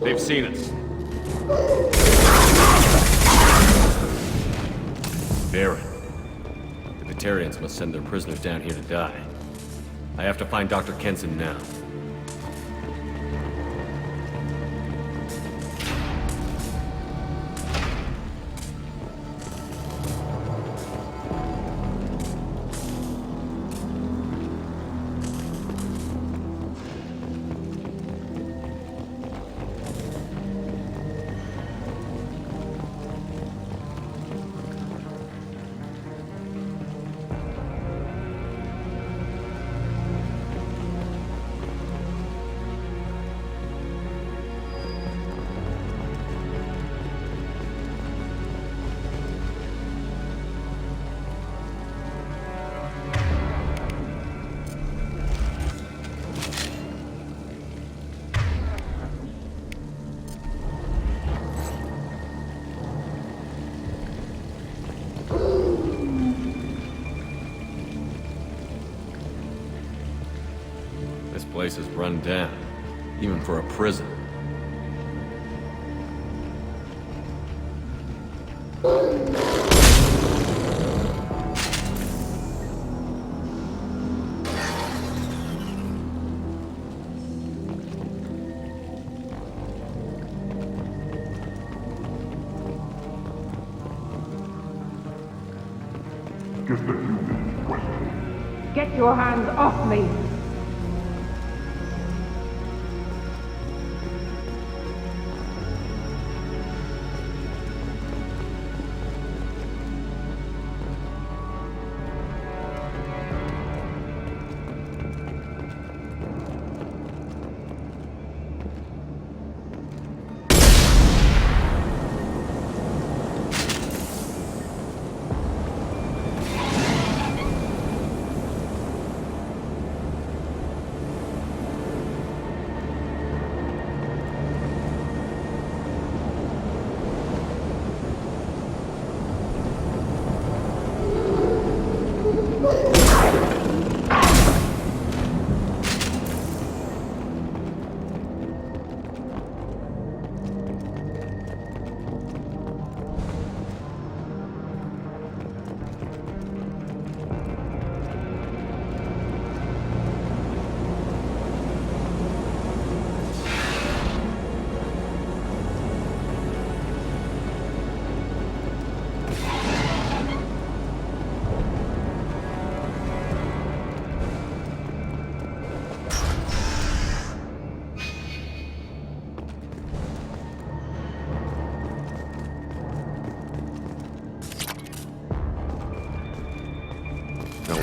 They've seen us. Baron. The Batarians must send their prisoners down here to die. I have to find Dr. Kenson now. This place is run down, even for a prison. Get your hands off me!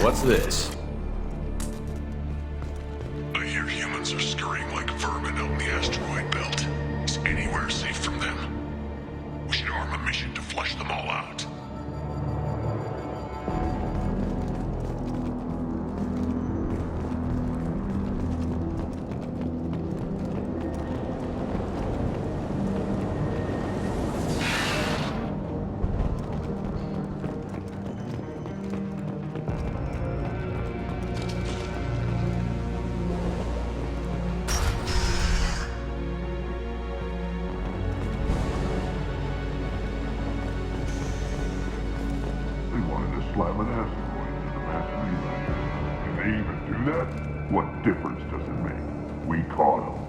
What's this? I hear humans are scurrying like vermin out in the asteroid belt. Is anywhere safe from them? We should arm a mission to flush them all out. Slam an asteroid into the mass relay. Can they even do that? What difference does it make? We caught them.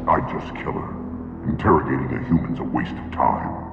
I'd just kill her. Interrogating a human's a waste of time.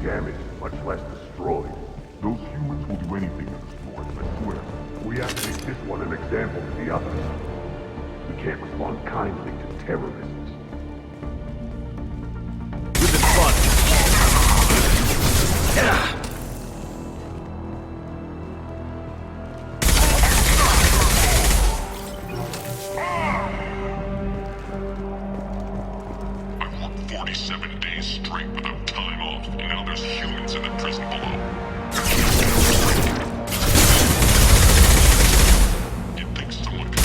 Damaged, much less destroyed. Those humans will do anything to destroy them, I swear. We have to make this one an example to the others. We can't respond kindly to terrorists. We've been spotted. Yeah. I worked 47 days straight without time off, and now there's humans in the prison below. You'd think someone could...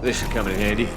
This should come in handy.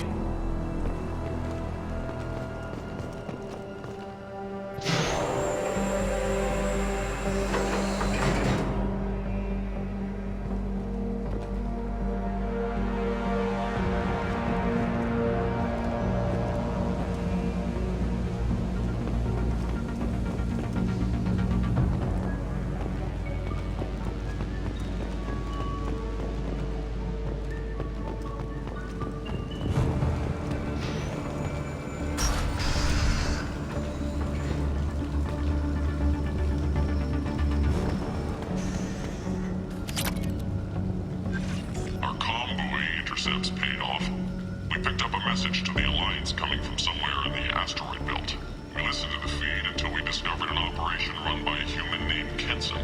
Our comm buoy intercepts paid off. We picked up a message to the Alliance coming from somewhere in the asteroid belt. We listened to the feed until we discovered an operation run by a human named Kenson,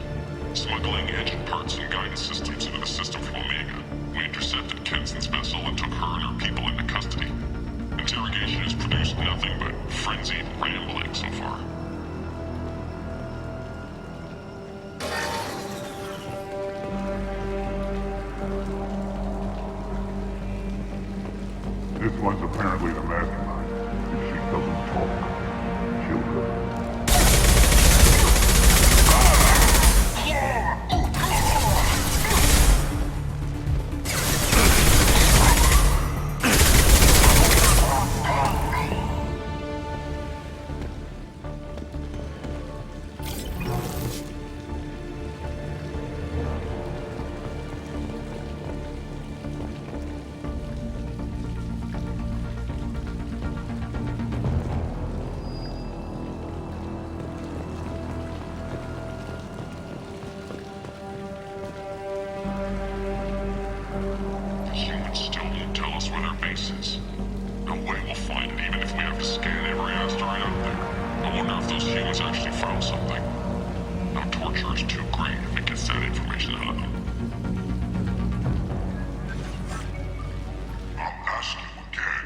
smuggling engine parts and guidance systems into the system from Omega. We intercepted Kenson's vessel and took her and her people into custody. Interrogation has produced nothing but frenzied rambling so far. This one's apparently the mastermind. If she doesn't talk, kill her. Humans still won't tell us where their base is. No way we'll find it, even if we have to scan every asteroid out there. I wonder if those humans actually found something. No torture is too great if it gets that information out of them. I'll ask you again.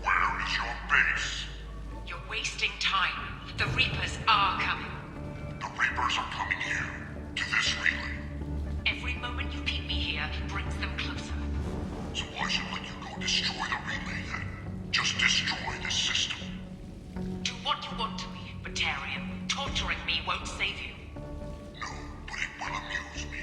Where is your base? You're wasting time. The Reapers are coming. The Reapers are coming here, to this relay. Every moment you keep me here brings them closer. So why should I let you go destroy the relay then? Just destroy the system. Do what you want to me, Batarian. Torturing me won't save you. No, but it will amuse me.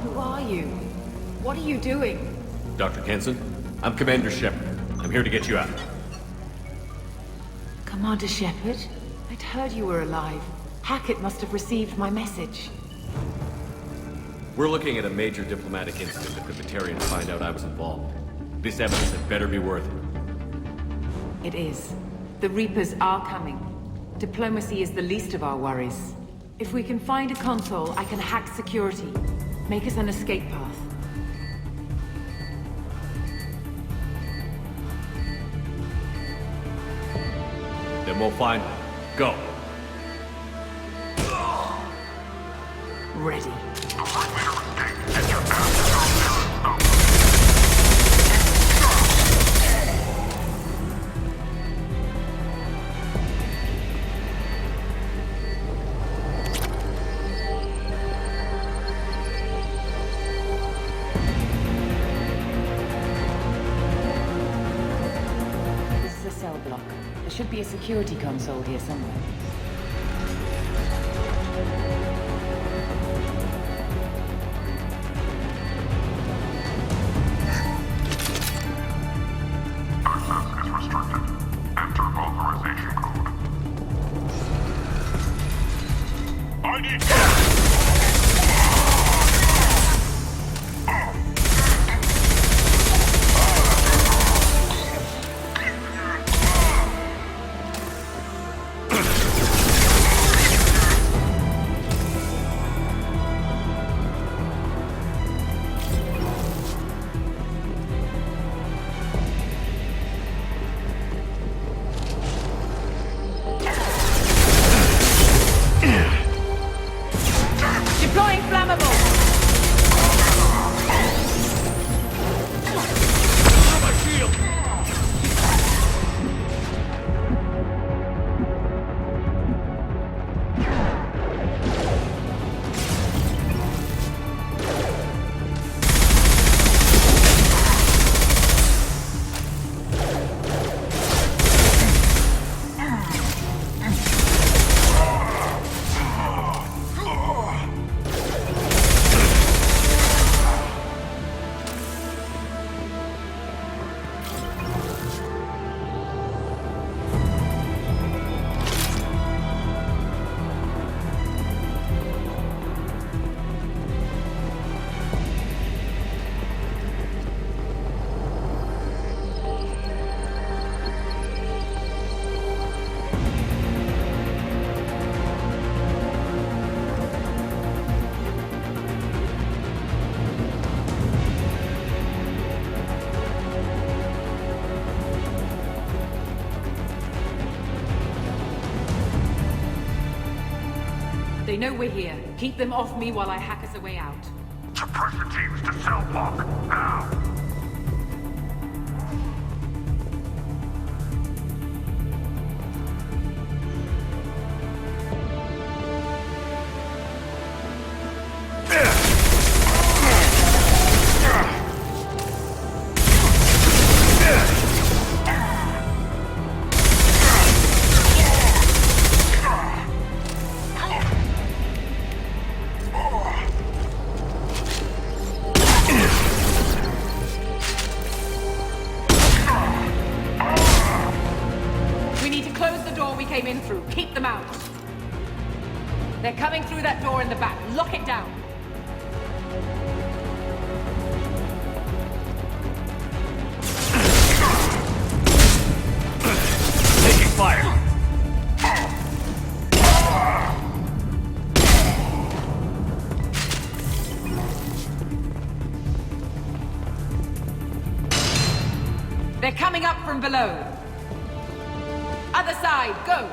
Who are you? What are you doing? Dr. Kenson, I'm Commander Shepard. I'm here to get you out. Commander Shepard? I'd heard you were alive. Hackett must have received my message. We're looking at a major diplomatic incident if the Batarians find out I was involved. This evidence had better be worth it. It is. The Reapers are coming. Diplomacy is the least of our worries. If we can find a console, I can hack security. Make us an escape path. Then we'll find them. Go. Ready. This is a cell block. There should be a security console here somewhere. Access is restricted. Enter authorization code. I need They know we're here. Keep them off me while I hack us a way out. Suppressor teams to cell block, now! In through. Keep them out. They're coming through that door in the back. Lock it down. Taking fire. They're coming up from below. Other side, go!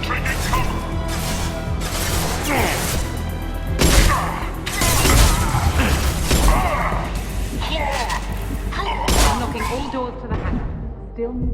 Taking cover! Unlocking all doors to the hangar. Still need...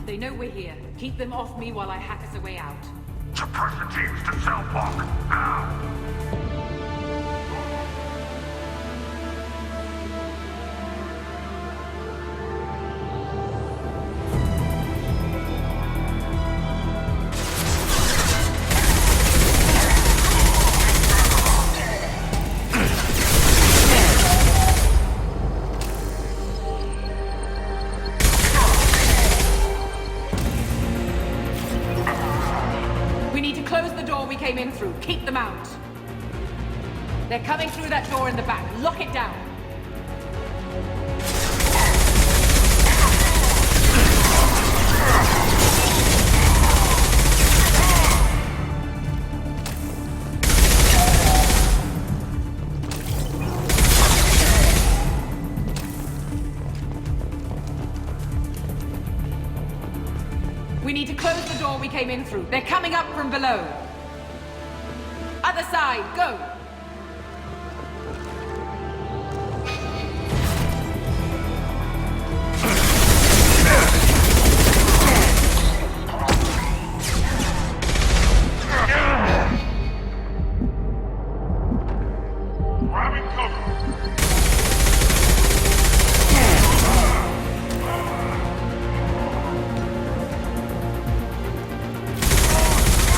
They know we're here. Keep them off me while I hack us a way out. Suppressor teams to cell block, now! Came in through. Keep them out. They're coming through that door in the back. Lock it down. We need to close the door we came in through. They're coming up from below. Other side, go! Grabbing cover!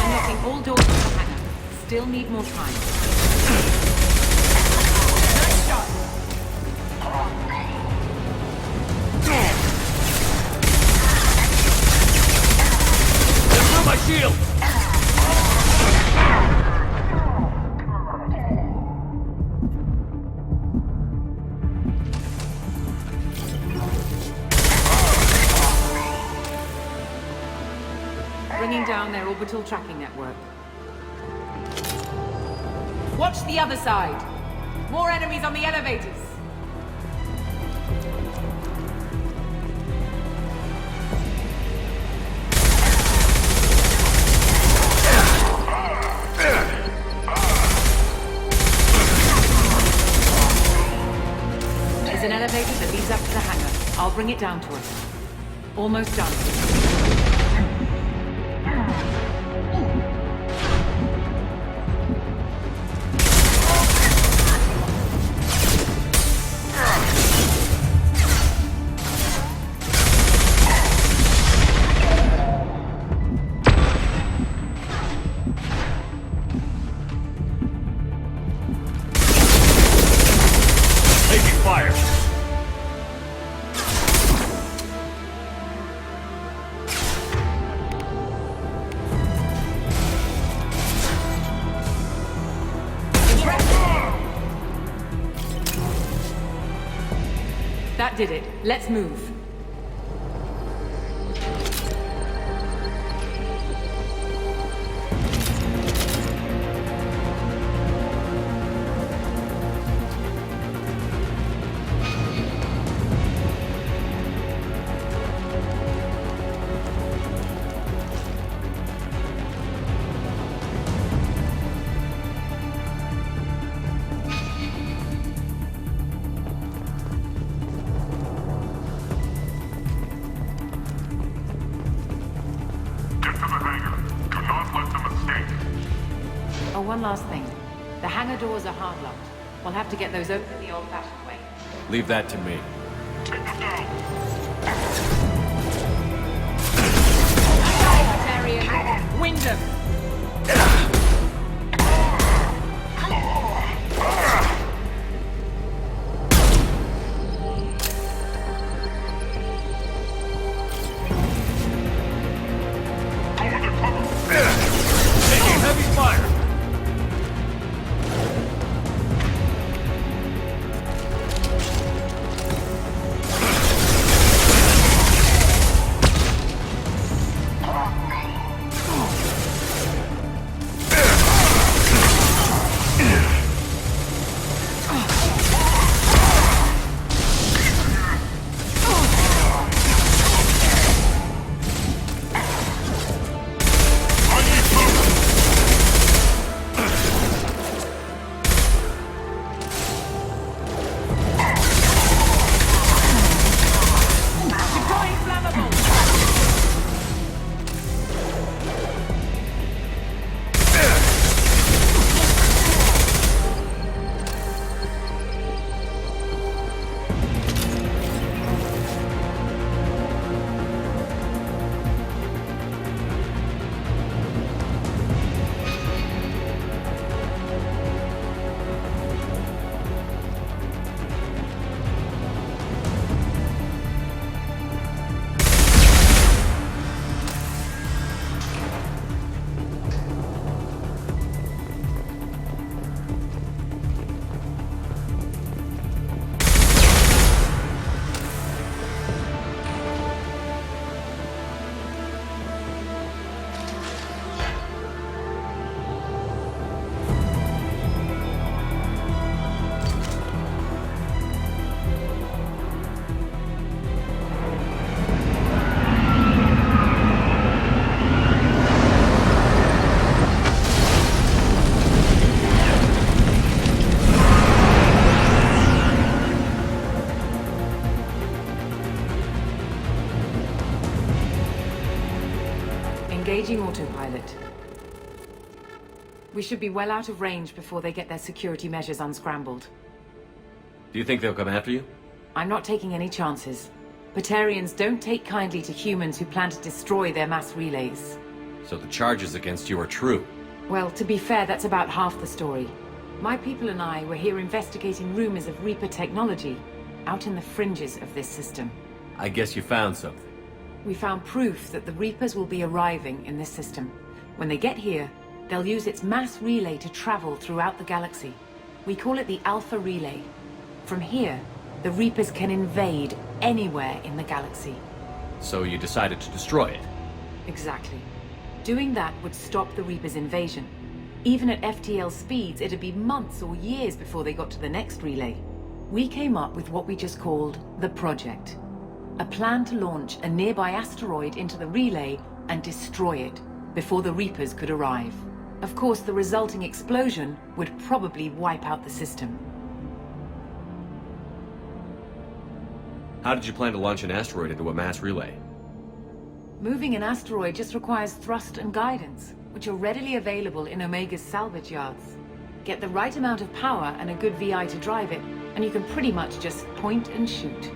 Unlocking all doors to the hangar. Still need more time. Nice shot! Through my shield! Bringing down their orbital tracking network. Watch the other side. More enemies on the elevators. There's an elevator that leads up to the hangar. I'll bring it down to us. Almost done. That did it. Let's move. Oh, one last thing. The hangar doors are hard-locked. We'll have to get those open the old-fashioned way. Leave that to me. Take them down! Batarian! Wyndham! Taking heavy fire! Engaging autopilot. We should be well out of range before they get their security measures unscrambled. Do you think they'll come after you? I'm not taking any chances. Batarians don't take kindly to humans who plan to destroy their mass relays. So the charges against you are true. Well, to be fair, that's about half the story. My people and I were here investigating rumors of Reaper technology, out in the fringes of this system. I guess you found something. We found proof that the Reapers will be arriving in this system. When they get here, they'll use its mass relay to travel throughout the galaxy. We call it the Alpha Relay. From here, the Reapers can invade anywhere in the galaxy. So you decided to destroy it? Exactly. Doing that would stop the Reapers' invasion. Even at FTL speeds, it'd be months or years before they got to the next relay. We came up with what we just called the Project. A plan to launch a nearby asteroid into the relay and destroy it before the Reapers could arrive. Of course, the resulting explosion would probably wipe out the system. How did you plan to launch an asteroid into a mass relay? Moving an asteroid just requires thrust and guidance, which are readily available in Omega's salvage yards. Get the right amount of power and a good VI to drive it, and you can pretty much just point and shoot.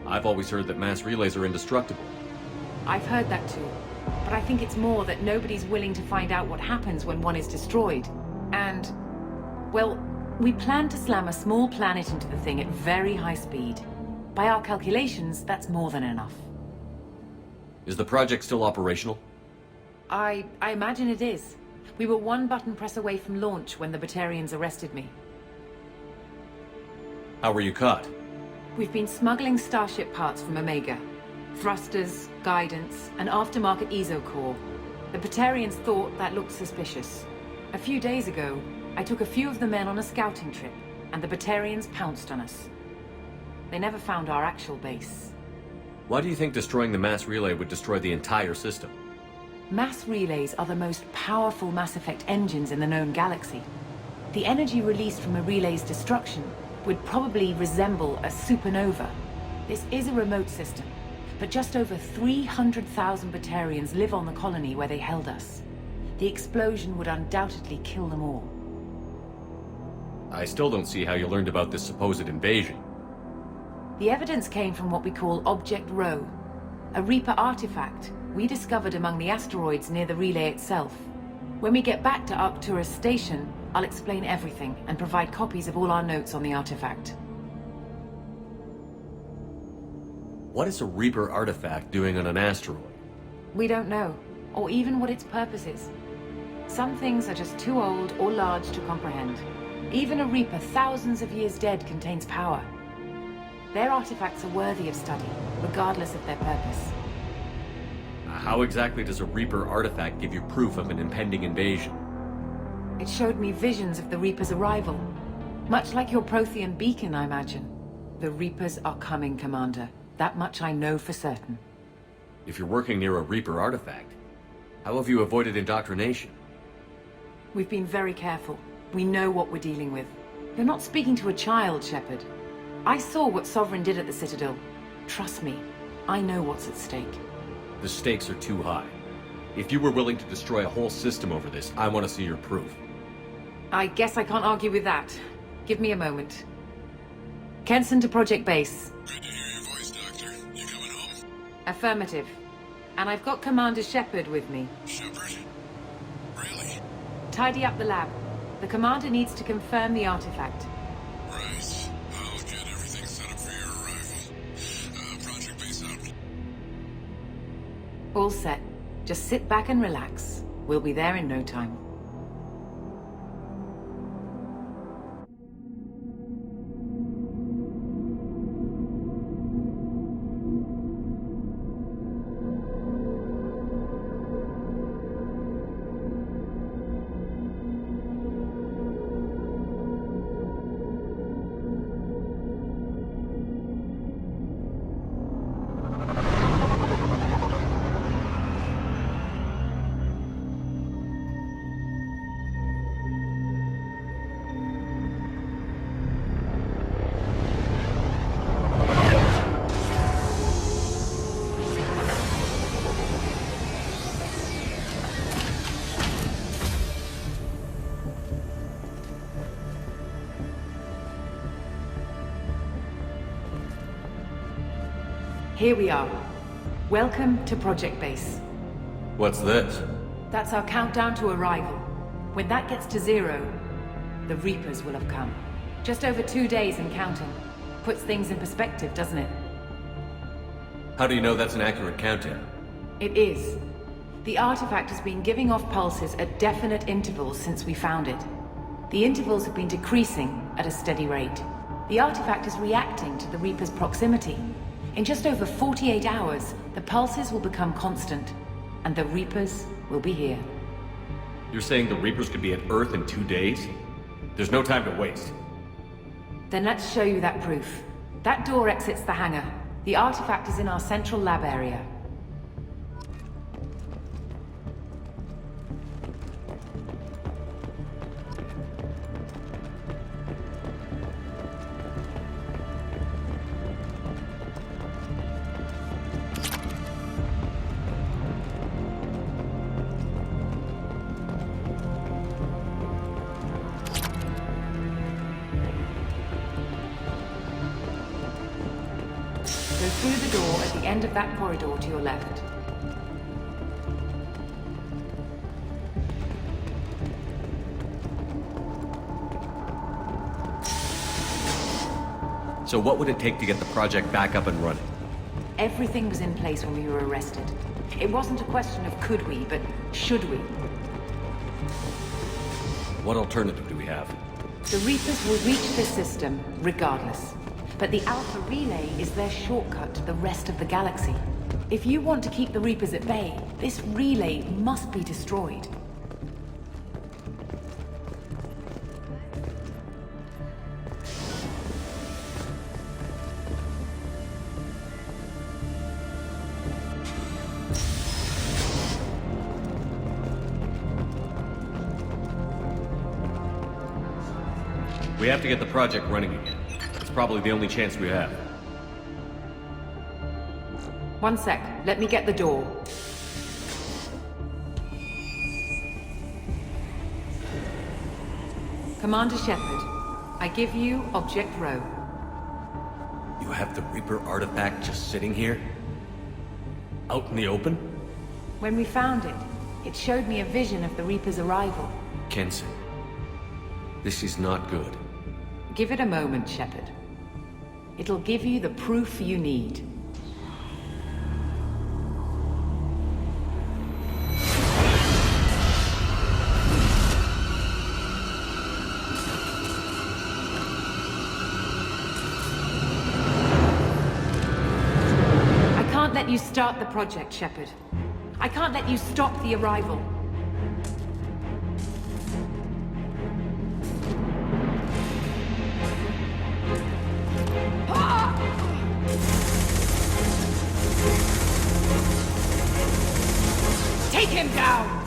I've always heard that mass relays are indestructible. I've heard that too, but I think it's more that nobody's willing to find out what happens when one is destroyed. And, well, we plan to slam a small planet into the thing at very high speed. By our calculations, that's more than enough. Is the project still operational? I imagine it is. We were one button press away from launch when the Batarians arrested me. How were you caught? We've been smuggling Starship parts from Omega. Thrusters, guidance, and aftermarket ESO core. The Batarians thought that looked suspicious. A few days ago, I took a few of the men on a scouting trip, and the Batarians pounced on us. They never found our actual base. Why do you think destroying the mass relay would destroy the entire system? Mass relays are the most powerful Mass Effect engines in the known galaxy. The energy released from a relay's destruction would probably resemble a supernova. This is a remote system, but just over 300,000 Batarians live on the colony where they held us. The explosion would undoubtedly kill them all. I still don't see how you learned about this supposed invasion. The evidence came from what we call Object Rho, a Reaper artifact we discovered among the asteroids near the relay itself. When we get back to Arcturus Station, I'll explain everything and provide copies of all our notes on the artifact. What is a Reaper artifact doing on an asteroid? We don't know, or even what its purpose is. Some things are just too old or large to comprehend. Even a Reaper thousands of years dead contains power. Their artifacts are worthy of study, regardless of their purpose. How exactly does a Reaper artifact give you proof of an impending invasion? It showed me visions of the Reaper's arrival. Much like your Prothean beacon, I imagine. The Reapers are coming, Commander. That much I know for certain. If you're working near a Reaper artifact, how have you avoided indoctrination? We've been very careful. We know what we're dealing with. You're not speaking to a child, Shepard. I saw what Sovereign did at the Citadel. Trust me, I know what's at stake. The stakes are too high. If you were willing to destroy a whole system over this, I want to see your proof. I guess I can't argue with that. Give me a moment. Kenson to Project Base. Good to hear your voice, Doctor. You coming home? Affirmative. And I've got Commander Shepard with me. Shepard? Really? Tidy up the lab. The Commander needs to confirm the artifact. Right. I'll get everything set up for your arrival. Project Base out. All set. Just sit back and relax. We'll be there in no time. Here we are. Welcome to Project Base. What's this? That's our countdown to arrival. When that gets to 0, the Reapers will have come. Just over 2 days and counting. Puts things in perspective, doesn't it? How do you know that's an accurate countdown? It is. The artifact has been giving off pulses at definite intervals since we found it. The intervals have been decreasing at a steady rate. The artifact is reacting to the Reaper's proximity. In just over 48 hours, the pulses will become constant, and the Reapers will be here. You're saying the Reapers could be at Earth in 2 days? There's no time to waste. Then let's show you that proof. That door exits the hangar. The artifact is in our central lab area. Go through the door at the end of that corridor to your left. So what would it take to get the project back up and running? Everything was in place when we were arrested. It wasn't a question of could we, but should we. What alternative do we have? The Reapers will reach the system, regardless. But the Alpha Relay is their shortcut to the rest of the galaxy. If you want to keep the Reapers at bay, this relay must be destroyed. We have to get the project running again. It's probably the only chance we have. One sec. Let me get the door. Commander Shepard, I give you Object Rho. You have the Reaper artifact just sitting here? Out in the open? When we found it, it showed me a vision of the Reaper's arrival. Kenson, this is not good. Give it a moment, Shepard. It'll give you the proof you need. I can't let you start the project, Shepard. I can't let you stop the arrival. Take him down!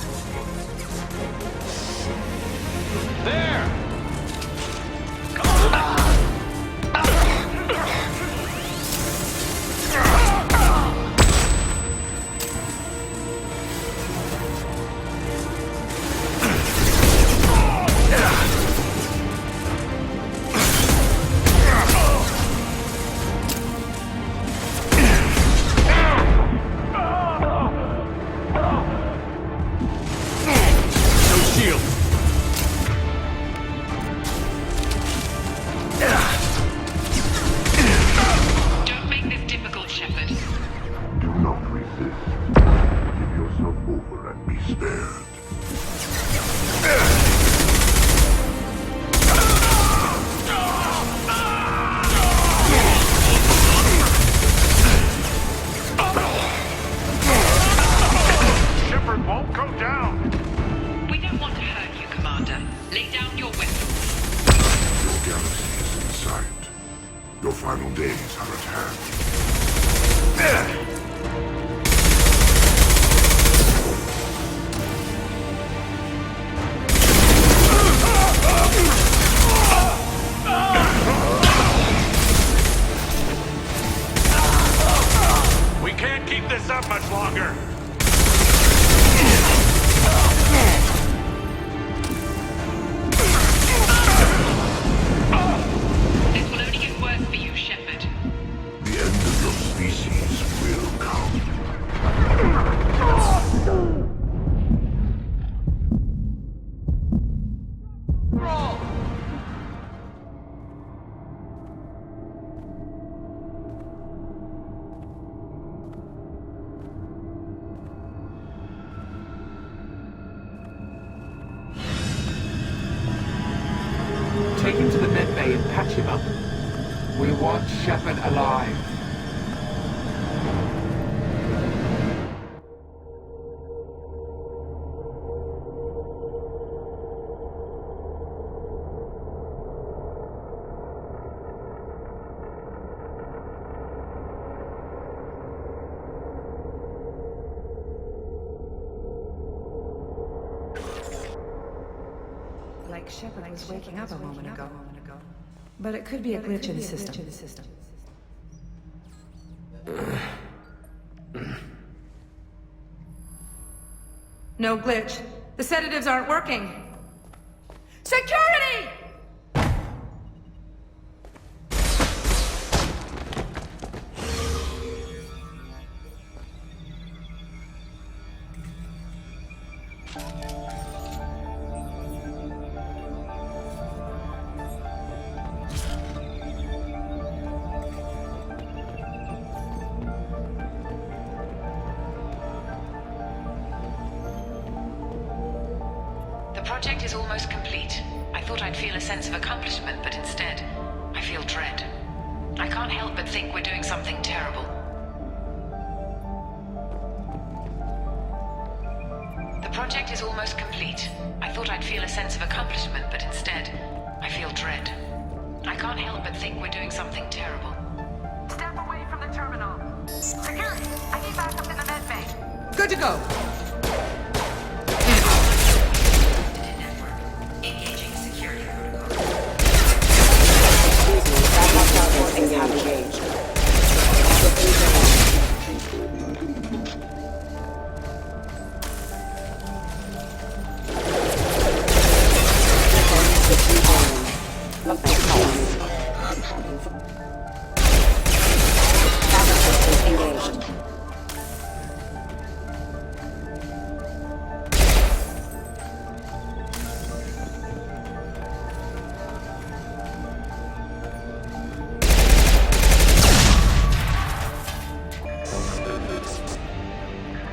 There! Take him to the med bay and patch him up. We want Shepard alive. Shepard was waking up a moment ago. But it could be a glitch in the system. No glitch. The sedatives aren't working. Security! The project is almost complete. I thought I'd feel a sense of accomplishment, but instead, I feel dread. I can't help but think we're doing something terrible. The project is almost complete. I thought I'd feel a sense of accomplishment, but instead, I feel dread. I can't help but think we're doing something terrible. Step away from the terminal. Security! I need backup in the med bay. Good to go. Engaging security protocol. Things have changed. Engaged.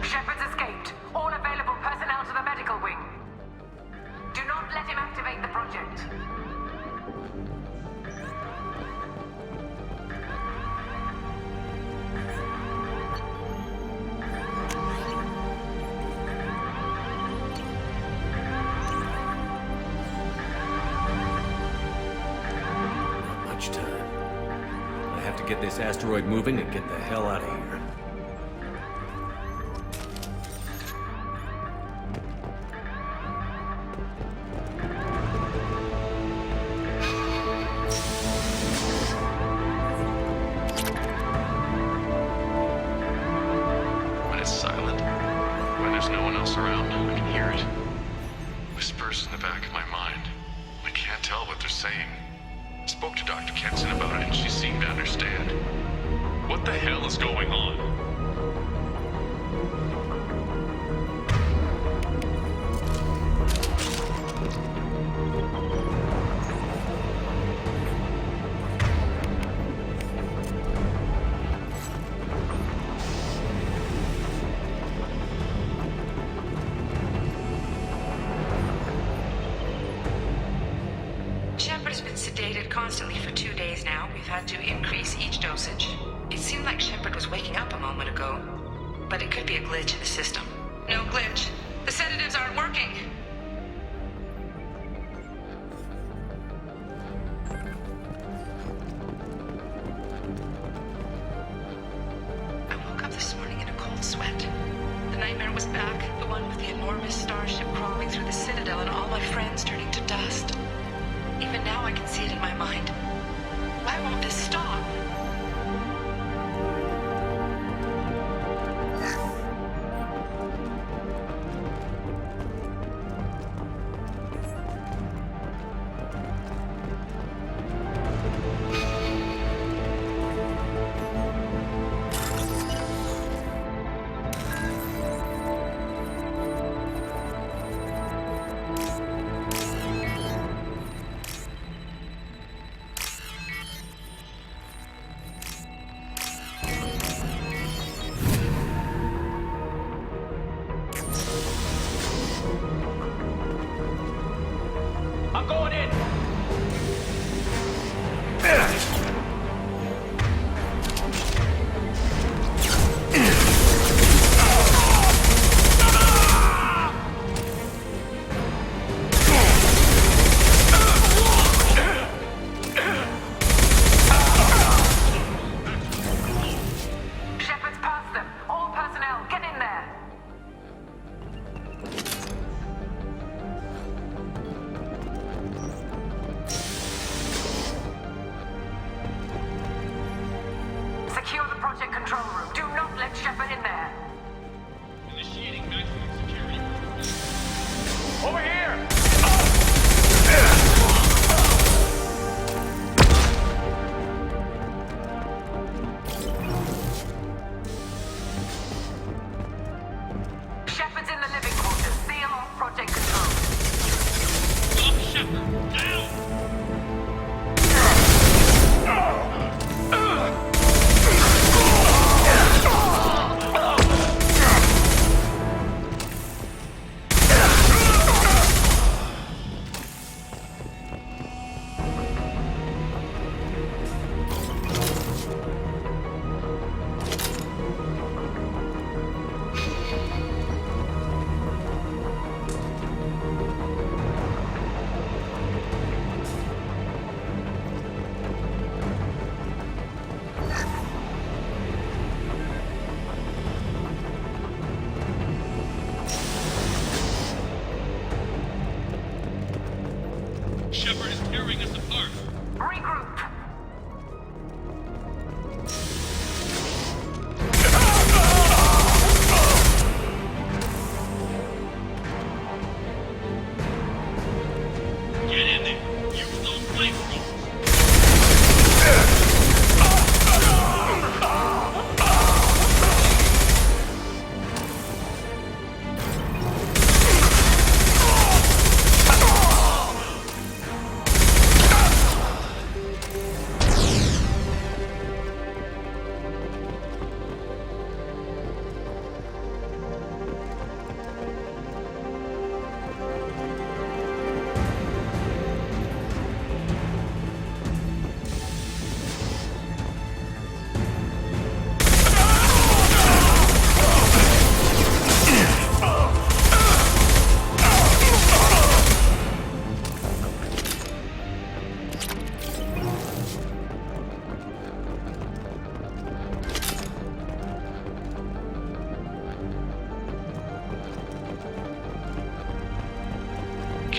Shepard's escaped. All available personnel to the medical wing. Do not let him activate the project. Not much time. I have to get this asteroid moving and get the hell out of here. When it's silent, when there's no one else around, I can hear it. Whispers in the back of my mind. I can't tell what they're saying. I spoke to Dr. Kenson about it and she seemed to understand. What the hell is going on? Shepard has been sedated constantly for 2 days now. We've had to increase each dosage. It seemed like Shepard was waking up a moment ago, but it could be a glitch in the system. No glitch. The sedatives aren't working. I woke up this morning in a cold sweat. The nightmare was back, the one with the enormous starship crawling through the Citadel and all my friends turning to dust. Even now I can see it in my mind. Why won't this stop? I'm going in! Shepard's past them. All personnel, get in there. Secure the project control room. Do not let Shepard in there. Initiating maximum security. Over here! Shepard's in the living quarters. Seal off project control. Stop Shepard! Down!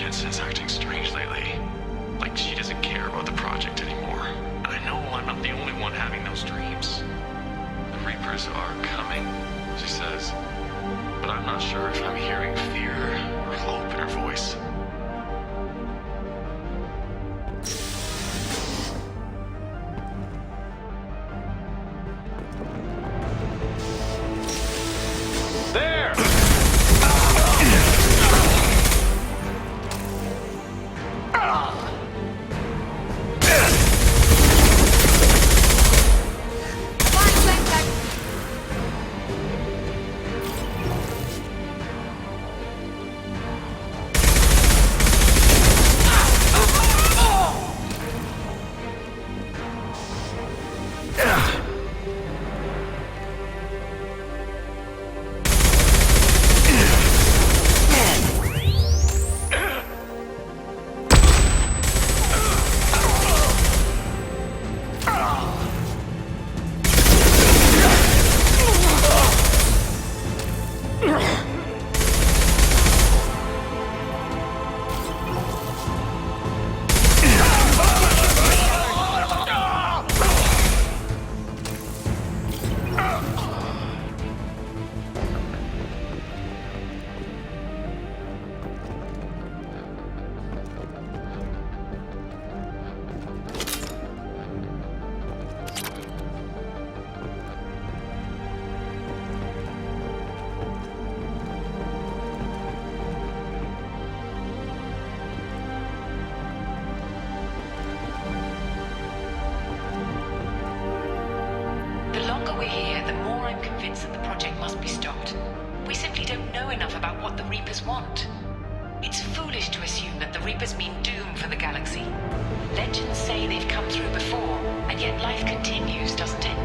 Jensen's acting strange lately. Like she doesn't care about the project anymore. And I know I'm not the only one having those dreams. The Reapers are coming, she says. But I'm not sure if I'm hearing fear or hope in her voice. There! The longer we're here, the more I'm convinced that the project must be stopped. We simply don't know enough about what the Reapers want. It's foolish to assume that the Reapers mean doom for the galaxy. Legends say they've come through before, and yet life continues, doesn't it?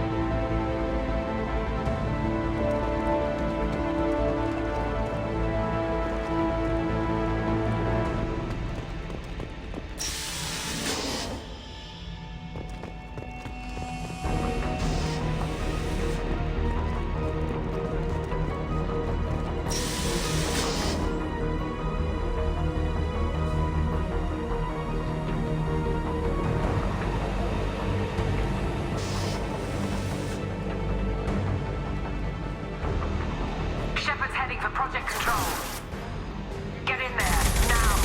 Shepard's heading for Project Control. Get in there, now!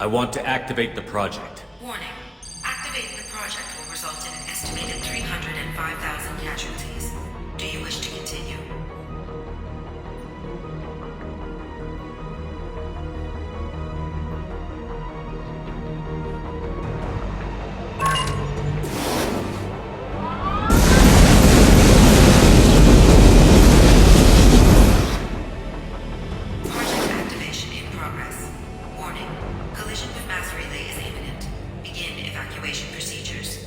I want to activate the project. Warning. Activating the project will result in an estimated 305,000 casualties. Do you wish to continue? Project activation in progress. Warning. Collision with mass relay is imminent. Begin evacuation procedures.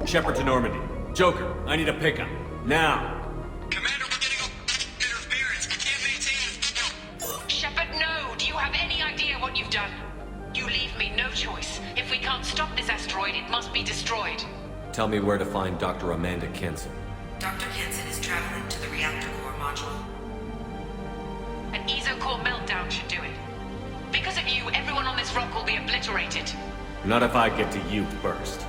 Shepard to Normandy. Joker, I need a pickup. Now! Commander, we're getting interference. We can't maintain. Shepard, no! Do you have any idea what you've done? You leave me no choice. If we can't stop this asteroid, it must be destroyed. Tell me where to find Dr. Amanda Kenson. Dr. Kenson is traveling to the reactor core module. An ESO-core meltdown should do it. Because of you, everyone on this rock will be obliterated. Not if I get to you first.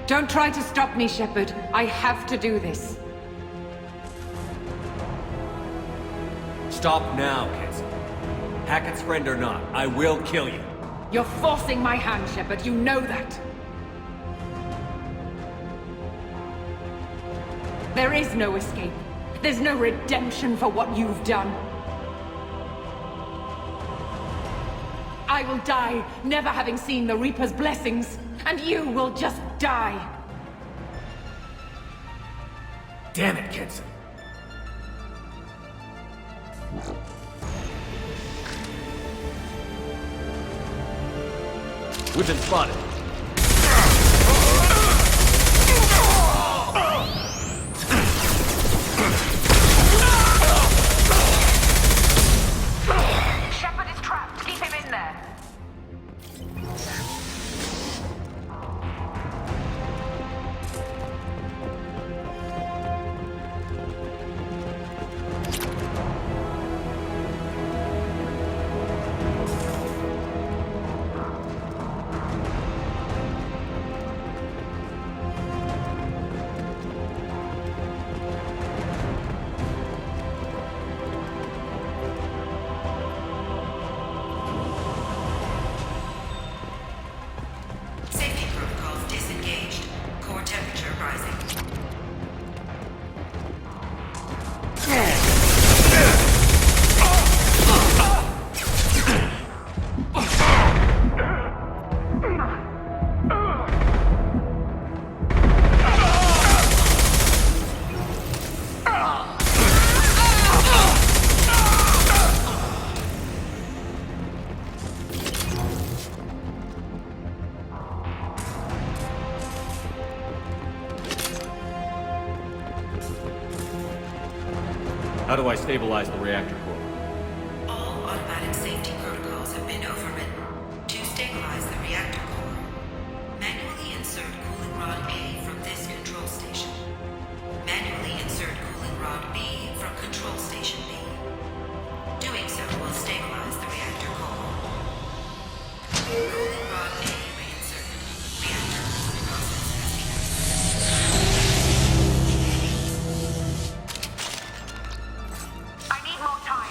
Don't try to stop me, Shepard. I have to do this. Stop now, Kenson. Hackett's friend or not, I will kill you. You're forcing my hand, Shepard. You know that. There is no escape. There's no redemption for what you've done. I will die, never having seen the Reaper's blessings, and you will just die. Damn it, Kenson. We've been spotted. Shepard is trapped. Keep him in there. Safety protocols disengaged. Core temperature rising. How do I stabilize the reactor core? All automatic safety protocols have been overridden. To stabilize the reactor core, manually insert cooling rod A from this control station. Manually insert cooling rod B from control station B. Doing so will stabilize the reactor core. Cooling rod A reinserted. Reactor cooling process has begun. I need more time.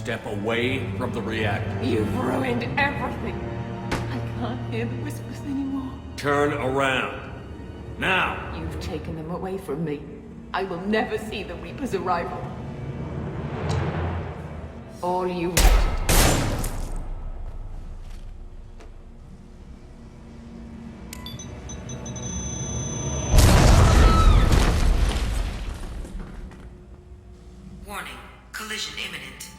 Step away from the reactor. You've ruined everything. I can't hear the whispers anymore. Turn around. Now! You've taken them away from me. I will never see the Reaper's arrival. All you wanted. Warning, collision imminent.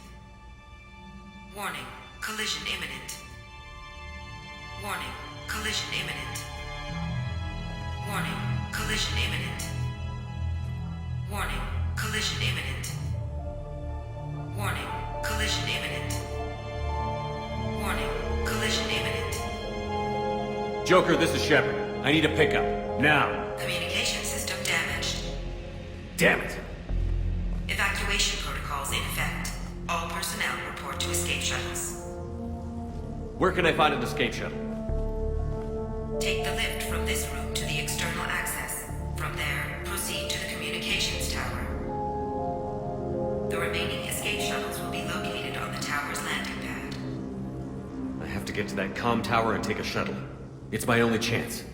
Warning, collision imminent. Warning, collision imminent. Warning, collision imminent. Warning, collision imminent. Warning, collision imminent. Warning, collision imminent. Joker, this is Shepard. I need a pickup. Now! Communication system damaged. Damn it! Evacuation protocols in effect. All personnel report to escape shuttles. Where can I find an escape shuttle? Take the lift from this room to the external access. From there, proceed to the communications tower. The remaining escape shuttles will be located on the tower's landing pad. I have to get to that comm tower and take a shuttle. It's my only chance.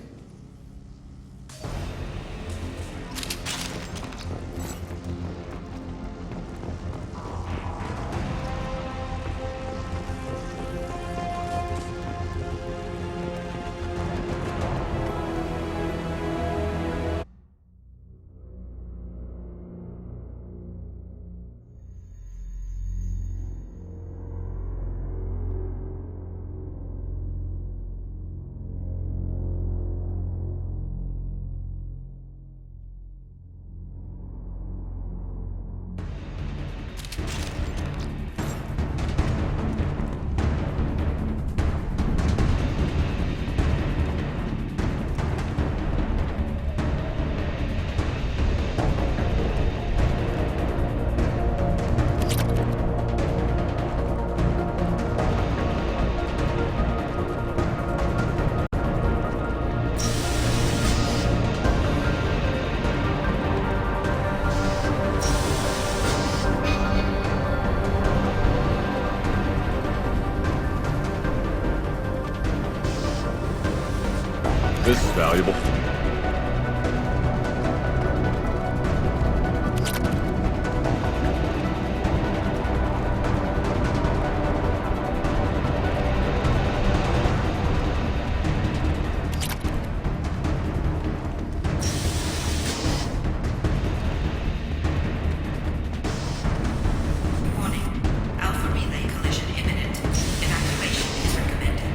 This is valuable. Warning. Alpha relay collision imminent. Evacuation is recommended.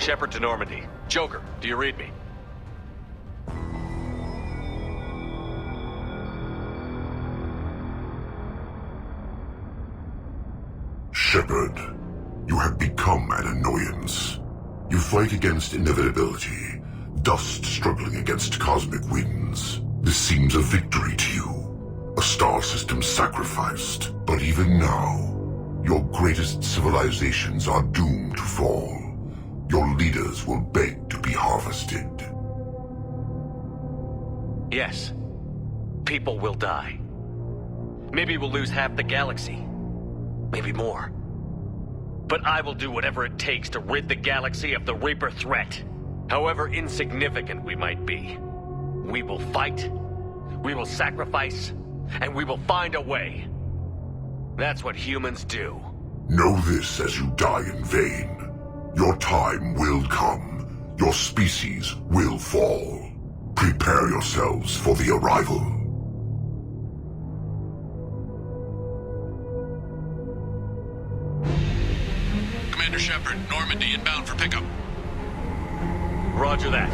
Shepard to Normandy. Joker, do you read me? Shepard, you have become an annoyance. You fight against inevitability, dust struggling against cosmic winds. This seems a victory to you, a star system sacrificed. But even now, your greatest civilizations are doomed to fall. Your leaders will beg to be harvested. Yes. People will die. Maybe we'll lose half the galaxy. Maybe more. But I will do whatever it takes to rid the galaxy of the Reaper threat. However insignificant we might be. We will fight, we will sacrifice, and we will find a way. That's what humans do. Know this as you die in vain. Your time will come. Your species will fall. Prepare yourselves for the arrival. Commander Shepard, Normandy inbound for pickup. Roger that.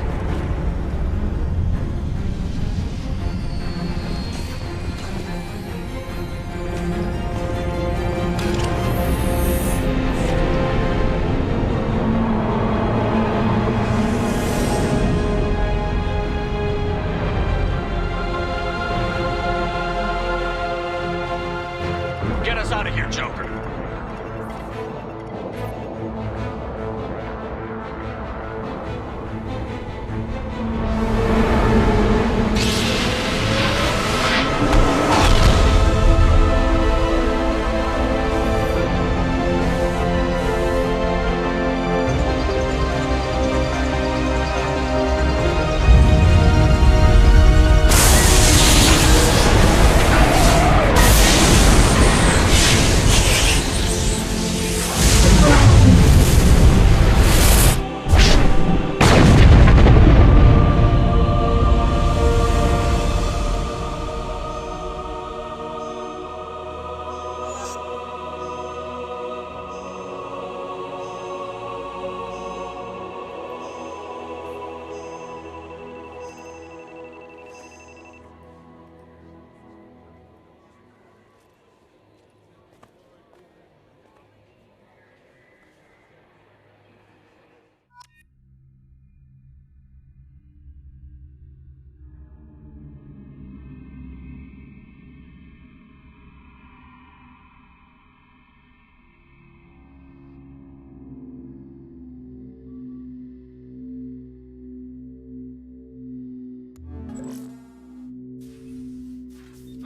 Get us out of here, Joker.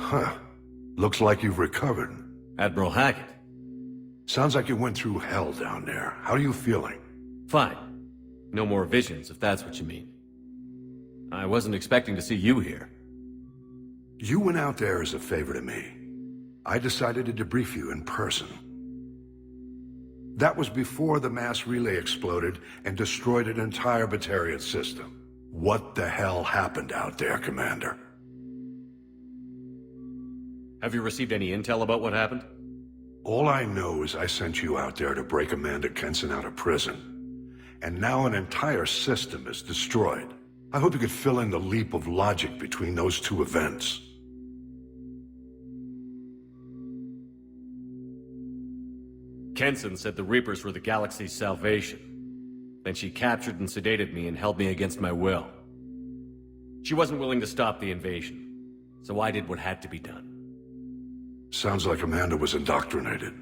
Huh. Looks like you've recovered. Admiral Hackett. Sounds like you went through hell down there. How are you feeling? Fine. No more visions, if that's what you mean. I wasn't expecting to see you here. You went out there as a favor to me. I decided to debrief you in person. That was before the mass relay exploded and destroyed an entire Batarian system. What the hell happened out there, Commander? Have you received any intel about what happened? All I know is I sent you out there to break Amanda Kenson out of prison. And now an entire system is destroyed. I hope you could fill in the leap of logic between those two events. Kenson said the Reapers were the galaxy's salvation. Then she captured and sedated me and held me against my will. She wasn't willing to stop the invasion, so I did what had to be done. Sounds like Amanda was indoctrinated.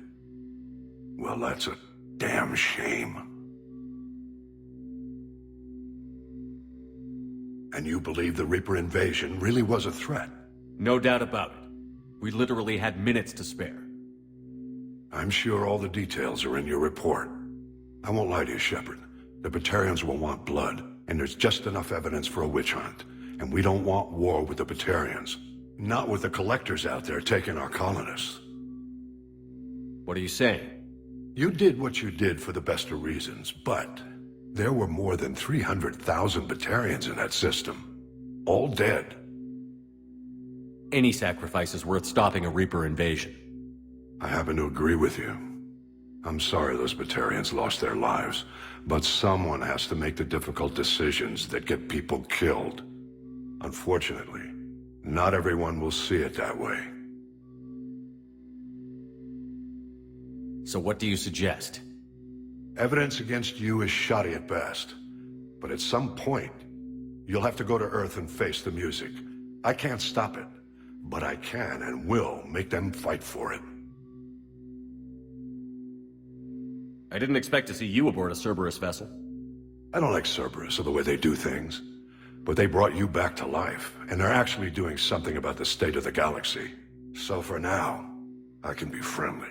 Well, that's a damn shame. And you believe the Reaper invasion really was a threat? No doubt about it. We literally had minutes to spare. I'm sure all the details are in your report. I won't lie to you, Shepard. The Batarians will want blood, and there's just enough evidence for a witch hunt. And we don't want war with the Batarians. Not with the collectors out there taking our colonists. What are you saying? You did what you did for the best of reasons, but there were more than 300,000 Batarians in that system. All dead. Any sacrifice is worth stopping a Reaper invasion. I happen to agree with you. I'm sorry those Batarians lost their lives, but someone has to make the difficult decisions that get people killed. Unfortunately, not everyone will see it that way. So what do you suggest? Evidence against you is shoddy at best, but at some point, you'll have to go to Earth and face the music. I can't stop it, but I can and will make them fight for it. I didn't expect to see you aboard a Cerberus vessel. I don't like Cerberus or the way they do things, but they brought you back to life, and they're actually doing something about the state of the galaxy. So for now, I can be friendly.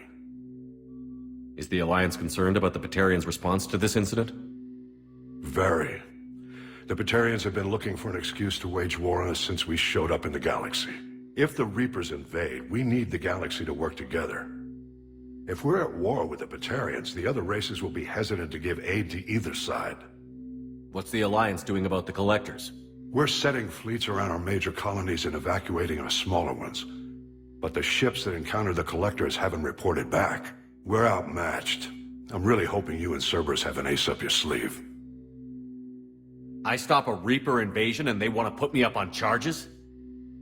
Is the Alliance concerned about the Batarians' response to this incident? Very. The Batarians have been looking for an excuse to wage war on us since we showed up in the galaxy. If the Reapers invade, we need the galaxy to work together. If we're at war with the Batarians, the other races will be hesitant to give aid to either side. What's the Alliance doing about the Collectors? We're setting fleets around our major colonies and evacuating our smaller ones. But the ships that encounter the Collectors haven't reported back. We're outmatched. I'm really hoping you and Cerberus have an ace up your sleeve. I stop a Reaper invasion and they want to put me up on charges?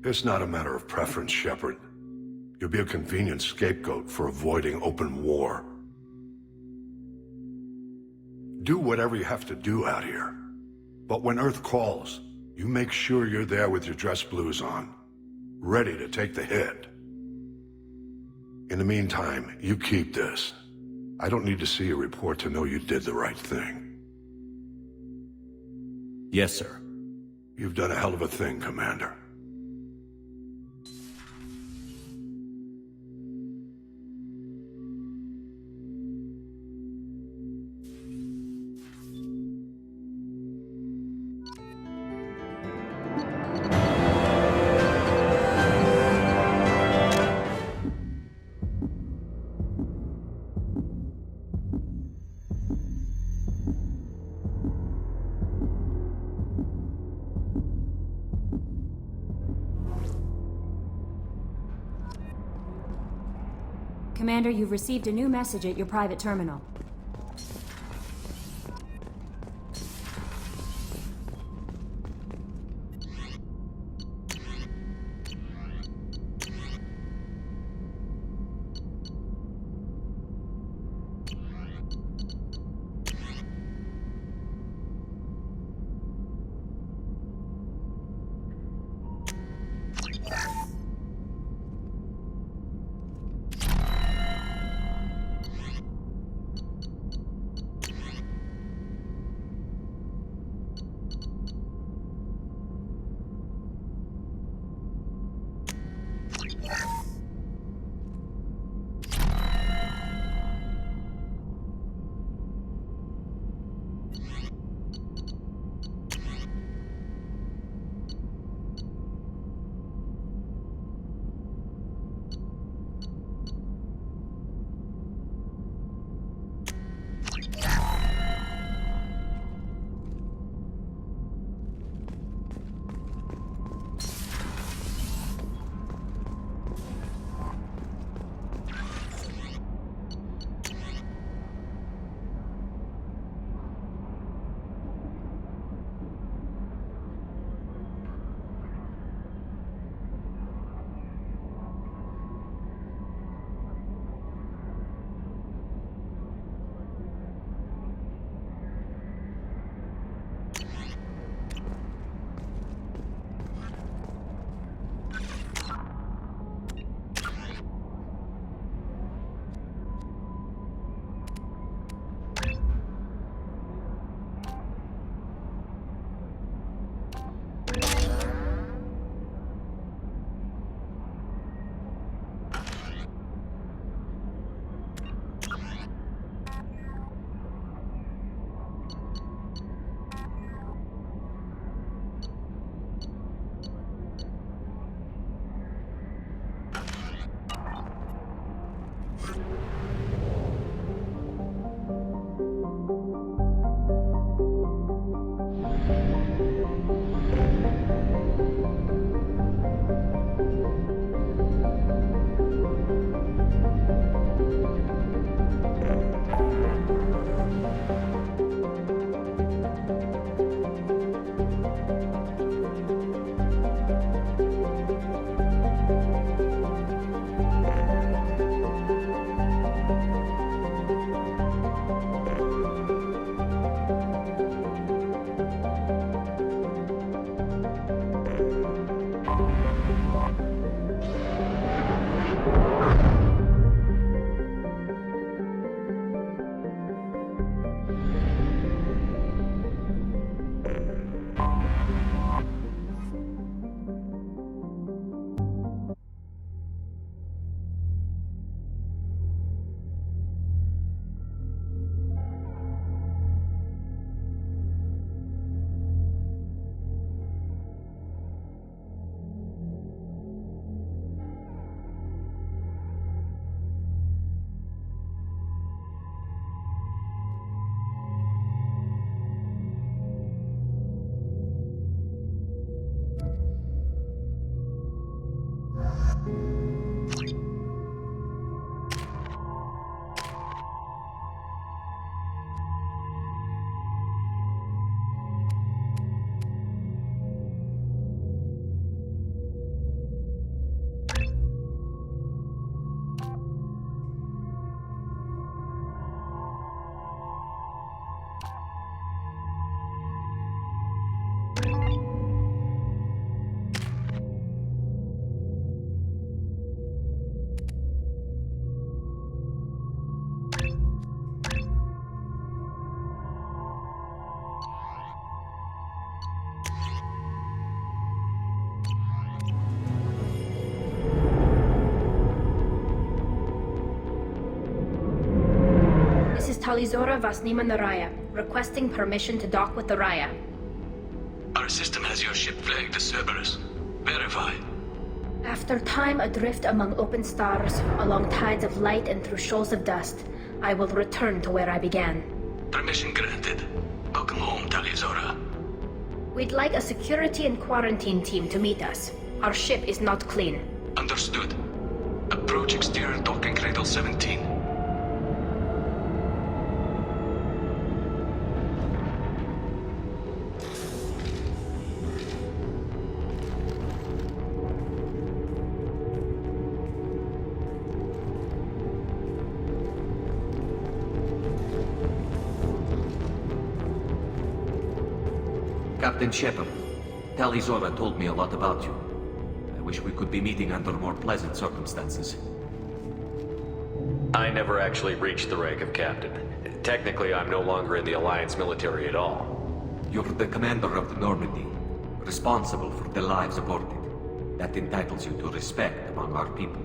It's not a matter of preference, Shepard. You'll be a convenient scapegoat for avoiding open war. Do whatever you have to do out here. But when Earth calls, you make sure you're there with your dress blues on, ready to take the hit. In the meantime, you keep this. I don't need to see a report to know you did the right thing. Yes, sir. You've done a hell of a thing, Commander. Commander, you've received a new message at your private terminal. Tali Vasnima Naraya, requesting permission to dock with the Raya. Our system has your ship flagged as Cerberus. Verify. After time adrift among open stars, along tides of light and through shoals of dust, I will return to where I began. Permission granted. Welcome home, Tali Zora. We'd like a security and quarantine team to meet us. Our ship is not clean. Understood. Approach exterior docking cradle 17. Captain Shepard, Tali Zora told me a lot about you. I wish we could be meeting under more pleasant circumstances. I never actually reached the rank of captain. Technically, I'm no longer in the Alliance military at all. You're the commander of the Normandy, responsible for the lives aborted. That entitles you to respect among our people.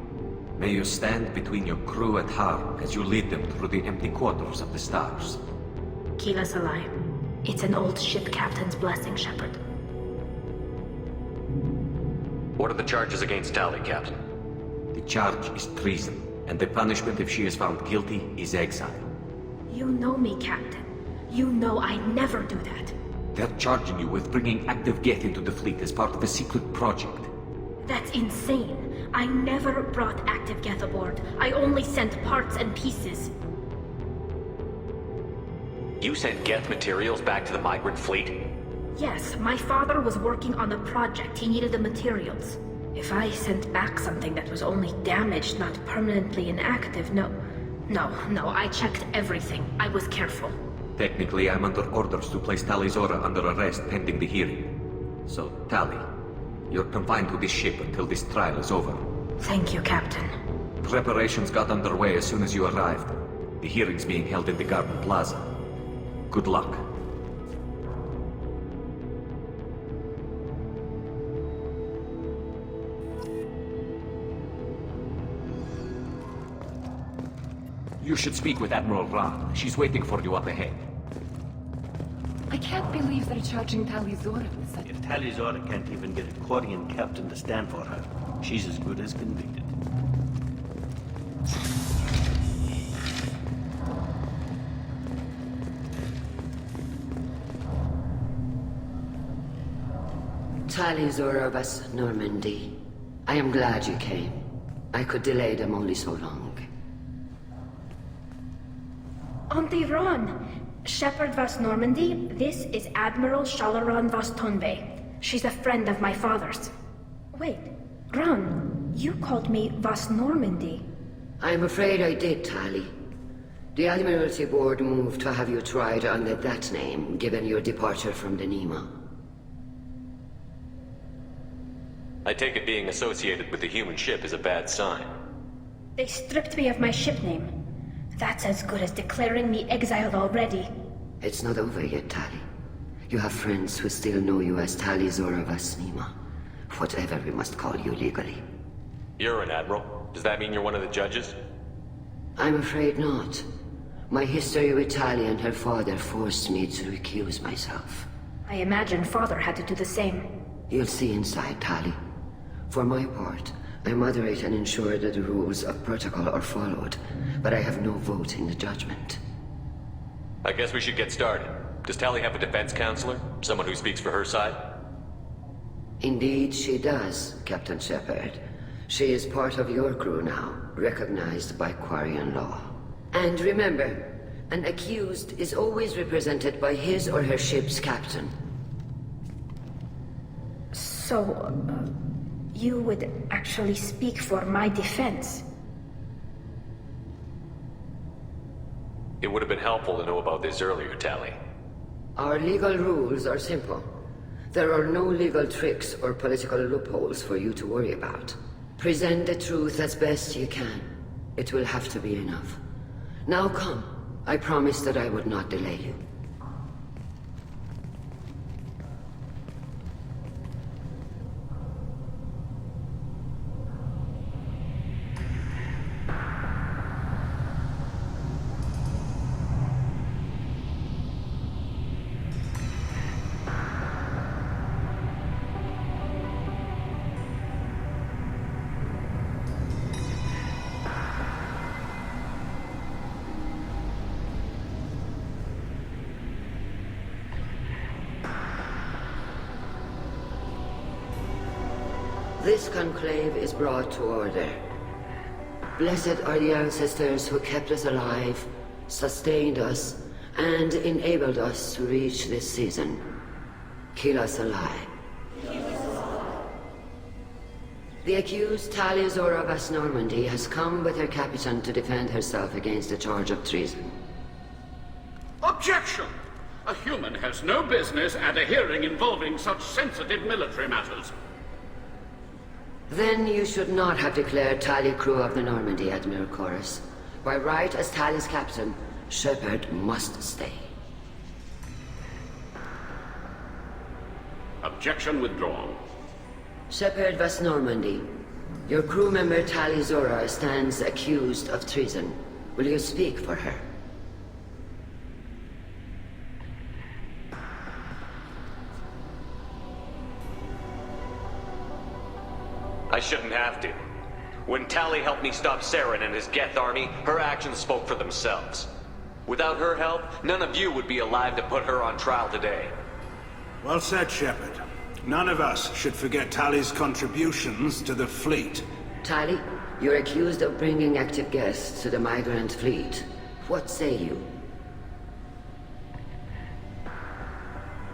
May you stand between your crew and harm as you lead them through the empty quarters of the stars. Kila Salai. It's an old ship captain's blessing, Shepard. What are the charges against Tali, Captain? The charge is treason, and the punishment if she is found guilty is exile. You know me, Captain. You know I never do that. They're charging you with bringing active Geth into the fleet as part of a secret project. That's insane. I never brought active Geth aboard. I only sent parts and pieces. You sent Geth materials back to the migrant fleet? Yes, my father was working on a project. He needed the materials. If I sent back something that was only damaged, not permanently inactive, no, I checked everything. I was careful. Technically, I'm under orders to place Tali Zora under arrest pending the hearing. So, Tali, you're confined to this ship until this trial is over. Thank you, Captain. Preparations got underway as soon as you arrived. The hearing's being held in the Garden Plaza. Good luck. You should speak with Admiral Ra. She's waiting for you up ahead. I can't believe they're charging Tali Zora with such... If Tali Zora can't even get a Quarian captain to stand for her, she's as good as convicted. Tali Zora Vas Normandy. I am glad you came. I could delay them only so long. Auntie Ron! Shepard Vas Normandy, this is Admiral Shalaran Vas Tonbe. She's a friend of my father's. Wait, Ron, you called me Vas Normandy. I'm afraid I did, Tali. The Admiralty Board moved to have you tried under that name, given your departure from the Nima. I take it being associated with the human ship is a bad sign. They stripped me of my ship name. That's as good as declaring me exiled already. It's not over yet, Tali. You have friends who still know you as Tali Zora Vas Nima. Whatever we must call you legally. You're an admiral. Does that mean you're one of the judges? I'm afraid not. My history with Tali and her father forced me to recuse myself. I imagine father had to do the same. You'll see inside, Tali. For my part, I moderate and ensure that the rules of protocol are followed, but I have no vote in the judgment. I guess we should get started. Does Tali have a defense counselor? Someone who speaks for her side? Indeed, she does, Captain Shepard. She is part of your crew now, recognized by Quarian law. And remember, an accused is always represented by his or her ship's captain. So, you would actually speak for my defense? It would have been helpful to know about this earlier, Tali. Our legal rules are simple. There are no legal tricks or political loopholes for you to worry about. Present the truth as best you can. It will have to be enough. Now come. I promised that I would not delay you. This conclave is brought to order. Blessed are the ancestors who kept us alive, sustained us, and enabled us to reach this season. Keep us alive. The accused Tali Zora Vas Normandy has come with her captain to defend herself against a charge of treason. Objection! A human has no business at a hearing involving such sensitive military matters. Then you should not have declared Tali crew of the Normandy, Admiral Chorus. By right as Tali's captain, Shepard must stay. Objection withdrawn. Shepard Vas Normandy, your crew member Tali Zora stands accused of treason. Will you speak for her? I shouldn't have to. When Tali helped me stop Saren and his Geth army, her actions spoke for themselves. Without her help, none of you would be alive to put her on trial today. Well said, Shepard. None of us should forget Tali's contributions to the fleet. Tali, you're accused of bringing active guests to the migrant fleet. What say you?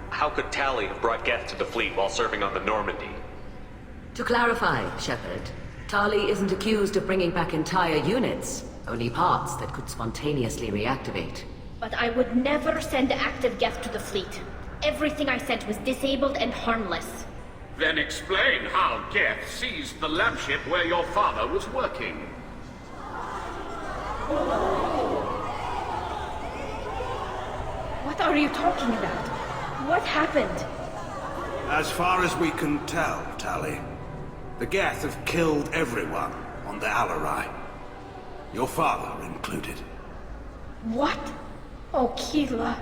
How could Tali have brought Geth to the fleet while serving on the Normandy? To clarify, Shepard, Tali isn't accused of bringing back entire units, only parts that could spontaneously reactivate. But I would never send active Geth to the fleet. Everything I sent was disabled and harmless. Then explain how Geth seized the lab ship where your father was working. What are you talking about? What happened? As far as we can tell, Tali, the Geth have killed everyone on the Alarai. Your father included. What? Oh, Keela.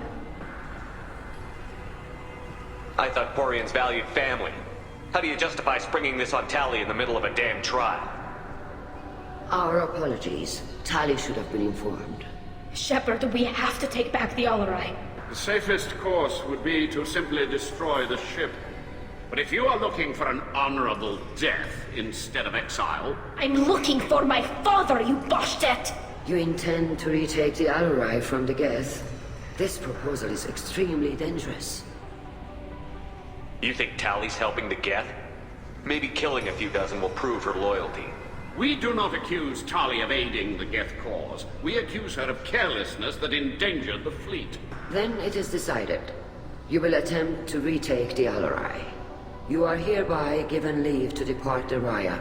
I thought Quarians valued family. How do you justify springing this on Tali in the middle of a damn trial? Our apologies. Tali should have been informed. Shepard, we have to take back the Alarai. The safest course would be to simply destroy the ship. But if you are looking for an honorable death instead of exile... I'm looking for my father, you bastet! You intend to retake the Alarai from the Geth? This proposal is extremely dangerous. You think Tali's helping the Geth? Maybe killing a few dozen will prove her loyalty. We do not accuse Tali of aiding the Geth cause. We accuse her of carelessness that endangered the fleet. Then it is decided. You will attempt to retake the Alarai. You are hereby given leave to depart the Raya.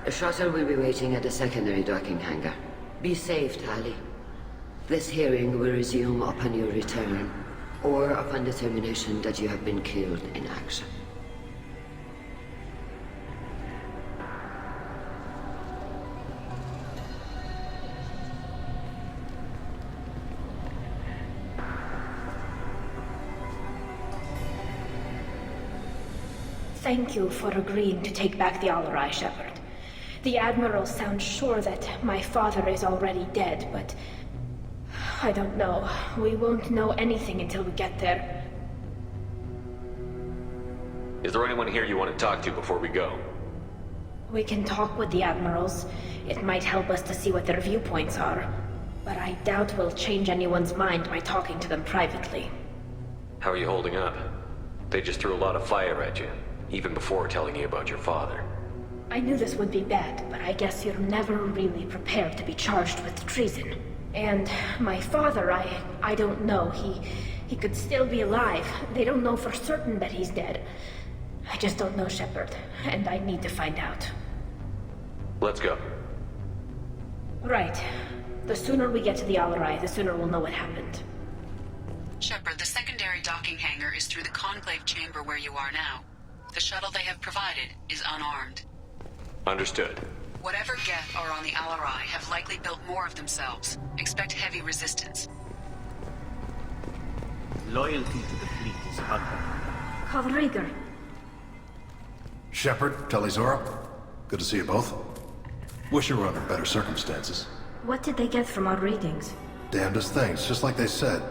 A shuttle will be waiting at the secondary docking hangar. Be safe, Tali. This hearing will resume upon your return, or upon determination that you have been killed in action. Thank you for agreeing to take back the Alarai, Shepard. The Admiral sounds sure that my father is already dead, but... I don't know. We won't know anything until we get there. Is there anyone here you want to talk to before we go? We can talk with the admirals. It might help us to see what their viewpoints are. But I doubt we'll change anyone's mind by talking to them privately. How are you holding up? They just threw a lot of fire at you, even before telling you about your father. I knew this would be bad, but I guess you're never really prepared to be charged with treason. And my father, I don't know. He could still be alive. They don't know for certain that he's dead. I just don't know, Shepard, and I need to find out. Let's go. Right. The sooner we get to the Alarai, the sooner we'll know what happened. Shepard, the secondary docking hangar is through the conclave chamber where you are now. The shuttle they have provided is unarmed. Understood. Whatever Geth are on the Alarai have likely built more of themselves. Expect heavy resistance. Loyalty to the fleet is ugly. Kalrieger. Shepard, Tali Zora. Good to see you both. Wish you were under better circumstances. What did they get from our readings? Damnedest things, just like they said.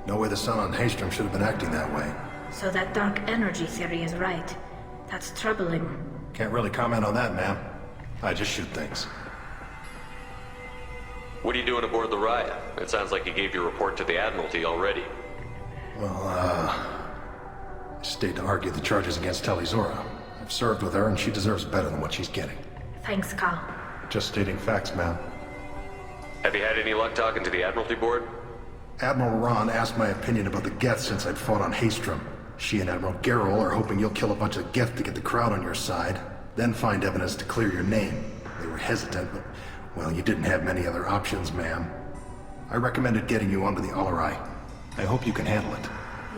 No way the sun on Haystrom should have been acting that way. So that dark energy theory is right. That's troubling. Can't really comment on that, ma'am. I just shoot things. What are you doing aboard the Raya? It sounds like you gave your report to the Admiralty already. Well, I stayed to argue the charges against Tali Zora. I've served with her, and she deserves better than what she's getting. Thanks, Kal. Just stating facts, ma'am. Have you had any luck talking to the Admiralty board? Admiral Ron asked my opinion about the Geth since I'd fought on Haystrom. She and Admiral Garrel are hoping you'll kill a bunch of Geth to get the crowd on your side, then find evidence to clear your name. They were hesitant, but, well, you didn't have many other options, ma'am. I recommended getting you onto the Alarai. I hope you can handle it.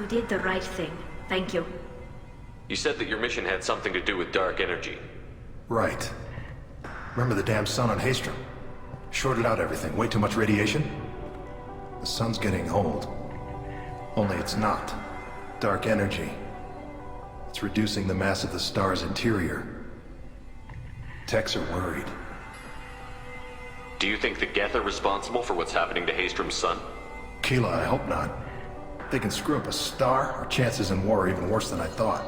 You did the right thing. Thank you. You said that your mission had something to do with dark energy. Right. Remember the damn sun on Haystrom? Shorted out everything. Way too much radiation? The sun's getting old. Only it's not. Dark energy. It's reducing the mass of the star's interior. Techs are worried. Do you think the Geth are responsible for what's happening to Haystrom's sun? Keela, I hope not. If they can screw up a star, our chances in war are even worse than I thought.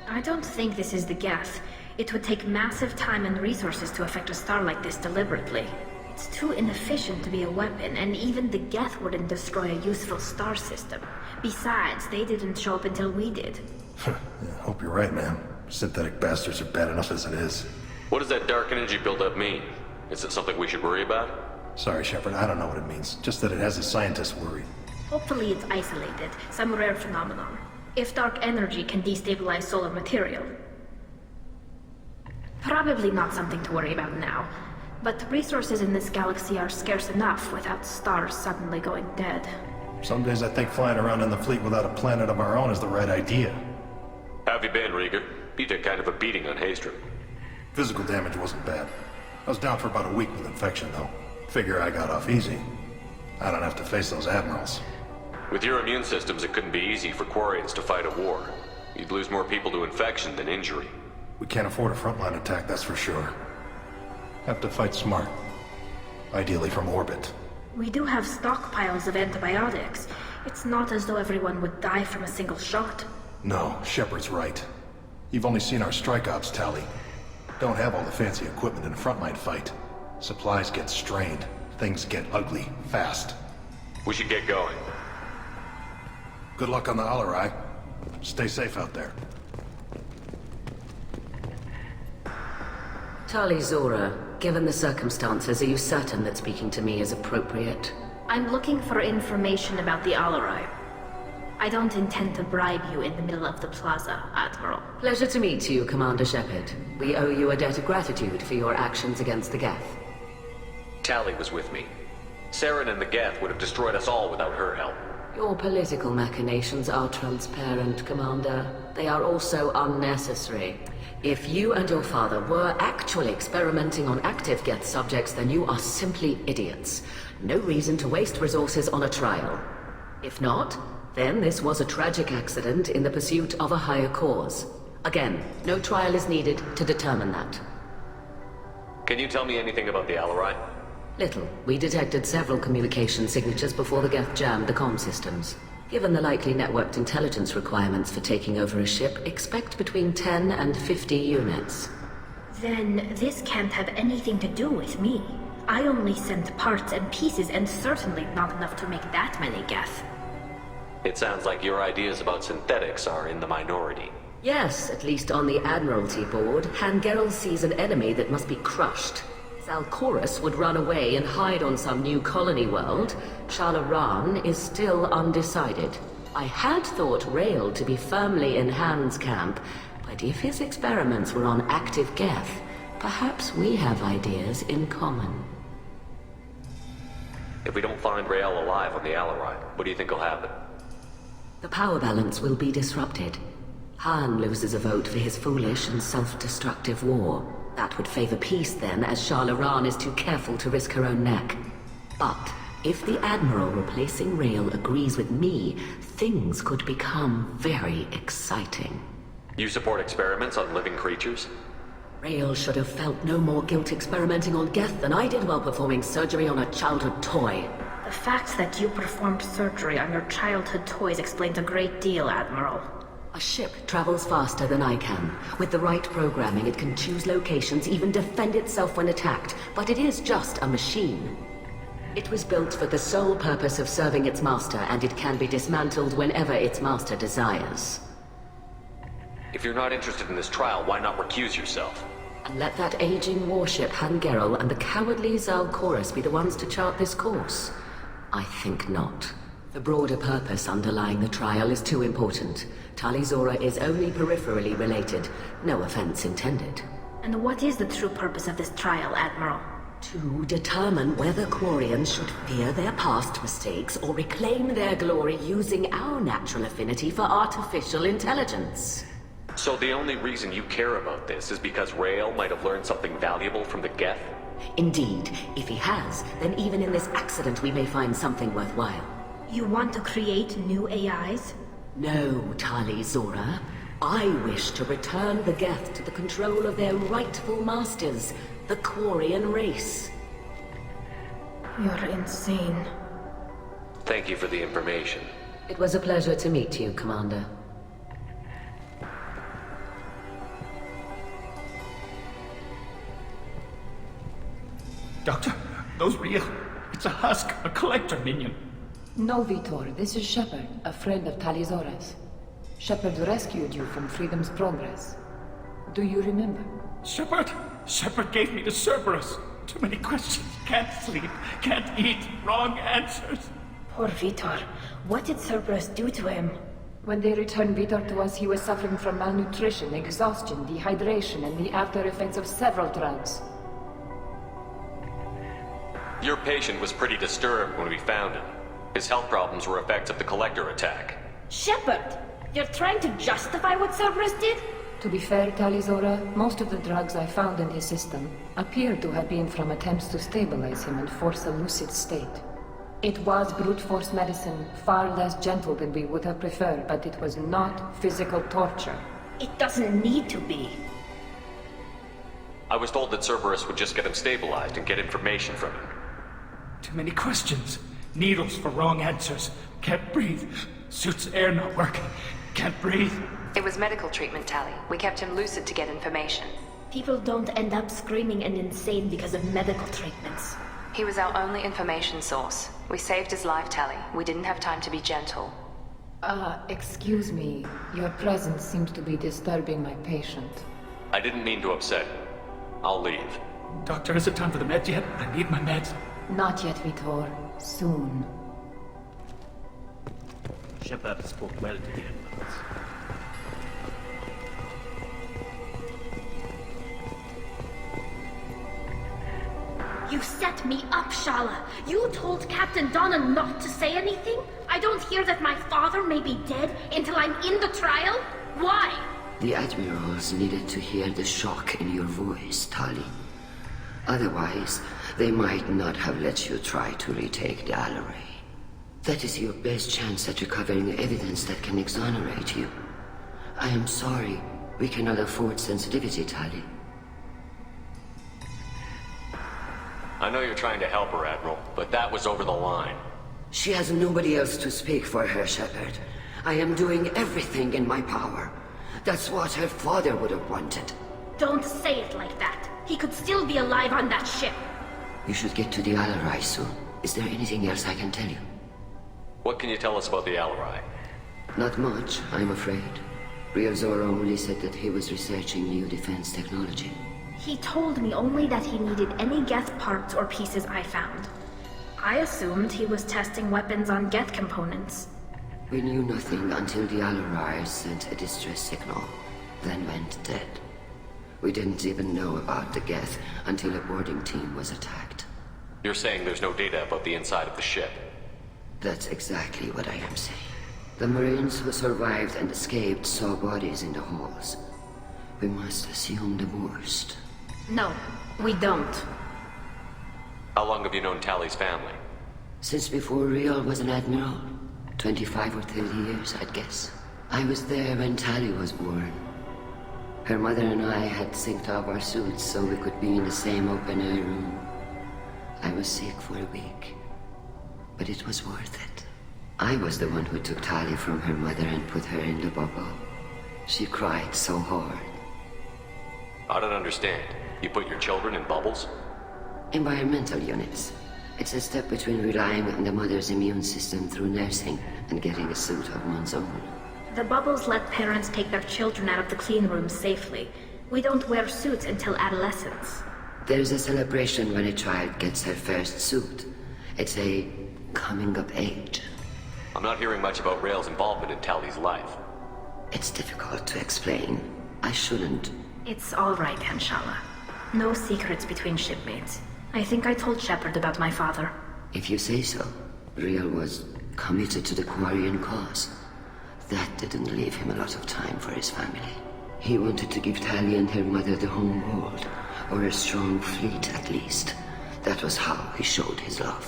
I don't think this is the Geth. It would take massive time and resources to affect a star like this deliberately. It's too inefficient to be a weapon, and even the Geth wouldn't destroy a useful star system. Besides, they didn't show up until we did. Yeah, hope you're right, man. Synthetic bastards are bad enough as it is. What does that dark energy buildup mean? Is it something we should worry about? Sorry, Shepard, I don't know what it means. Just that it has the scientists worried. Hopefully it's isolated, some rare phenomenon. If dark energy can destabilize solar material. Probably not something to worry about now. But resources in this galaxy are scarce enough without stars suddenly going dead. Some days I think flying around in the fleet without a planet of our own is the right idea. How have you been, Rieger? You took kind of a beating on Haystrom. Physical damage wasn't bad. I was down for about a week with infection, though. Figure I got off easy. I don't have to face those admirals. With your immune systems, it couldn't be easy for Quarians to fight a war. You'd lose more people to infection than injury. We can't afford a frontline attack, that's for sure. Have to fight smart. Ideally from orbit. We do have stockpiles of antibiotics. It's not as though everyone would die from a single shot. No, Shepard's right. You've only seen our strike ops, Tali. Don't have all the fancy equipment in a frontline fight. Supplies get strained. Things get ugly, fast. We should get going. Good luck on the Alarai. Stay safe out there. Tali Zora, given the circumstances, are you certain that speaking to me is appropriate? I'm looking for information about the Alarai. I don't intend to bribe you in the middle of the plaza, Admiral. Pleasure to meet you, Commander Shepard. We owe you a debt of gratitude for your actions against the Geth. Tali was with me. Saren and the Geth would have destroyed us all without her help. Your political machinations are transparent, Commander. They are also unnecessary. If you and your father were actually experimenting on active Geth subjects, then you are simply idiots. No reason to waste resources on a trial. If not, then this was a tragic accident in the pursuit of a higher cause. Again, no trial is needed to determine that. Can you tell me anything about the Alarai? Little. We detected several communication signatures before the Geth jammed the comm systems. Given the likely networked intelligence requirements for taking over a ship, expect between 10 and 50 units. Then this can't have anything to do with me. I only sent parts and pieces, and certainly not enough to make that many Geth. It sounds like your ideas about synthetics are in the minority. Yes, at least on the Admiralty board, Hangerel sees an enemy that must be crushed. Zalcorus would run away and hide on some new colony world. Shalaran is still undecided. I had thought Rael to be firmly in Han's camp, but if his experiments were on active Geth, perhaps we have ideas in common. If we don't find Rael alive on the Alarai, what do you think will happen? The power balance will be disrupted. Han loses a vote for his foolish and self-destructive war. That would favor peace then, as Shalaran is too careful to risk her own neck. But if the Admiral replacing Rael agrees with me, things could become very exciting. You support experiments on living creatures? Rael should have felt no more guilt experimenting on Geth than I did while performing surgery on a childhood toy. The fact that you performed surgery on your childhood toys explains a great deal, Admiral. A ship travels faster than I can. With the right programming, it can choose locations, even defend itself when attacked. But it is just a machine. It was built for the sole purpose of serving its master, and it can be dismantled whenever its master desires. If you're not interested in this trial, why not recuse yourself? And let that aging warship Hangerel and the cowardly Zalcorus be the ones to chart this course? I think not. The broader purpose underlying the trial is too important. Tali Zora is only peripherally related. No offense intended. And what is the true purpose of this trial, Admiral? To determine whether Quarians should fear their past mistakes or reclaim their glory using our natural affinity for artificial intelligence. So the only reason you care about this is because Rael might have learned something valuable from the Geth? Indeed. If he has, then even in this accident we may find something worthwhile. You want to create new AIs? No, Tali Zora. I wish to return the Geth to the control of their rightful masters, the Quarian race. You're insane. Thank you for the information. It was a pleasure to meet you, Commander. Doctor, those real. It's a husk, a collector minion. No, Vitor. This is Shepard, a friend of Tali Zora's. Shepard rescued you from Freedom's Progress. Do you remember? Shepard? Shepard gave me the Cerberus. Too many questions. Can't sleep. Can't eat. Wrong answers. Poor Vitor. What did Cerberus do to him? When they returned Vitor to us, he was suffering from malnutrition, exhaustion, dehydration, and the after effects of several drugs. Your patient was pretty disturbed when we found him. His health problems were effects of the Collector attack. Shepard! You're trying to justify what Cerberus did? To be fair, Tali Zora, most of the drugs I found in his system appear to have been from attempts to stabilize him and force a lucid state. It was brute force medicine, far less gentle than we would have preferred, but it was not physical torture. It doesn't need to be. I was told that Cerberus would just get him stabilized and get information from him. Too many questions. Needles for wrong answers. Can't breathe. Suit's air not working. Can't breathe. It was medical treatment, Tali. We kept him lucid to get information. People don't end up screaming and insane because of medical treatments. He was our only information source. We saved his life, Tali. We didn't have time to be gentle. Excuse me. Your presence seems to be disturbing my patient. I didn't mean to upset you. I'll leave. Doctor, is it time for the meds yet? I need my meds. Not yet, Vitor. Soon. Shepard spoke well to the Admirals. You set me up, Shala. You told Captain Donna not to say anything? I don't hear that my father may be dead until I'm in the trial? Why? The Admirals needed to hear the shock in your voice, Tali. Otherwise, they might not have let you try to retake the Alarai. That is your best chance at recovering evidence that can exonerate you. I am sorry. We cannot afford sensitivity, Tali. I know you're trying to help her, Admiral, but that was over the line. She has nobody else to speak for her, Shepard. I am doing everything in my power. That's what her father would have wanted. Don't say it like that. He could still be alive on that ship. You should get to the Alarai soon. Is there anything else I can tell you? What can you tell us about the Alarai? Not much, I'm afraid. Real Zora only said that he was researching new defense technology. He told me only that he needed any Geth parts or pieces I found. I assumed he was testing weapons on Geth components. We knew nothing until the Alarai sent a distress signal, then went dead. We didn't even know about the Geth until a boarding team was attacked. You're saying there's no data about the inside of the ship? That's exactly what I am saying. The Marines who survived and escaped saw bodies in the halls. We must assume the worst. No, we don't. How long have you known Tali's family? Since before Real was an admiral. 25 or 30 years, I'd guess. I was there when Tali was born. Her mother and I had synced up our suits so we could be in the same open-air room. I was sick for a week, but it was worth it. I was the one who took Tali from her mother and put her in the bubble. She cried so hard. I don't understand. You put your children in bubbles? Environmental units. It's a step between relying on the mother's immune system through nursing and getting a suit of one's own. The bubbles let parents take their children out of the clean rooms safely. We don't wear suits until adolescence. There's a celebration when a child gets her first suit. It's a coming of age. I'm not hearing much about Rail's involvement in Tali's life. It's difficult to explain. I shouldn't. It's all right, Anshala. No secrets between shipmates. I think I told Shepard about my father. If you say so. Real was committed to the Quarian cause. That didn't leave him a lot of time for his family. He wanted to give Tali and her mother the home world, or a strong fleet at least. That was how he showed his love.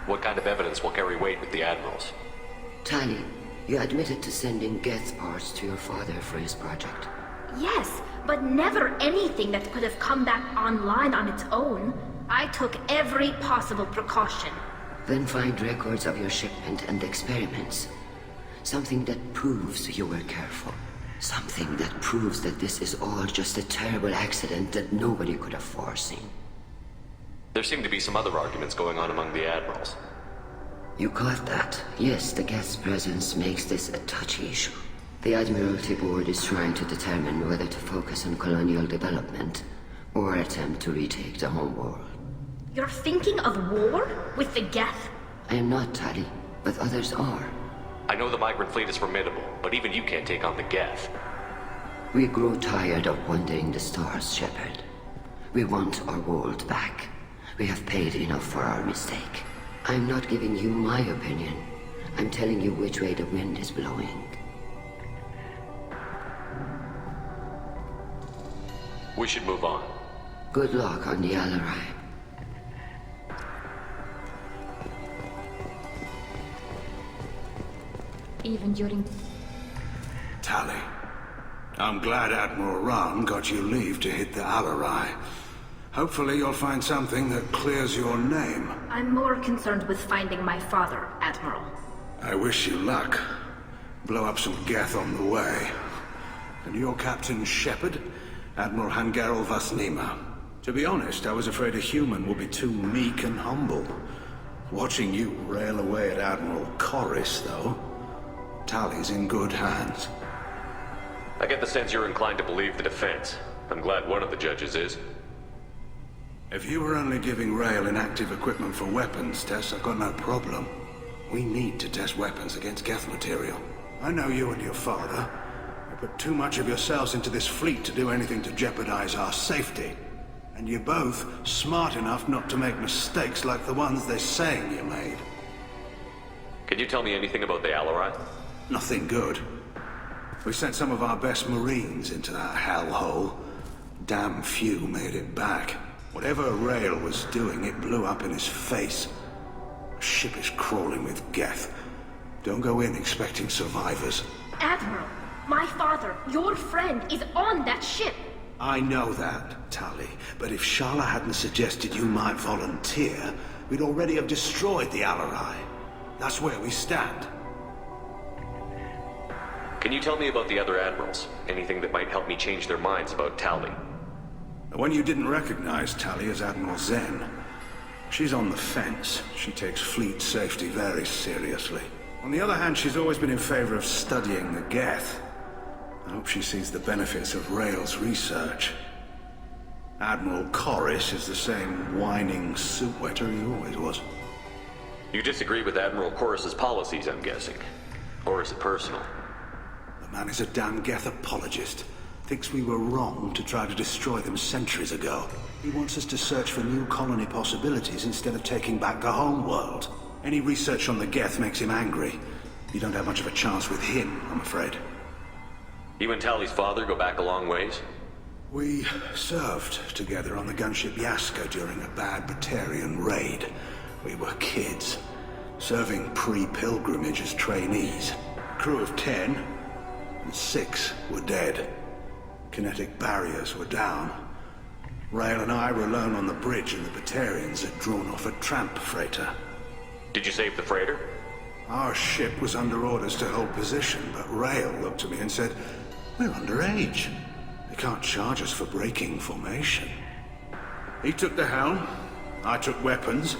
What kind of evidence will carry weight with the admirals? Tali, you admitted to sending Geth parts to your father for his project. Yes, but never anything that could have come back online on its own. I took every possible precaution. Then find records of your shipment and experiments. Something that proves you were careful. Something that proves that this is all just a terrible accident that nobody could have foreseen. There seem to be some other arguments going on among the admirals. You caught that? Yes, the Geth's presence makes this a touchy issue. The Admiralty Board is trying to determine whether to focus on colonial development or attempt to retake the home world. You're thinking of war? With the Geth? I am not, Tali, but others are. I know the migrant fleet is formidable, but even you can't take on the Geth. We grow tired of wandering the stars, Shepard. We want our world back. We have paid enough for our mistake. I'm not giving you my opinion. I'm telling you which way the wind is blowing. We should move on. Good luck on the Alarai. Even during... Tali, I'm glad Admiral Ron got you leave to hit the Alarai. Hopefully you'll find something that clears your name. I'm more concerned with finding my father, Admiral. I wish you luck. Blow up some Geth on the way. And your Captain Shepard? Admiral Hangarel Vasnima. To be honest, I was afraid a human would be too meek and humble. Watching you rail away at Admiral Corris, though. Tali's in good hands. I get the sense you're inclined to believe the defense. I'm glad one of the judges is. If you were only giving Rail inactive equipment for weapons tests, I've got no problem. We need to test weapons against Geth material. I know you and your father. You put too much of yourselves into this fleet to do anything to jeopardize our safety. And you're both smart enough not to make mistakes like the ones they're saying you made. Can you tell me anything about the Alarai? Nothing good. We sent some of our best Marines into that hellhole. Damn few made it back. Whatever Rail was doing, it blew up in his face. The ship is crawling with Geth. Don't go in expecting survivors. Admiral, my father, your friend, is on that ship. I know that, Tali, but if Shala hadn't suggested you might volunteer, we'd already have destroyed the Alarai. That's where we stand. Can you tell me about the other admirals? Anything that might help me change their minds about Tali? The one you didn't recognize, Tali, is Admiral Zen. She's on the fence. She takes fleet safety very seriously. On the other hand, she's always been in favor of studying the Geth. I hope she sees the benefits of Rail's research. Admiral Corris is the same whining soup wetter he always was. You disagree with Admiral Corris's policies, I'm guessing. Or is it personal? The man is a damn Geth apologist. Thinks we were wrong to try to destroy them centuries ago. He wants us to search for new colony possibilities instead of taking back the home world. Any research on the Geth makes him angry. You don't have much of a chance with him, I'm afraid. You and Tali's father go back a long ways? We served together on the gunship Yaska during a bad Batarian raid. We were kids, serving pre-pilgrimage as trainees. Crew of 10, and 6 were dead. Kinetic barriers were down. Rail and I were alone on the bridge, and the Batarians had drawn off a tramp freighter. Did you save the freighter? Our ship was under orders to hold position, but Rail looked at me and said, "We're underage. They can't charge us for breaking formation." He took the helm, I took weapons,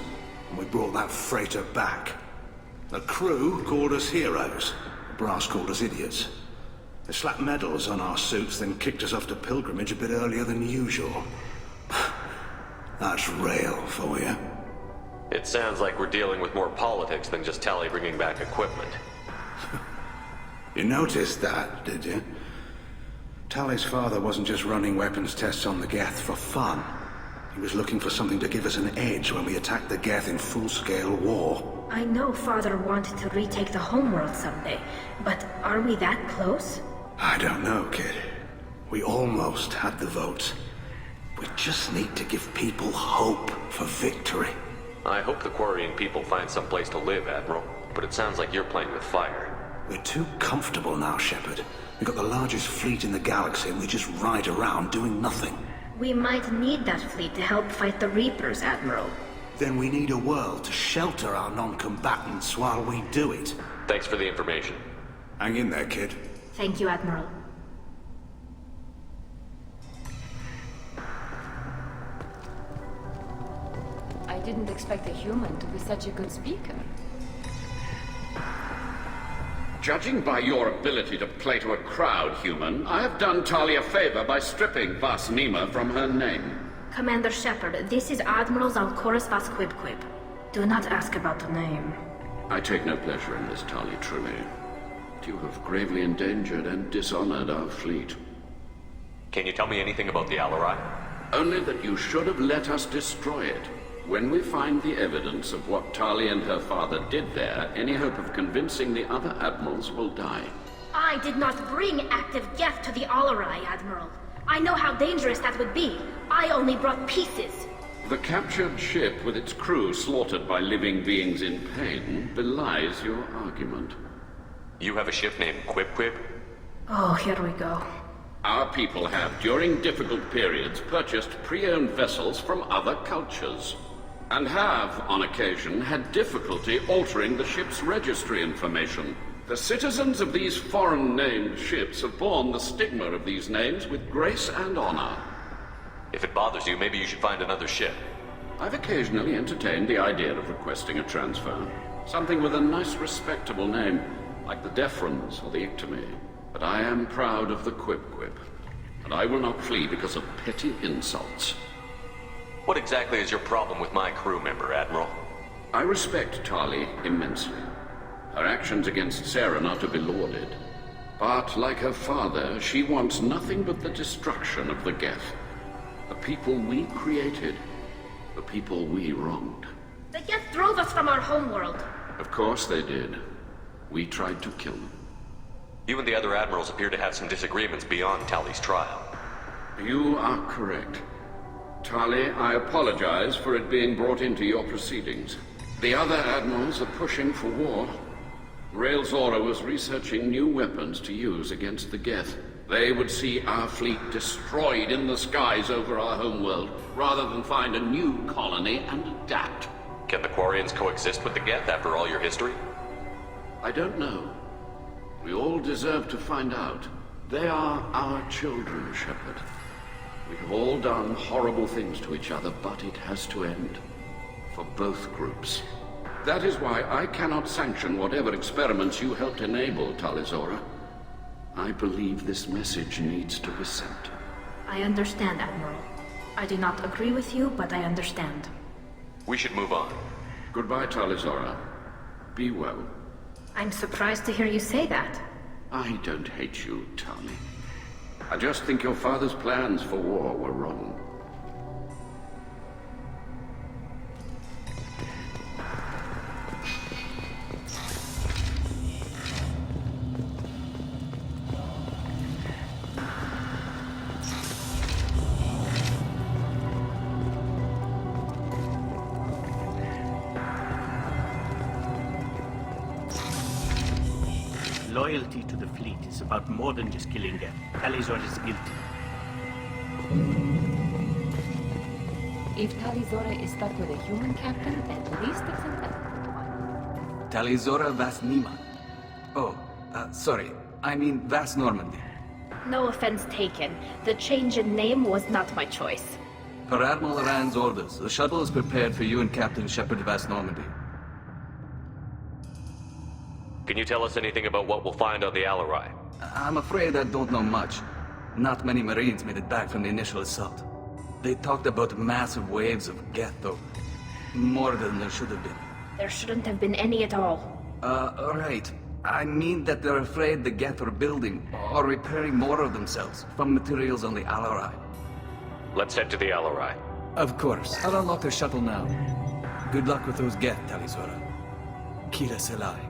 and we brought that freighter back. The crew called us heroes. The brass called us idiots. They slapped medals on our suits, then kicked us off to pilgrimage a bit earlier than usual. That's Rail for you. It sounds like we're dealing with more politics than just Tali bringing back equipment. You noticed that, did you? Tali's father wasn't just running weapons tests on the Geth for fun. He was looking for something to give us an edge when we attacked the Geth in full-scale war. I know Father wanted to retake the homeworld someday, but are we that close? I don't know, kid. We almost had the votes. We just need to give people hope for victory. I hope the Quarian people find some place to live, Admiral. But it sounds like you're playing with fire. We're too comfortable now, Shepard. We've got the largest fleet in the galaxy and we just ride around doing nothing. We might need that fleet to help fight the Reapers, Admiral. Then we need a world to shelter our non-combatants while we do it. Thanks for the information. Hang in there, kid. Thank you, Admiral. I didn't expect a human to be such a good speaker. Judging by your ability to play to a crowd, human, I have done Tali a favor by stripping Vas Nima from her name. Commander Shepard, this is Admiral Zalkoris Vas Quibquib. Do not ask about the name. I take no pleasure in this, Tali, truly. But you have gravely endangered and dishonored our fleet. Can you tell me anything about the Alarai? Only that you should have let us destroy it. When we find the evidence of what Tali and her father did there, any hope of convincing the other admirals will die. I did not bring active Geth to the Alarai, Admiral. I know how dangerous that would be. I only brought pieces. The captured ship with its crew slaughtered by living beings in pain belies your argument. You have a ship named Quib? Oh, here we go. Our people have, during difficult periods, purchased pre-owned vessels from other cultures. And have, on occasion, had difficulty altering the ship's registry information. The citizens of these foreign-named ships have borne the stigma of these names with grace and honor. If it bothers you, maybe you should find another ship. I've occasionally entertained the idea of requesting a transfer. Something with a nice, respectable name, like the Defrons or the Ictomy. But I am proud of the Quib, and I will not flee because of petty insults. What exactly is your problem with my crew member, Admiral? I respect Tali immensely. Her actions against Saren are to be lauded. But, like her father, she wants nothing but the destruction of the Geth. The people we created. The people we wronged. The Geth drove us from our homeworld. Of course they did. We tried to kill them. You and the other admirals appear to have some disagreements beyond Tali's trial. You are correct. Tali, I apologize for it being brought into your proceedings. The other admirals are pushing for war. Rail Zora was researching new weapons to use against the Geth. They would see our fleet destroyed in the skies over our homeworld, rather than find a new colony and adapt. Can the Quarians coexist with the Geth after all your history? I don't know. We all deserve to find out. They are our children, Shepard. We have all done horrible things to each other, but it has to end. For both groups. That is why I cannot sanction whatever experiments you helped enable, Talizora. I believe this message needs to be sent. I understand, Admiral. I do not agree with you, but I understand. We should move on. Goodbye, Talizora. Be well. I'm surprised to hear you say that. I don't hate you, Tali. I just think your father's plans for war were wrong. Loyalty to the fleet is about more than just killing Geth. Talizora is guilty. If Talizora is stuck with a human captain, at least it's entitled to one. Talizora Vas Nima. Oh, sorry. I mean Vas Normandy. No offense taken. The change in name was not my choice. Per Admiral Rand's orders, the shuttle is prepared for you and Captain Shepard Vas Normandy. Can you tell us anything about what we'll find on the Alarai? I'm afraid I don't know much. Not many Marines made it back from the initial assault. They talked about massive waves of Geth, though. More than there should have been. There shouldn't have been any at all. Right. I mean that they're afraid the Geth are building or repairing more of themselves from materials on the Alarai. Let's head to the Alarai. Of course. I'll unlock the shuttle now. Good luck with those Geth, Talizora. Kira Selai.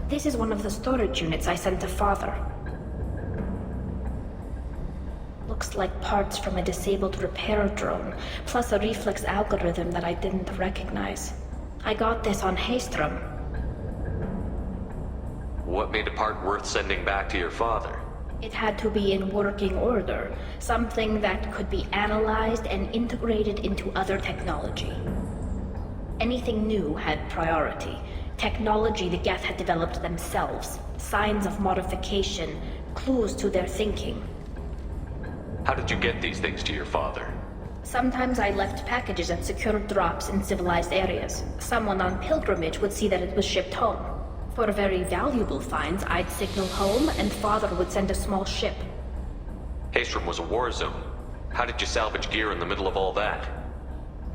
This is one of the storage units I sent to Father. Looks like parts from a disabled repair drone, plus a reflex algorithm that I didn't recognize. I got this on Haystrom. What made a part worth sending back to your father? It had to be in working order, something that could be analyzed and integrated into other technology. Anything new had priority. Technology the Geth had developed themselves, signs of modification, clues to their thinking. How did you get these things to your father? Sometimes I left packages at secured drops in civilized areas. Someone on pilgrimage would see that it was shipped home. For very valuable finds, I'd signal home and Father would send a small ship. Haystrom was a war zone. How did you salvage gear in the middle of all that?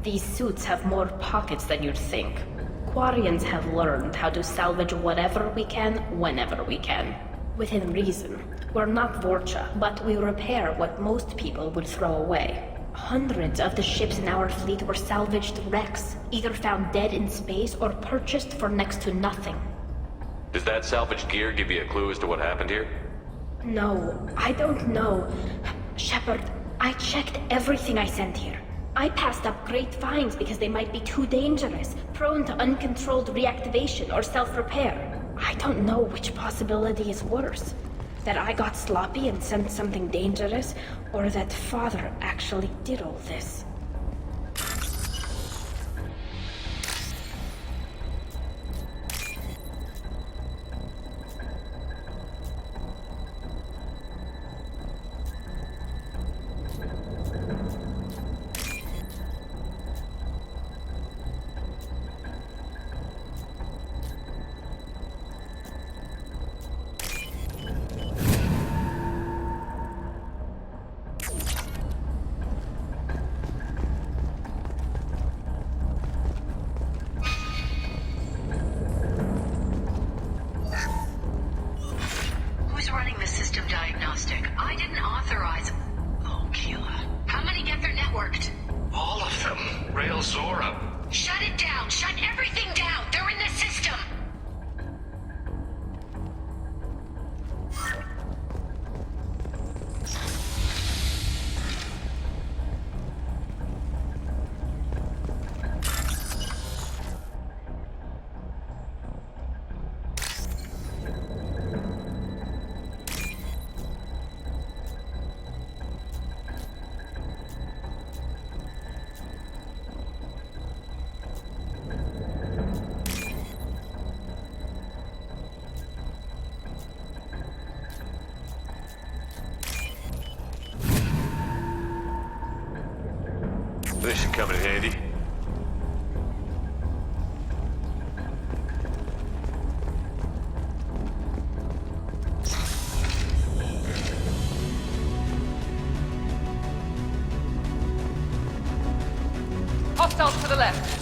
These suits have more pockets than you'd think. Quarians have learned how to salvage whatever we can, whenever we can. Within reason. We're not Vorcha, but we repair what most people would throw away. Hundreds of the ships in our fleet were salvaged wrecks, either found dead in space or purchased for next to nothing. Does that salvaged gear give you a clue as to what happened here? No, I don't know. Shepard, I checked everything I sent here. I passed up great finds because they might be too dangerous, prone to uncontrolled reactivation or self-repair. I don't know which possibility is worse. That I got sloppy and sent something dangerous, or that Father actually did all this. This should come in handy. Hostiles to the left.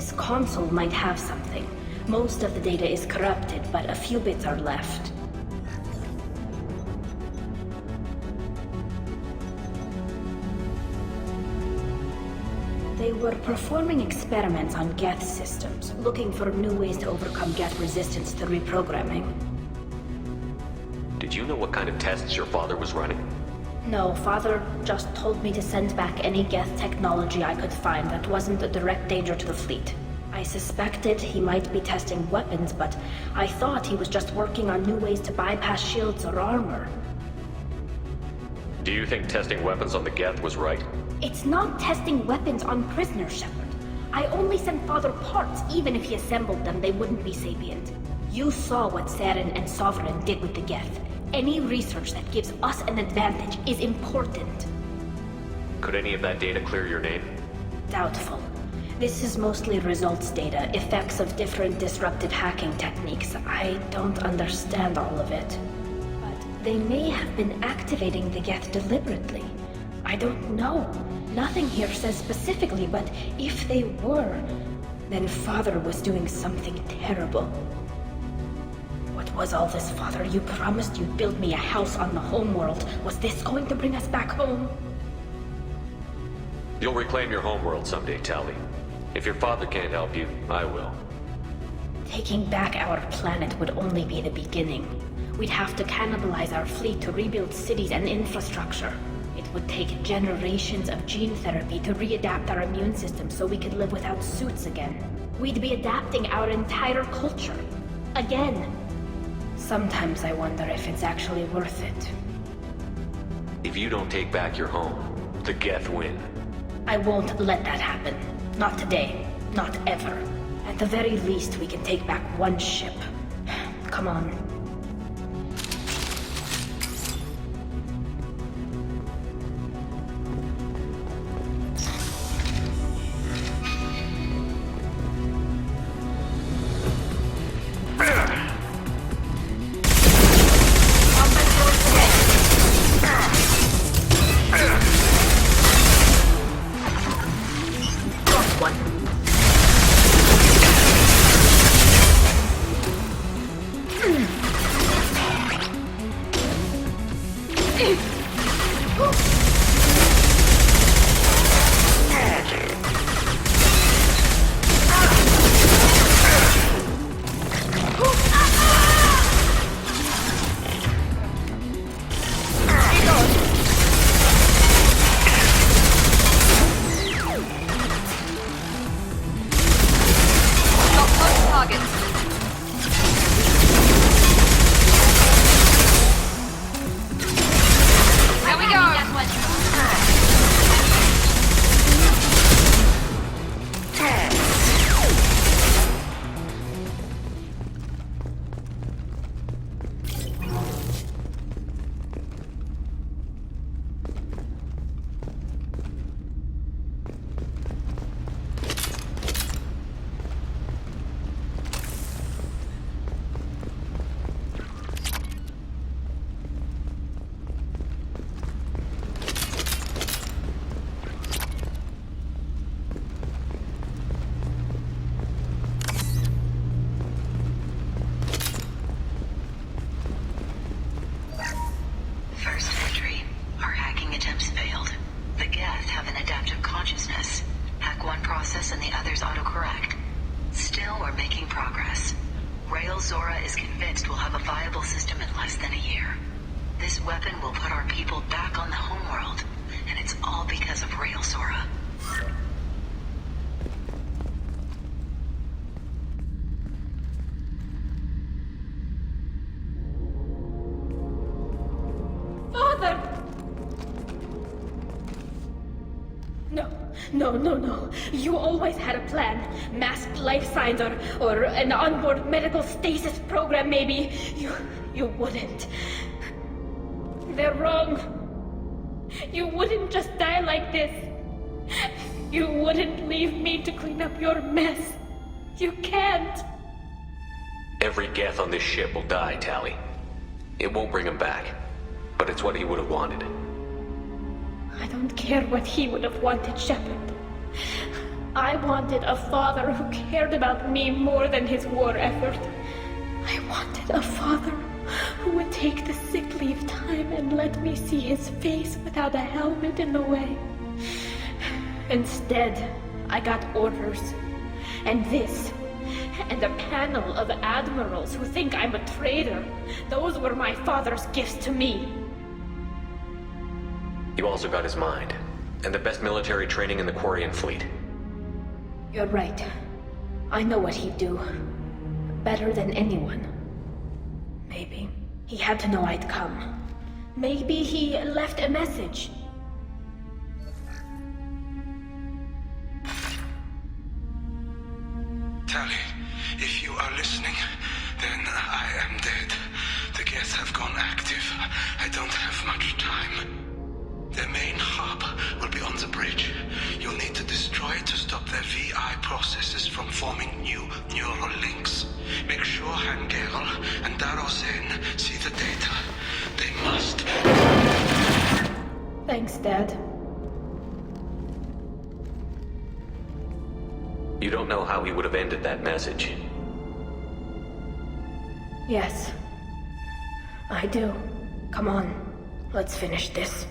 This console might have something. Most of the data is corrupted, but a few bits are left. They were performing experiments on Geth systems, looking for new ways to overcome Geth resistance to reprogramming. Did you know what kind of tests your father was running? No, Father just told me to send back any Geth technology I could find that wasn't a direct danger to the fleet. I suspected he might be testing weapons, but I thought he was just working on new ways to bypass shields or armor. Do you think testing weapons on the Geth was right? It's not testing weapons on prisoners, Shepard. I only sent Father parts. Even if he assembled them, they wouldn't be sapient. You saw what Saren and Sovereign did with the Geth. Any research that gives us an advantage is important. Could any of that data clear your name? Doubtful. This is mostly results data, effects of different disruptive hacking techniques. I don't understand all of it. But they may have been activating the Geth deliberately. I don't know. Nothing here says specifically, but if they were, then Father was doing something terrible. What was all this, Father? You promised you'd build me a house on the homeworld. Was this going to bring us back home? You'll reclaim your homeworld someday, Tali. If your father can't help you, I will. Taking back our planet would only be the beginning. We'd have to cannibalize our fleet to rebuild cities and infrastructure. It would take generations of gene therapy to readapt our immune system so we could live without suits again. We'd be adapting our entire culture. Again. Sometimes I wonder if it's actually worth it. If you don't take back your home, the Geth win. I won't let that happen. Not today. Not ever. At the very least, we can take back one ship. Come on. No. You always had a plan. Masked life signs or an onboard medical stasis program, maybe. You wouldn't. They're wrong. You wouldn't just die like this. You wouldn't leave me to clean up your mess. You can't. Every Geth on this ship will die, Tali. It won't bring him back, but it's what he would have wanted. I don't care what he would have wanted, Shepard. I wanted a father who cared about me more than his war effort. I wanted a father who would take the sick leave time and let me see his face without a helmet in the way. Instead, I got orders. And this. And a panel of admirals who think I'm a traitor. Those were my father's gifts to me. You also got his mind, and the best military training in the Quarian fleet. You're right. I know what he'd do. Better than anyone. Maybe he had to know I'd come. Maybe he left a message. Tali, if you are listening, then I am dead. The Geth have gone active. I don't have much time. The main hub will be on the bridge. You'll need to destroy it to stop their VI processes from forming new neural links. Make sure Hangerl and Darozen see the data. They must. Thanks, Dad. You don't know how he would have ended that message. Yes. I do. Come on. Let's finish this.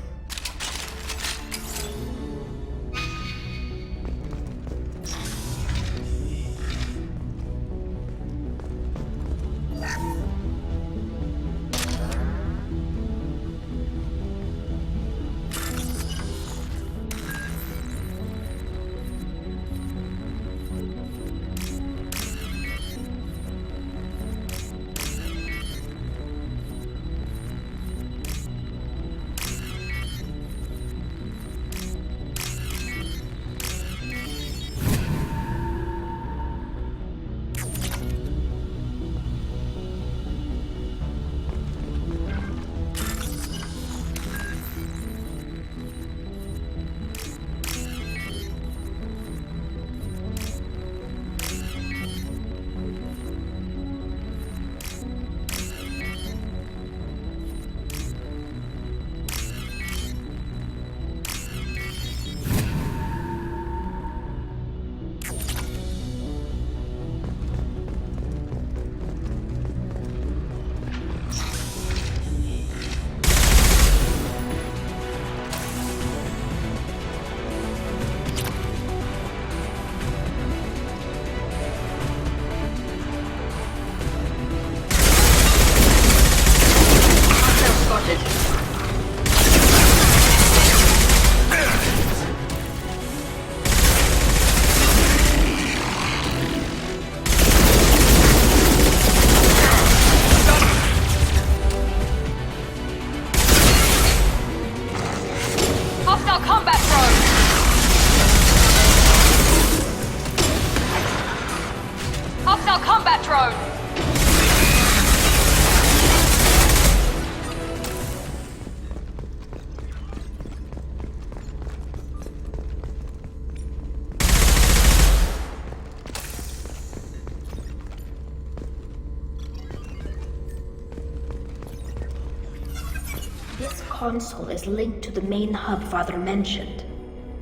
Console is linked to the main hub Father mentioned.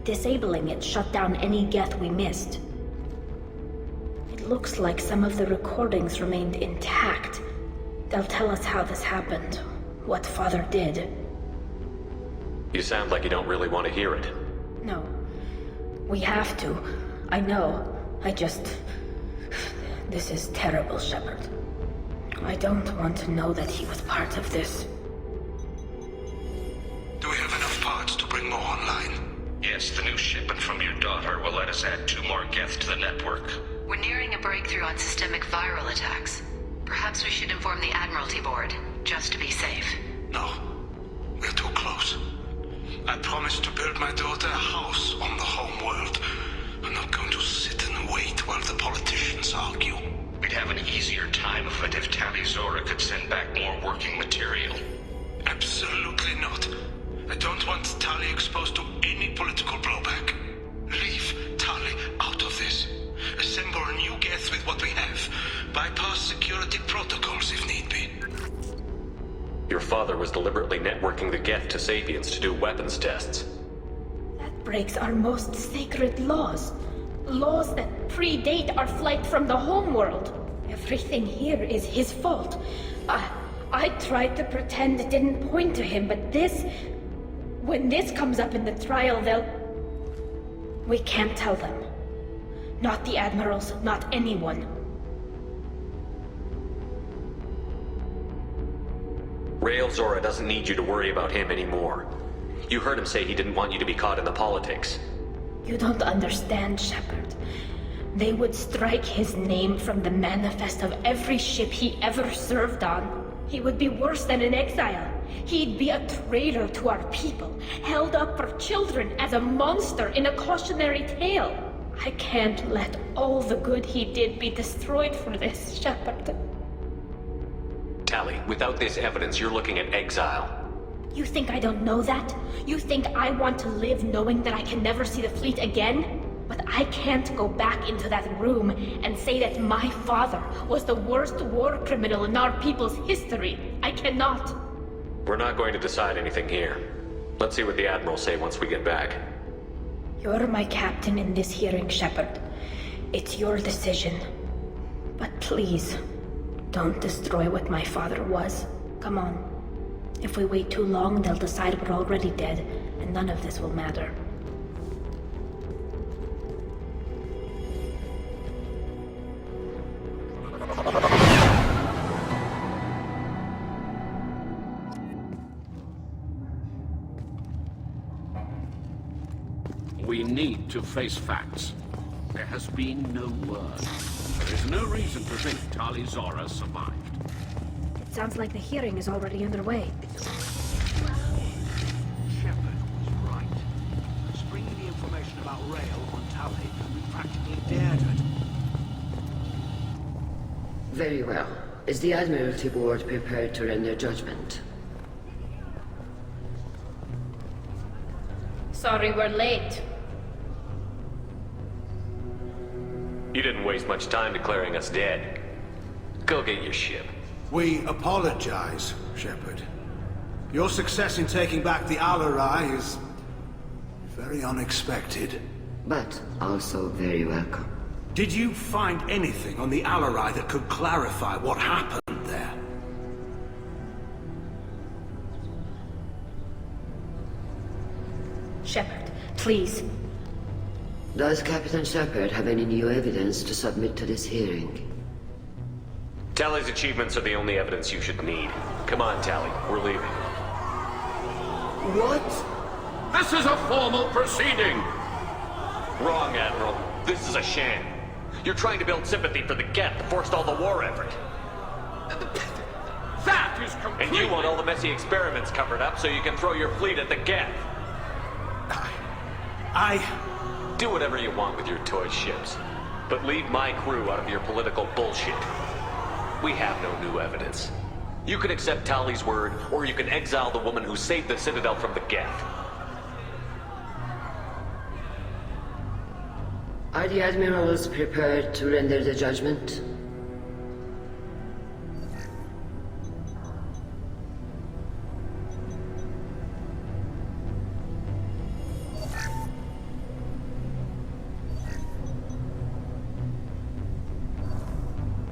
Disabling it shut down any Geth we missed. It looks like some of the recordings remained intact. They'll tell us how this happened, what Father did. You sound like you don't really want to hear it. No. We have to. I know. This is terrible, Shepard. I don't want to know that he was part of this. Do we have enough parts to bring more online? Yes, the new shipment from your daughter will let us add 2 more Geth to the network. We're nearing a breakthrough on systemic viral attacks. Perhaps we should inform the Admiralty Board, just to be safe. No. We're too close. I promised to build my daughter a house on the home world. I'm not going to sit and wait while the politicians argue. We'd have an easier time of it if Tali Zora could send back more working material. Absolutely not. I don't want Tali exposed to any political blowback. Leave Tali out of this. Assemble a new Geth with what we have. Bypass security protocols if need be. Your father was deliberately networking the Geth to Sapiens to do weapons tests. That breaks our most sacred laws. Laws that predate our flight from the homeworld. Everything here is his fault. I tried to pretend it didn't point to him, but this... When this comes up in the trial, they'll... We can't tell them. Not the admirals, not anyone. Rail Zora doesn't need you to worry about him anymore. You heard him say he didn't want you to be caught in the politics. You don't understand, Shepard. They would strike his name from the manifest of every ship he ever served on. He would be worse than an exile. He'd be a traitor to our people, held up for children as a monster in a cautionary tale. I can't let all the good he did be destroyed for this, Shepard. Tali, without this evidence, you're looking at exile. You think I don't know that? You think I want to live knowing that I can never see the fleet again? But I can't go back into that room and say that my father was the worst war criminal in our people's history. I cannot. We're not going to decide anything here. Let's see what the Admirals say once we get back. You're my captain in this hearing, Shepard. It's your decision. But please, don't destroy what my father was. Come on. If we wait too long, they'll decide we're already dead, and none of this will matter. We need to face facts. There has been no word. There is no reason to think Tali Zora survived. It sounds like the hearing is already underway. Shepard was right. Springing the information about Rail on Tali, we practically dared her. Very well. Is the Admiralty Board prepared to render judgment? Sorry we're late. You didn't waste much time declaring us dead. Go get your ship. We apologize, Shepard. Your success in taking back the Alarai is very unexpected. But also very welcome. Did you find anything on the Alarai that could clarify what happened there? Shepard, please. Does Captain Shepard have any new evidence to submit to this hearing? Tali's achievements are the only evidence you should need. Come on, Tali. We're leaving. What? This is a formal proceeding! Wrong, Admiral. This is a sham. You're trying to build sympathy for the Geth to forestall the war effort. That is completely... And you want all the messy experiments covered up so you can throw your fleet at the Geth. Do whatever you want with your toy ships, but leave my crew out of your political bullshit. We have no new evidence. You can accept Tali's word, or you can exile the woman who saved the Citadel from the Geth. Are the Admirals prepared to render the judgment?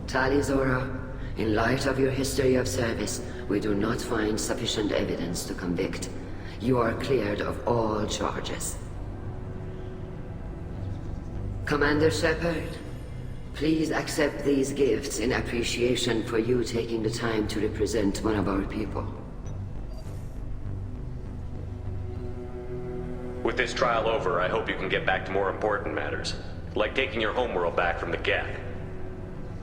Tali Zora, in light of your history of service, we do not find sufficient evidence to convict. You are cleared of all charges. Commander Shepard, please accept these gifts in appreciation for you taking the time to represent one of our people. With this trial over, I hope you can get back to more important matters, like taking your homeworld back from the Geth.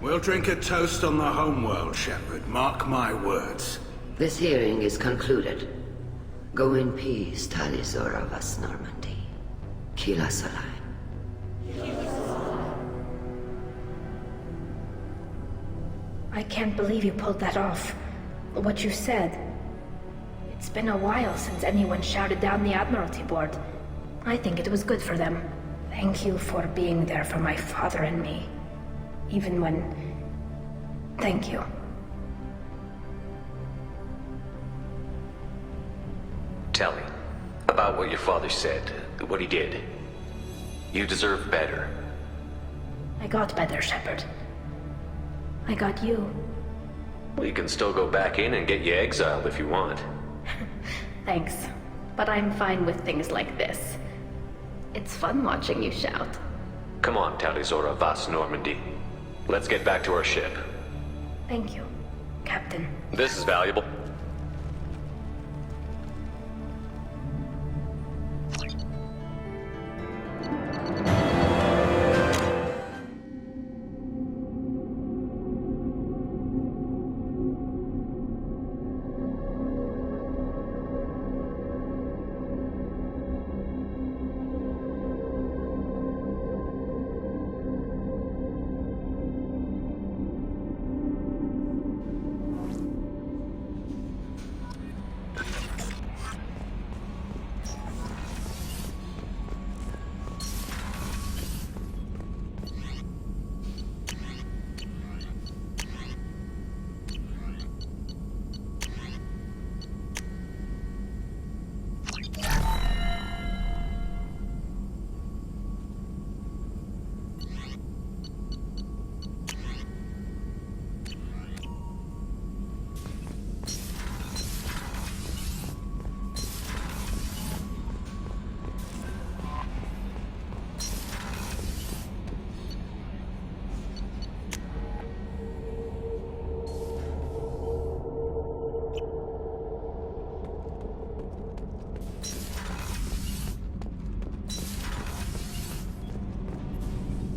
We'll drink a toast on the homeworld, Shepard. Mark my words. This hearing is concluded. Go in peace, Tali Zora vas Normandy. Kila Salai. I can't believe you pulled that off. What you said. It's been a while since anyone shouted down the Admiralty Board. I think it was good for them. Thank you for being there for my father and me. Even when... Thank you. Tell me about what your father said, what he did. You deserve better. I got better, Shepard. I got you. We can still go back in and get you exiled if you want. Thanks, but I'm fine with things like this. It's fun watching you shout. Come on, Tali Vas Normandy. Let's get back to our ship. Thank you, Captain. This is valuable.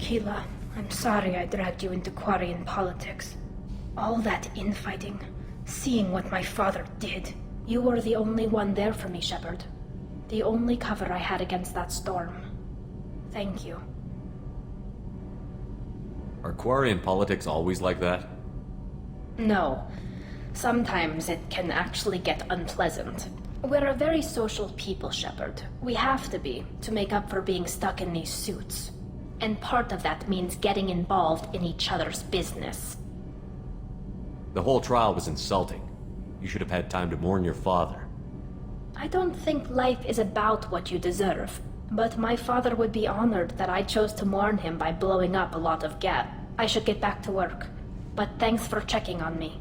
Keela, I'm sorry I dragged you into Quarian politics. All that infighting, seeing what my father did. You were the only one there for me, Shepard. The only cover I had against that storm. Thank you. Are Quarian politics always like that? No. Sometimes it can actually get unpleasant. We're a very social people, Shepard. We have to be, to make up for being stuck in these suits. And part of that means getting involved in each other's business. The whole trial was insulting. You should have had time to mourn your father. I don't think life is about what you deserve, but my father would be honored that I chose to mourn him by blowing up a lot of gas. I should get back to work, but thanks for checking on me.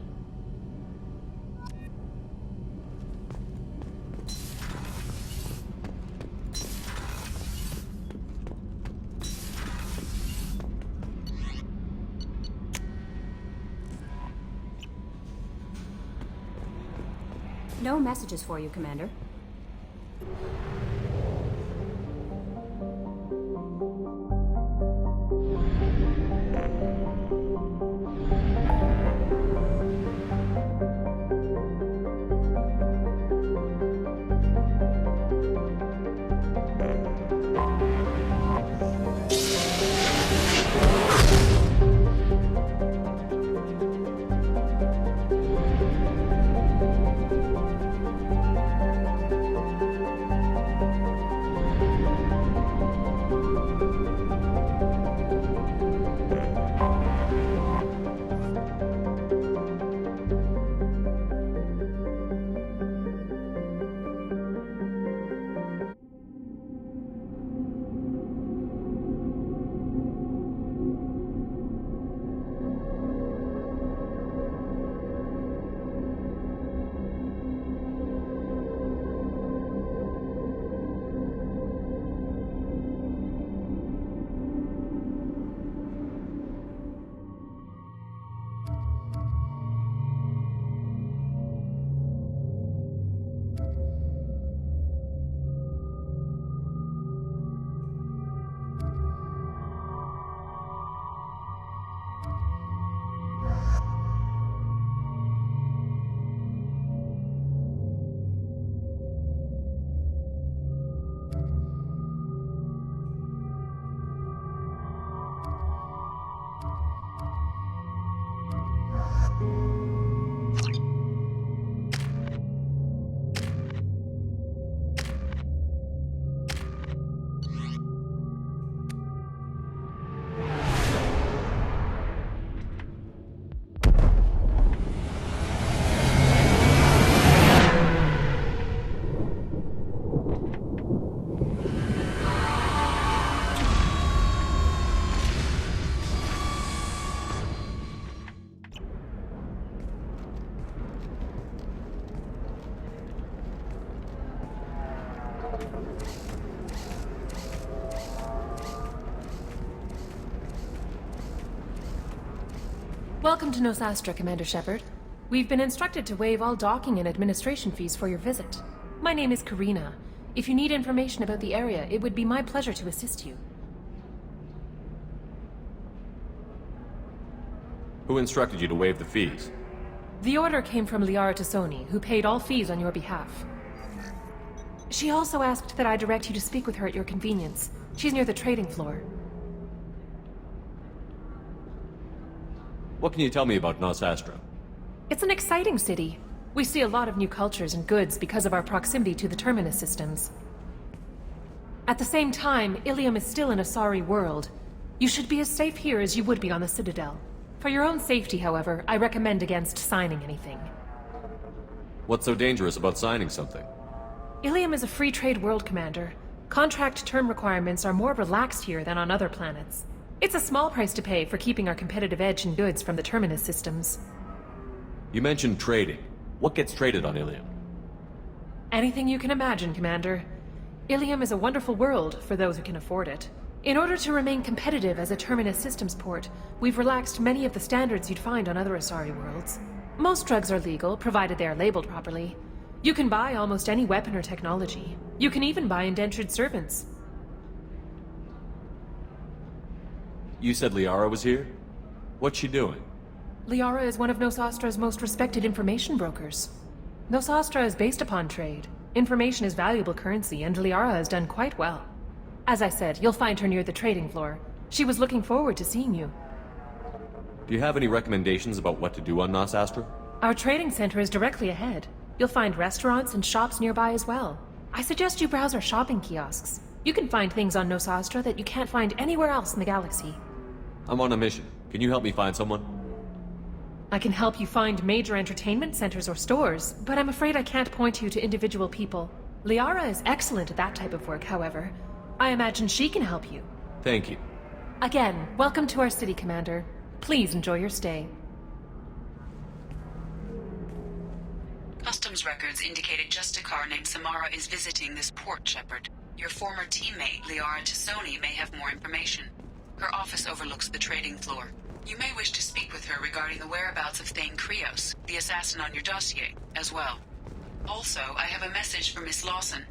No messages for you, Commander. Welcome to Nosastra, Commander Shepard. We've been instructed to waive all docking and administration fees for your visit. My name is Karina. If you need information about the area, it would be my pleasure to assist you. Who instructed you to waive the fees? The order came from Liara Tassoni, who paid all fees on your behalf. She also asked that I direct you to speak with her at your convenience. She's near the trading floor. What can you tell me about Nosastra? It's an exciting city. We see a lot of new cultures and goods because of our proximity to the Terminus systems. At the same time, Illium is still an Asari world. You should be as safe here as you would be on the Citadel. For your own safety, however, I recommend against signing anything. What's so dangerous about signing something? Illium is a free trade world, Commander. Contract term requirements are more relaxed here than on other planets. It's a small price to pay for keeping our competitive edge in goods from the Terminus systems. You mentioned trading. What gets traded on Illium? Anything you can imagine, Commander. Illium is a wonderful world for those who can afford it. In order to remain competitive as a Terminus systems port, we've relaxed many of the standards you'd find on other Asari worlds. Most drugs are legal, provided they are labeled properly. You can buy almost any weapon or technology. You can even buy indentured servants. You said Liara was here? What's she doing? Liara is one of Nosastra's most respected information brokers. Nosastra is based upon trade. Information is valuable currency, and Liara has done quite well. As I said, you'll find her near the trading floor. She was looking forward to seeing you. Do you have any recommendations about what to do on Nosastra? Our trading center is directly ahead. You'll find restaurants and shops nearby as well. I suggest you browse our shopping kiosks. You can find things on Nosastra that you can't find anywhere else in the galaxy. I'm on a mission. Can you help me find someone? I can help you find major entertainment centers or stores, but I'm afraid I can't point you to individual people. Liara is excellent at that type of work, however. I imagine she can help you. Thank you. Again, welcome to our city, Commander. Please enjoy your stay. Customs records indicated just a car named Samara is visiting this port, Shepard. Your former teammate, Liara Tassoni, may have more information. Her office overlooks the trading floor. You may wish to speak with her regarding the whereabouts of Thane Krios, the assassin on your dossier, as well. Also, I have a message for Miss Lawson.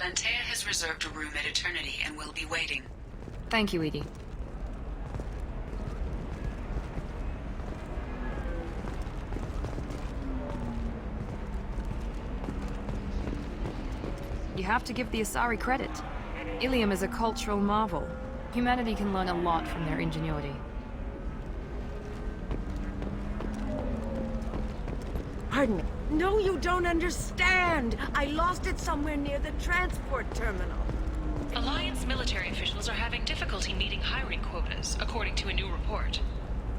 Lantea has reserved a room at Eternity and will be waiting. Thank you, Edie. You have to give the Asari credit. Illium is a cultural marvel. Humanity can learn a lot from their ingenuity. Pardon me. No, you don't understand! I lost it somewhere near the transport terminal. Alliance military officials are having difficulty meeting hiring quotas, according to a new report.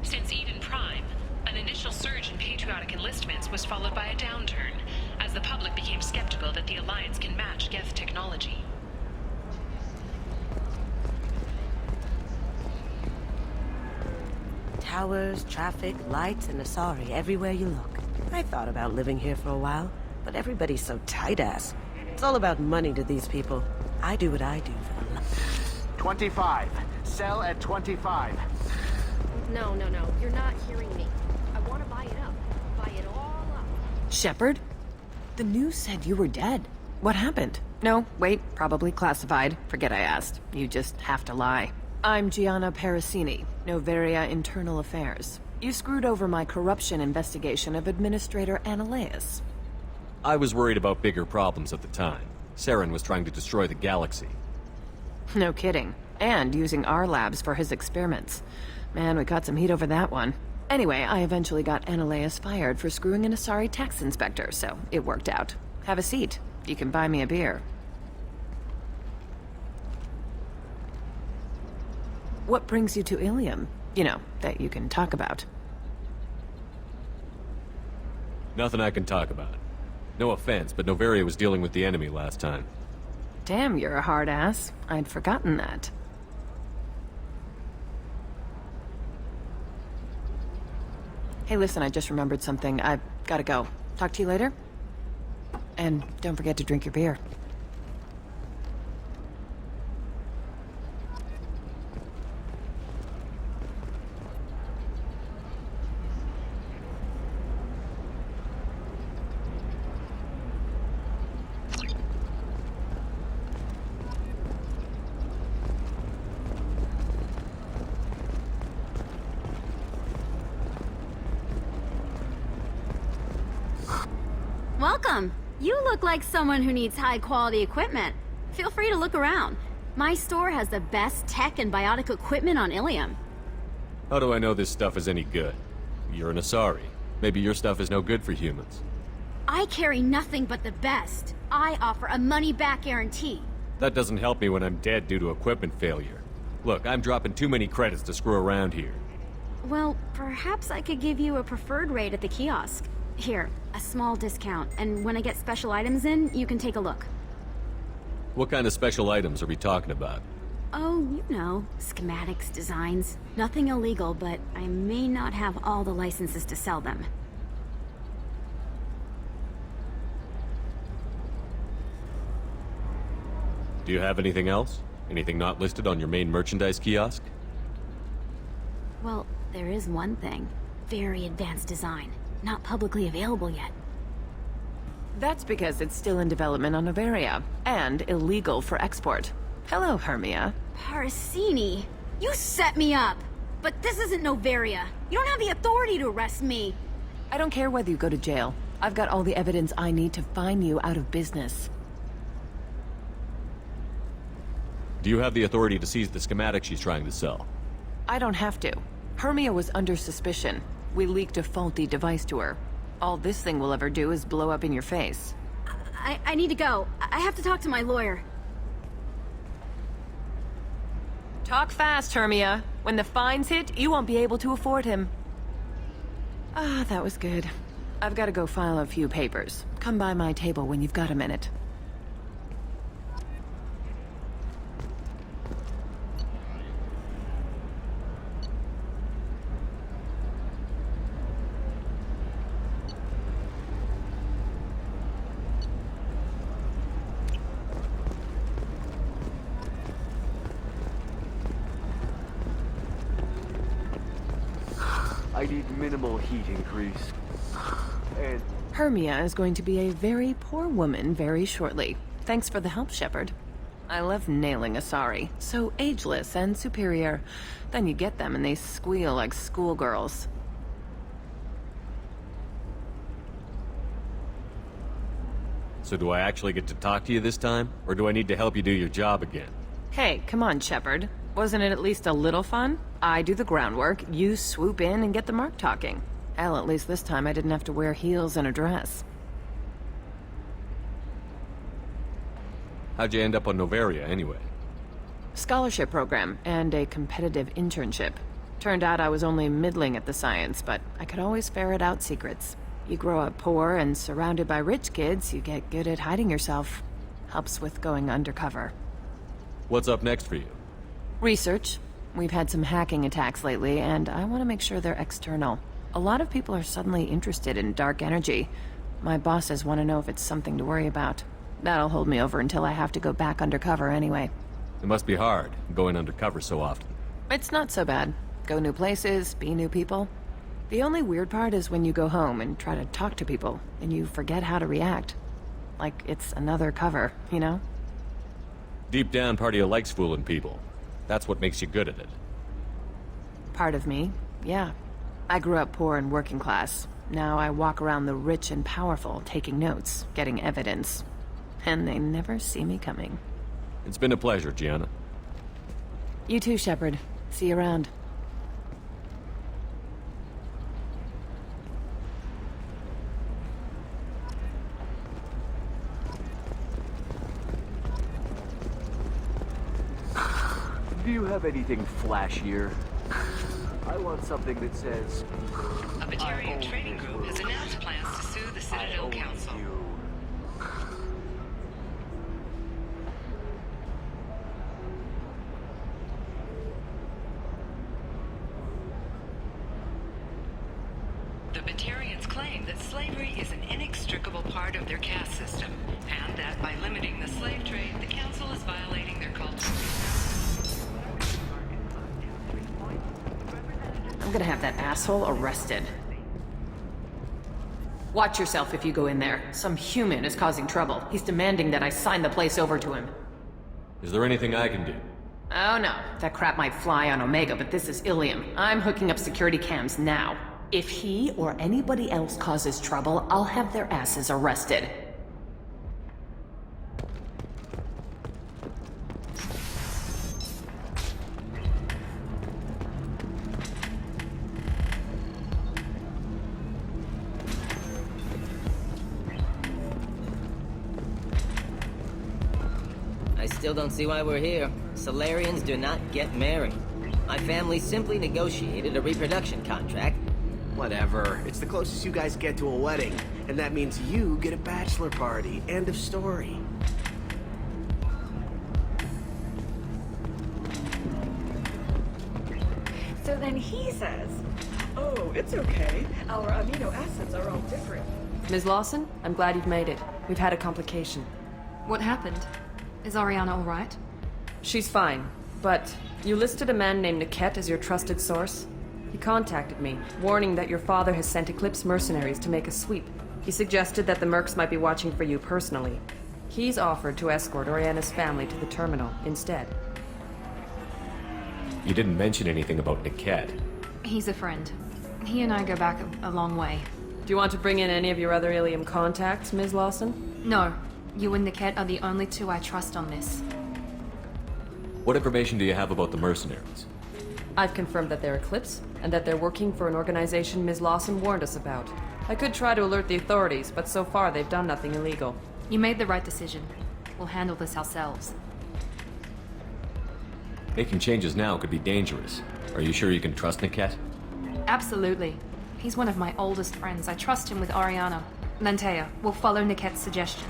Since Eden Prime, an initial surge in patriotic enlistments was followed by a downturn, as the public became skeptical that the Alliance can match Geth technology. Towers, traffic, lights, and Asari everywhere you look. I thought about living here for a while, but everybody's so tight-ass. It's all about money to these people. I do what I do for the love. 25. Sell at 25. No. You're not hearing me. I want to buy it up. Buy it all up. Shepard? The news said you were dead. What happened? No, wait, probably classified. Forget I asked. You just have to lie. I'm Gianna Parasini, Noveria Internal Affairs. You screwed over my corruption investigation of Administrator Annaleus. I was worried about bigger problems at the time. Saren was trying to destroy the galaxy. No kidding. And using our labs for his experiments. Man, we got some heat over that one. Anyway, I eventually got Annaleus fired for screwing an Asari tax inspector, so it worked out. Have a seat. You can buy me a beer. What brings you to Illium? You know, that you can talk about. Nothing I can talk about. No offense, but Noveria was dealing with the enemy last time. Damn, you're a hard ass. I'd forgotten that. Hey, listen, I just remembered something. I've gotta go. Talk to you later? And don't forget to drink your beer. Welcome! You look like someone who needs high-quality equipment. Feel free to look around. My store has the best tech and biotic equipment on Illium. How do I know this stuff is any good? You're an Asari. Maybe your stuff is no good for humans. I carry nothing but the best. I offer a money-back guarantee. That doesn't help me when I'm dead due to equipment failure. Look, I'm dropping too many credits to screw around here. Well, perhaps I could give you a preferred rate at the kiosk. Here, a small discount, and when I get special items in, you can take a look. What kind of special items are we talking about? Oh, you know, schematics, designs. Nothing illegal, but I may not have all the licenses to sell them. Do you have anything else? Anything not listed on your main merchandise kiosk? Well, there is one thing. Very advanced design. Not publicly available yet. That's because it's still in development on Noveria, and illegal for export. Hello, Hermia. Parasini, you set me up! But this isn't Noveria. You don't have the authority to arrest me. I don't care whether you go to jail. I've got all the evidence I need to fine you out of business. Do you have the authority to seize the schematic she's trying to sell? I don't have to. Hermia was under suspicion. We leaked a faulty device to her. All this thing will ever do is blow up in your face. I need to go. I have to talk to my lawyer. Talk fast, Hermia. When the fines hit, you won't be able to afford him. Ah, that was good. I've got to go file a few papers. Come by my table when you've got a minute. I need minimal heat increase. And... Hermia is going to be a very poor woman very shortly. Thanks for the help, Shepard. I love nailing Asari. So ageless and superior. Then you get them and they squeal like schoolgirls. So do I actually get to talk to you this time? Or do I need to help you do your job again? Hey, come on, Shepard. Wasn't it at least a little fun? I do the groundwork, you swoop in and get the mark talking. Hell, at least this time I didn't have to wear heels and a dress. How'd you end up on Noveria, anyway? Scholarship program and a competitive internship. Turned out I was only middling at the science, but I could always ferret out secrets. You grow up poor and surrounded by rich kids, you get good at hiding yourself. Helps with going undercover. What's up next for you? Research. We've had some hacking attacks lately, and I want to make sure they're external. A lot of people are suddenly interested in dark energy. My bosses want to know if it's something to worry about. That'll hold me over until I have to go back undercover anyway. It must be hard, going undercover so often. It's not so bad. Go new places, be new people. The only weird part is when you go home and try to talk to people, and you forget how to react. Like it's another cover, you know? Deep down, part of you likes fooling people. That's what makes you good at it. Part of me, yeah. I grew up poor and working class. Now I walk around the rich and powerful, taking notes, getting evidence. And they never see me coming. It's been a pleasure, Gianna. You too, Shepard. See you around. Do you have anything flashier? I want something that says... A Batarian trading group has announced plans to sue the Citadel Council. The Batarians claim that slavery is an inextricable part of their caste system, and that by limiting the slave trade, the Council is violating their culture. I'm gonna have that asshole arrested. Watch yourself if you go in there. Some human is causing trouble. He's demanding that I sign the place over to him. Is there anything I can do? Oh no, that crap might fly on Omega, but this is Illium. I'm hooking up security cams now. If he or anybody else causes trouble, I'll have their asses arrested. I still don't see why we're here. Solarians do not get married. My family simply negotiated a reproduction contract. Whatever. It's the closest you guys get to a wedding. And that means you get a bachelor party. End of story. So then he says, oh, it's okay. Our amino acids are all different. Ms. Lawson, I'm glad you've made it. We've had a complication. What happened? Is Ariana all right? She's fine, but you listed a man named Niket as your trusted source. He contacted me, warning that your father has sent Eclipse mercenaries to make a sweep. He suggested that the Mercs might be watching for you personally. He's offered to escort Oriana's family to the terminal instead. You didn't mention anything about Niket. He's a friend. He and I go back a long way. Do you want to bring in any of your other Illium contacts, Ms. Lawson? No. You and Niket are the only two I trust on this. What information do you have about the mercenaries? I've confirmed that they're Eclipse, and that they're working for an organization Ms. Lawson warned us about. I could try to alert the authorities, but so far they've done nothing illegal. You made the right decision. We'll handle this ourselves. Making changes now could be dangerous. Are you sure you can trust Niket? Absolutely. He's one of my oldest friends. I trust him with Ariana. Lantea, we'll follow Niket's suggestion.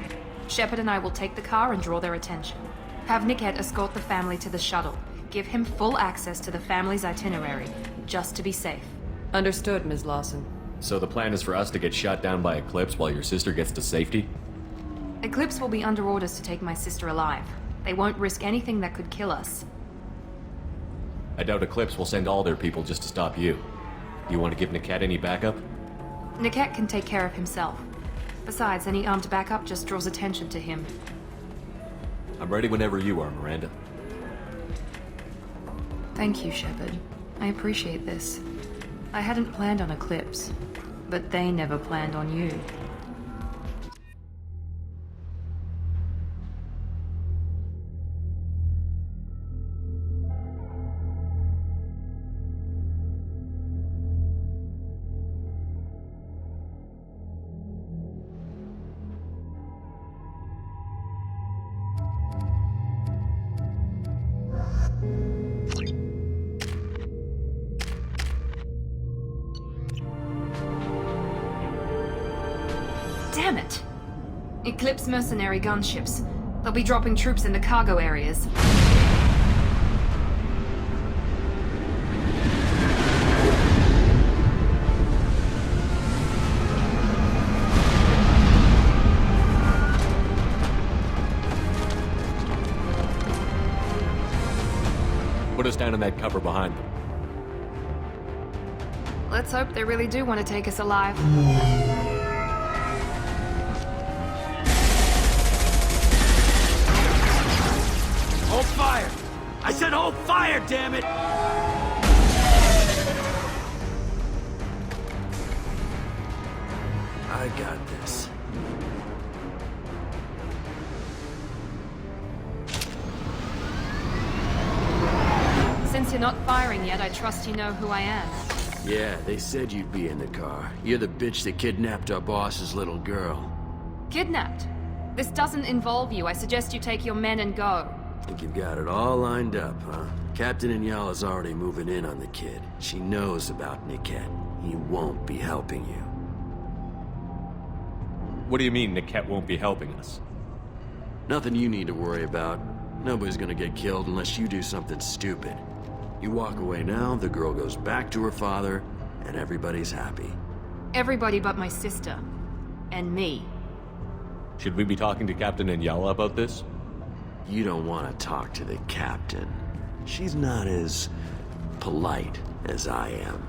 Shepard and I will take the car and draw their attention. Have Niket escort the family to the shuttle. Give him full access to the family's itinerary, just to be safe. Understood, Ms. Lawson. So the plan is for us to get shot down by Eclipse while your sister gets to safety? Eclipse will be under orders to take my sister alive. They won't risk anything that could kill us. I doubt Eclipse will send all their people just to stop you. Do you want to give Niket any backup? Niket can take care of himself. Besides, any armed backup just draws attention to him. I'm ready whenever you are, Miranda. Thank you, Shepard. I appreciate this. I hadn't planned on Eclipse, but they never planned on you. Damn it! Eclipse mercenary gunships. They'll be dropping troops in the cargo areas. Put us down in that cover behind them. Let's hope they really do want to take us alive. Hold fire! I said hold fire, damn it! I got this. Since you're not firing yet, I trust you know who I am. Yeah, they said you'd be in the car. You're the bitch that kidnapped our boss's little girl. Kidnapped? This doesn't involve you. I suggest you take your men and go. Think you've got it all lined up, huh? Captain Inyala's already moving in on the kid. She knows about Niket. He won't be helping you. What do you mean Niket won't be helping us? Nothing you need to worry about. Nobody's gonna get killed unless you do something stupid. You walk away now, the girl goes back to her father, and everybody's happy. Everybody but my sister. And me. Should we be talking to Captain Inyala about this? You don't want to talk to the captain. She's not as polite as I am.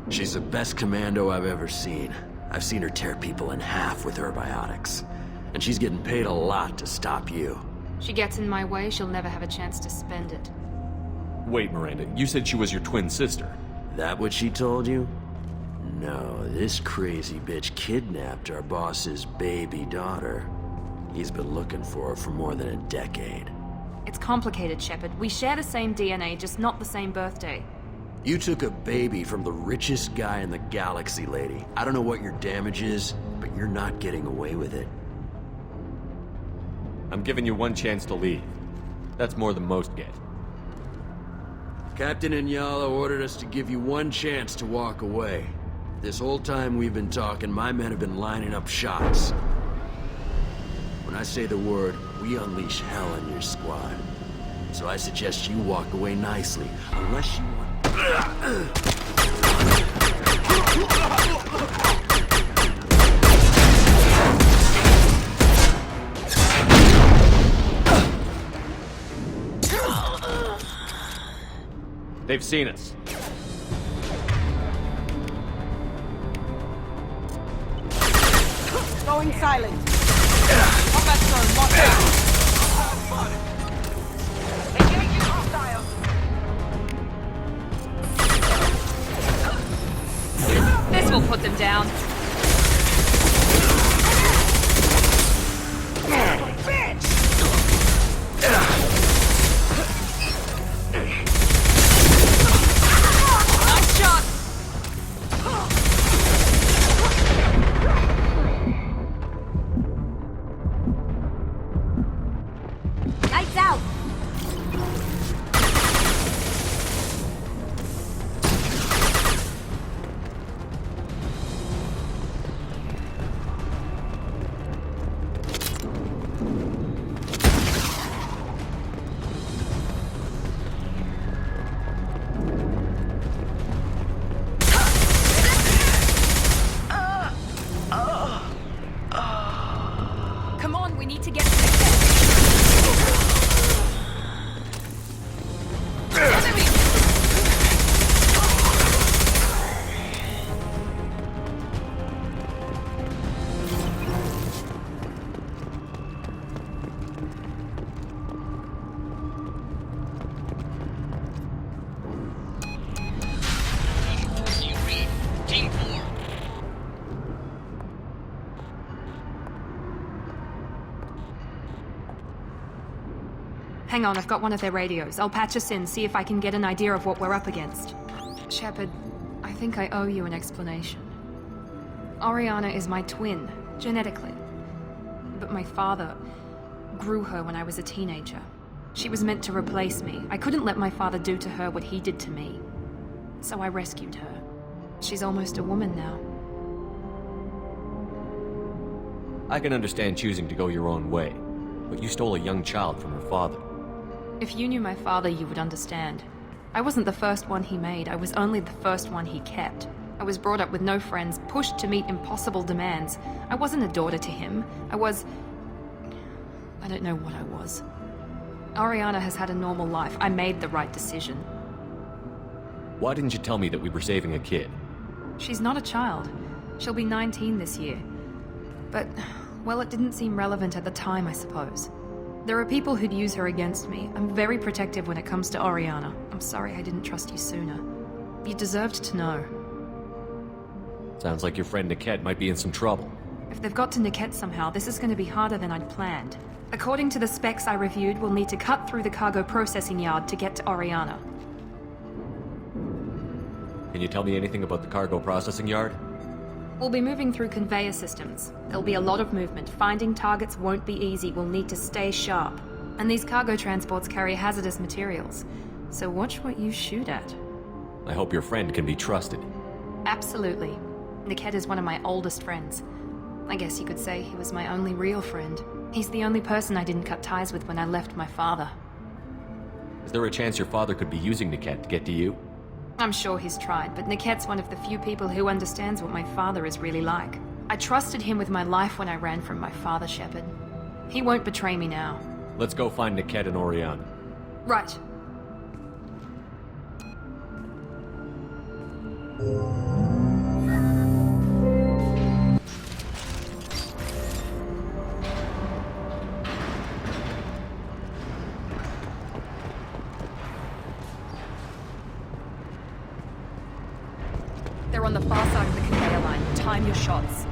She's the best commando I've ever seen. I've seen her tear people in half with her biotics. And she's getting paid a lot to stop you. She gets in my way, she'll never have a chance to spend it. Wait, Miranda, you said she was your twin sister. That what she told you? No, this crazy bitch kidnapped our boss's baby daughter. He's been looking for her for more than a decade. It's complicated, Shepard. We share the same DNA, just not the same birthday. You took a baby from the richest guy in the galaxy, lady. I don't know what your damage is, but you're not getting away with it. I'm giving you one chance to leave. That's more than most get. Captain Inyala ordered us to give you one chance to walk away. This whole time we've been talking, my men have been lining up shots. When I say the word, we unleash hell on your squad. So I suggest you walk away nicely, unless you want... They've seen us. Going silent. Combat zone locked down. Engaging hostiles. This will put them down. Nice shot. Lights out! Come on, we need to get to the Team 4. Hang on, I've got one of their radios. I'll patch us in, see if I can get an idea of what we're up against. Shepard, I think I owe you an explanation. Oriana is my twin, genetically. But my father grew her when I was a teenager. She was meant to replace me. I couldn't let my father do to her what he did to me. So I rescued her. She's almost a woman now. I can understand choosing to go your own way, but you stole a young child from her father. If you knew my father, you would understand. I wasn't the first one he made, I was only the first one he kept. I was brought up with no friends, pushed to meet impossible demands. I wasn't a daughter to him. I don't know what I was. Oriana has had a normal life. I made the right decision. Why didn't you tell me that we were saving a kid? She's not a child. She'll be 19 this year. But, well, it didn't seem relevant at the time, I suppose. There are people who'd use her against me. I'm very protective when it comes to Oriana. I'm sorry I didn't trust you sooner. You deserved to know. Sounds like your friend Niket might be in some trouble. If they've got to Niket somehow, this is going to be harder than I'd planned. According to the specs I reviewed, we'll need to cut through the cargo processing yard to get to Oriana. Can you tell me anything about the cargo processing yard? We'll be moving through conveyor systems. There'll be a lot of movement. Finding targets won't be easy. We'll need to stay sharp. And these cargo transports carry hazardous materials. So watch what you shoot at. I hope your friend can be trusted. Absolutely. Niket is one of my oldest friends. I guess you could say he was my only real friend. He's the only person I didn't cut ties with when I left my father. Is there a chance your father could be using Niket to get to you? I'm sure he's tried, but Niket's one of the few people who understands what my father is really like. I trusted him with my life when I ran from my father, Shepard. He won't betray me now. Let's go find Niket and Oriana. Right. They're on the far side of the conveyor line. Time your shots.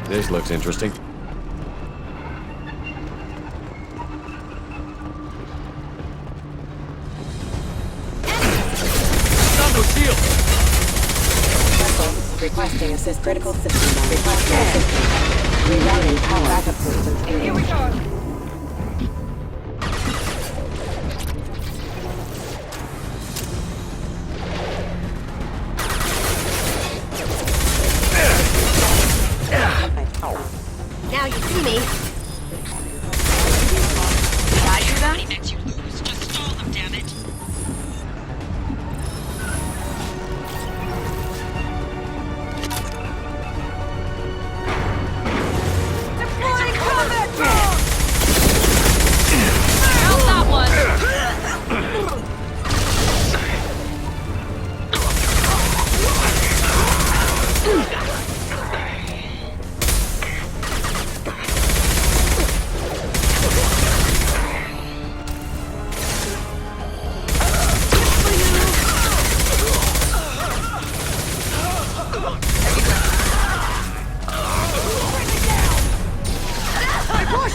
This looks interesting. Requesting assist critical system. Requesting assistance. Rerouting power backup systems. Here we go. Now you see me. Got you them? Any bets you lose, just stall them, damn it. Deploying combat drone! How's that one?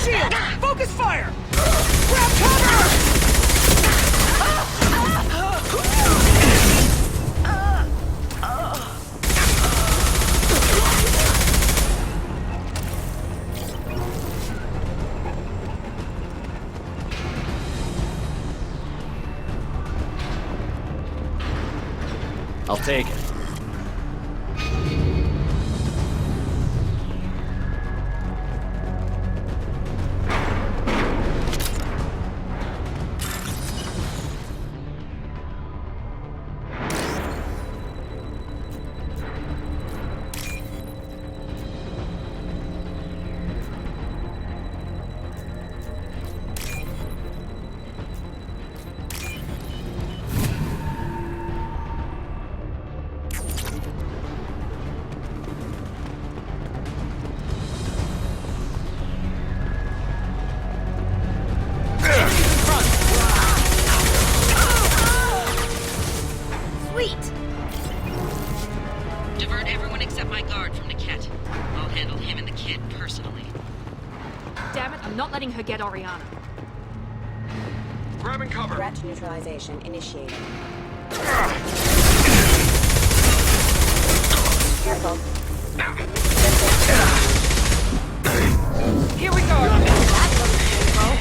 Shield! Focus fire! Grab cover! I'll take it. Divert everyone except my guard from Niket. I'll handle him and the kid personally. Damn it, I'm not letting her get Oriana. Grabbing cover. Threat neutralization initiated. Careful. Here we go! That looks painful.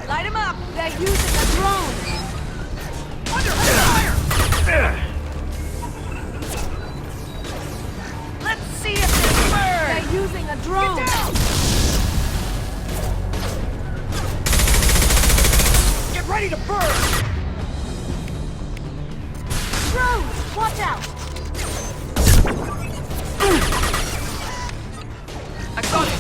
Light him up! They're using a drone! Under fire! Let's see if they burn! They're using a drone! Get down! Get ready to burn! Drones! Watch out! I got it!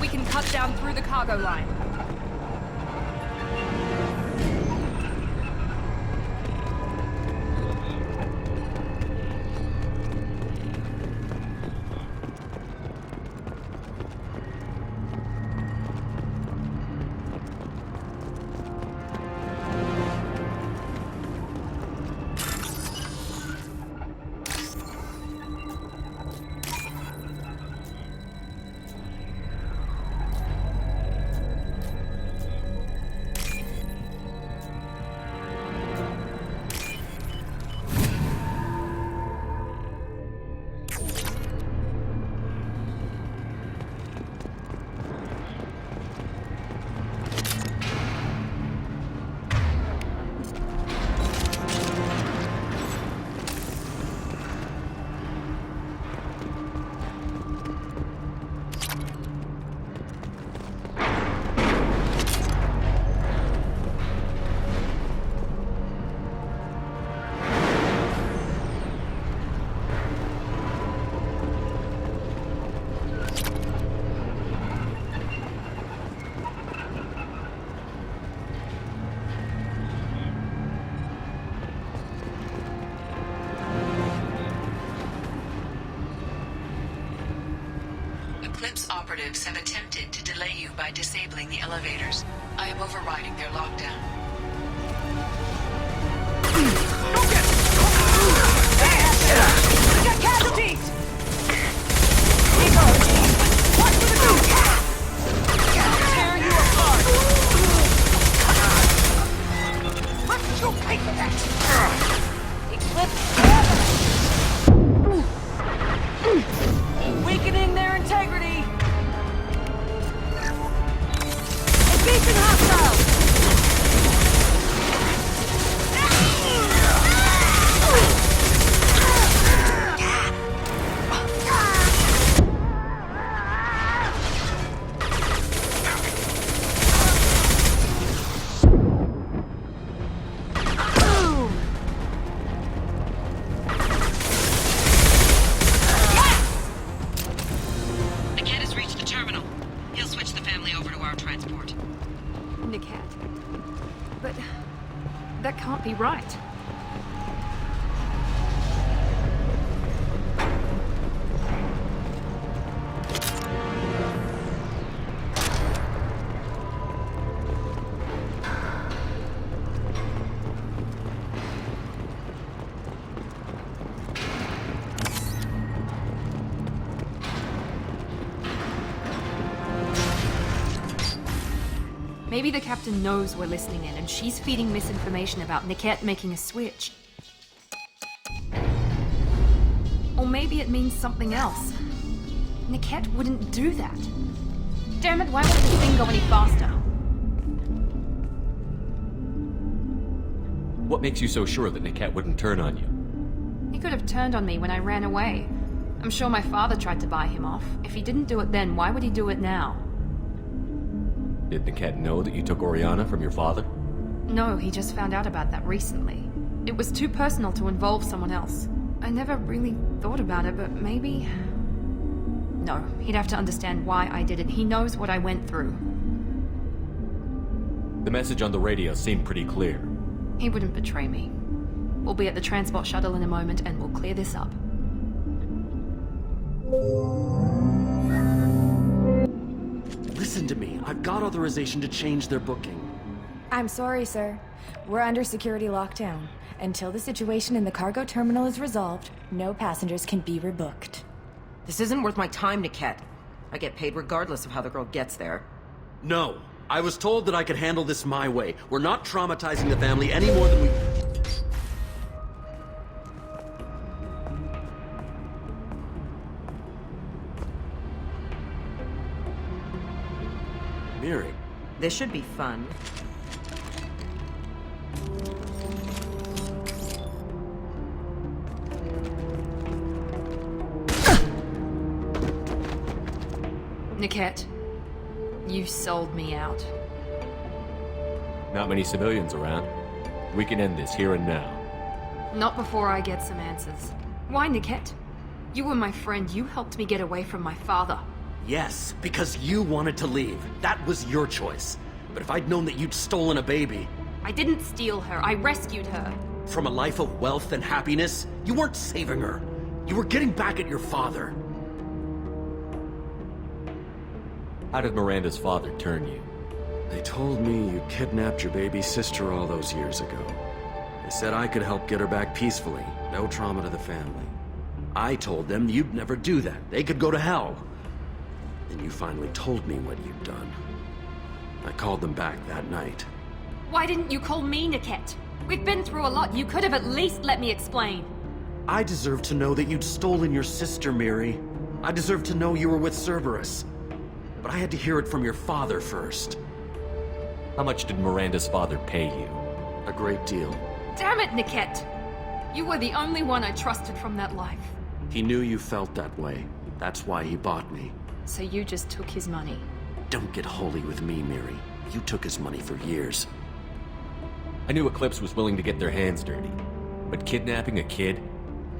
We can cut down through the cargo line. Eclipse operatives have attempted to delay you by disabling the elevators. I am overriding their lockdown. We got casualties! Watch for the group! Tear you apart! Let's go pay for that! Eclipse! Weakening their integrity! Engaging hostiles! That can't be right. Maybe the captain knows we're listening in, and she's feeding misinformation about Niket making a switch. Or maybe it means something else. Niket wouldn't do that. Damn it, why won't this thing go any faster? What makes you so sure that Niket wouldn't turn on you? He could have turned on me when I ran away. I'm sure my father tried to buy him off. If he didn't do it then, why would he do it now? Did Niket know that you took Oriana from your father? No, he just found out about that recently. It was too personal to involve someone else. I never really thought about it, but maybe... No, he'd have to understand why I did it. He knows what I went through. The message on the radio seemed pretty clear. He wouldn't betray me. We'll be at the transport shuttle in a moment and we'll clear this up. Listen to me. I've got authorization to change their booking. I'm sorry, sir. We're under security lockdown. Until the situation in the cargo terminal is resolved, no passengers can be rebooked. This isn't worth my time, Niket. I get paid regardless of how the girl gets there. No. I was told that I could handle this my way. We're not traumatizing the family any more than we... Miri. This should be fun. Niket, you sold me out. Not many civilians around. We can end this here and now. Not before I get some answers. Why, Niket? You were my friend. You helped me get away from my father. Yes, because you wanted to leave. That was your choice. But if I'd known that you'd stolen a baby... I didn't steal her. I rescued her. From a life of wealth and happiness, you weren't saving her. You were getting back at your father. How did Miranda's father turn you? They told me you kidnapped your baby sister all those years ago. They said I could help get her back peacefully. No trauma to the family. I told them you'd never do that. They could go to hell. Then you finally told me what you'd done. I called them back that night. Why didn't you call me, Niket? We've been through a lot. You could have at least let me explain. I deserve to know that you'd stolen your sister, Miri. I deserve to know you were with Cerberus. But I had to hear it from your father first. How much did Miranda's father pay you? A great deal. Damn it, Niket! You were the only one I trusted from that life. He knew you felt that way. That's why he bought me. So you just took his money? Don't get holy with me, Miri. You took his money for years. I knew Eclipse was willing to get their hands dirty. But kidnapping a kid?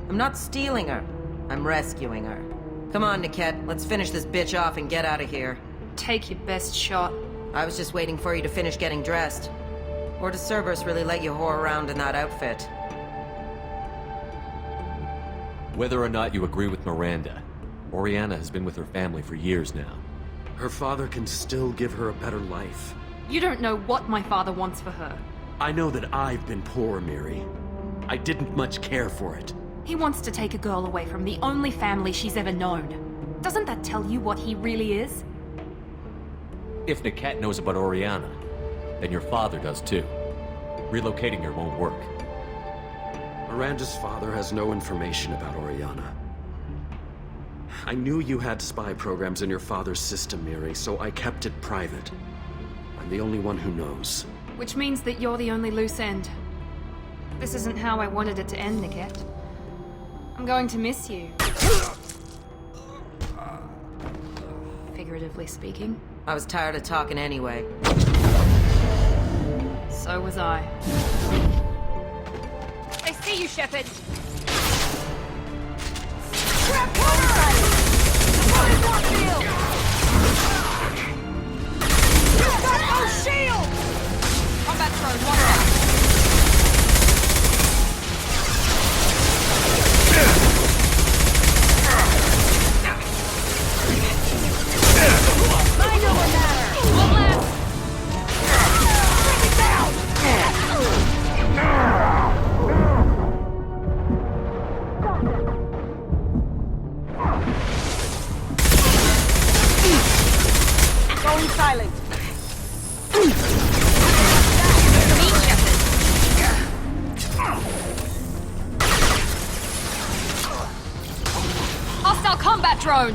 I'm not stealing her. I'm rescuing her. Come on, Niket. Let's finish this bitch off and get out of here. Take your best shot. I was just waiting for you to finish getting dressed. Or does Cerberus really let you whore around in that outfit? Whether or not you agree with Miranda, Oriana has been with her family for years now. Her father can still give her a better life. You don't know what my father wants for her. I know that I've been poor, Miri. I didn't much care for it. He wants to take a girl away from the only family she's ever known. Doesn't that tell you what he really is? If Niket knows about Oriana, then your father does too. Relocating her won't work. Miranda's father has no information about Oriana. I knew you had spy programs in your father's system, Miri, so I kept it private. I'm the only one who knows. Which means that you're the only loose end. This isn't how I wanted it to end, Niket. I'm going to miss you. Figuratively speaking. I was tired of talking anyway. So was I. I see you, Shepard! Grab cover! Opponent on field! You've got no shield! Combat drone, watch out! drone!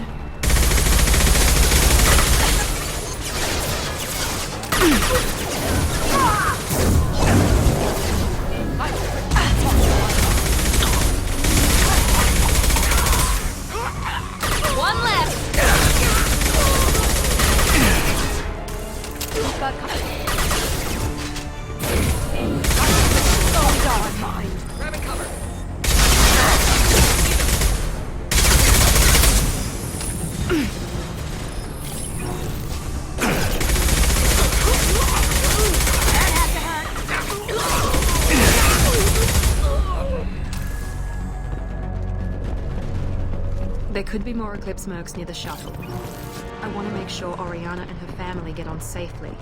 One left! We've got oh god, mine! Grabbing cover! There could be more Eclipse mercs near the shuttle. I want to make sure Oriana and her family get on safely.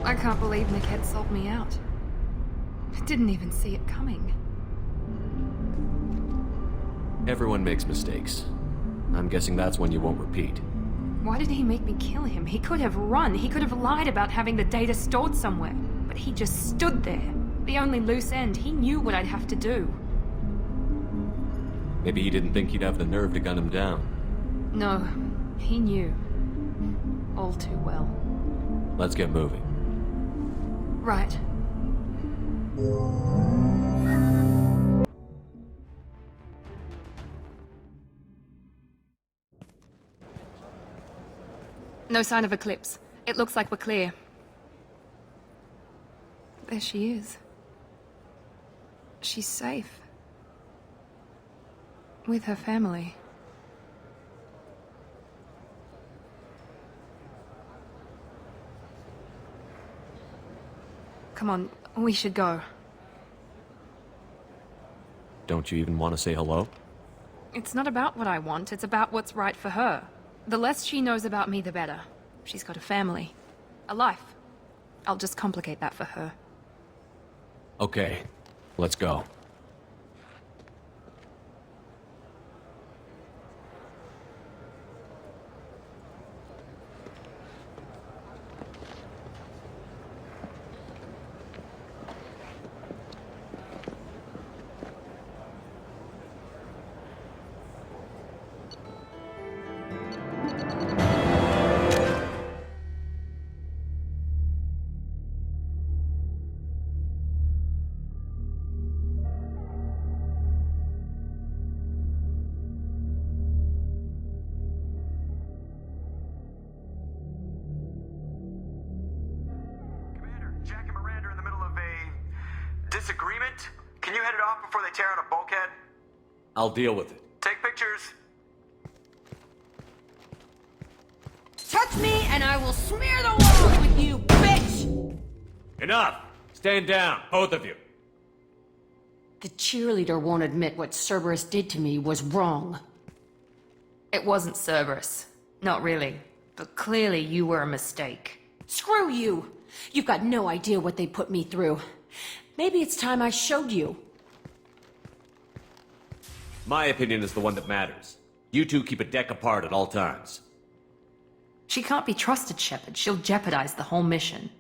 I can't believe Niket sold me out. I didn't even see it coming. Everyone makes mistakes. I'm guessing that's one you won't repeat. Why did he make me kill him? He could have run. He could have lied about having the data stored somewhere. But he just stood there. The only loose end. He knew what I'd have to do. Maybe he didn't think he'd have the nerve to gun him down. No, he knew. All too well. Let's get moving. Right. No sign of Eclipse. It looks like we're clear. There she is. She's safe. With her family. Come on, we should go. Don't you even want to say hello? It's not about what I want, it's about what's right for her. The less she knows about me, the better. She's got a family. A life. I'll just complicate that for her. Okay, let's go. Disagreement? Can you head it off before they tear out a bulkhead? I'll deal with it. Take pictures. Touch me and I will smear the walls with you, bitch! Enough! Stand down, both of you. The cheerleader won't admit what Cerberus did to me was wrong. It wasn't Cerberus. Not really. But clearly you were a mistake. Screw you! You've got no idea what they put me through. Maybe it's time I showed you. My opinion is the one that matters. You two keep a deck apart at all times. She can't be trusted, Shepard. She'll jeopardize the whole mission.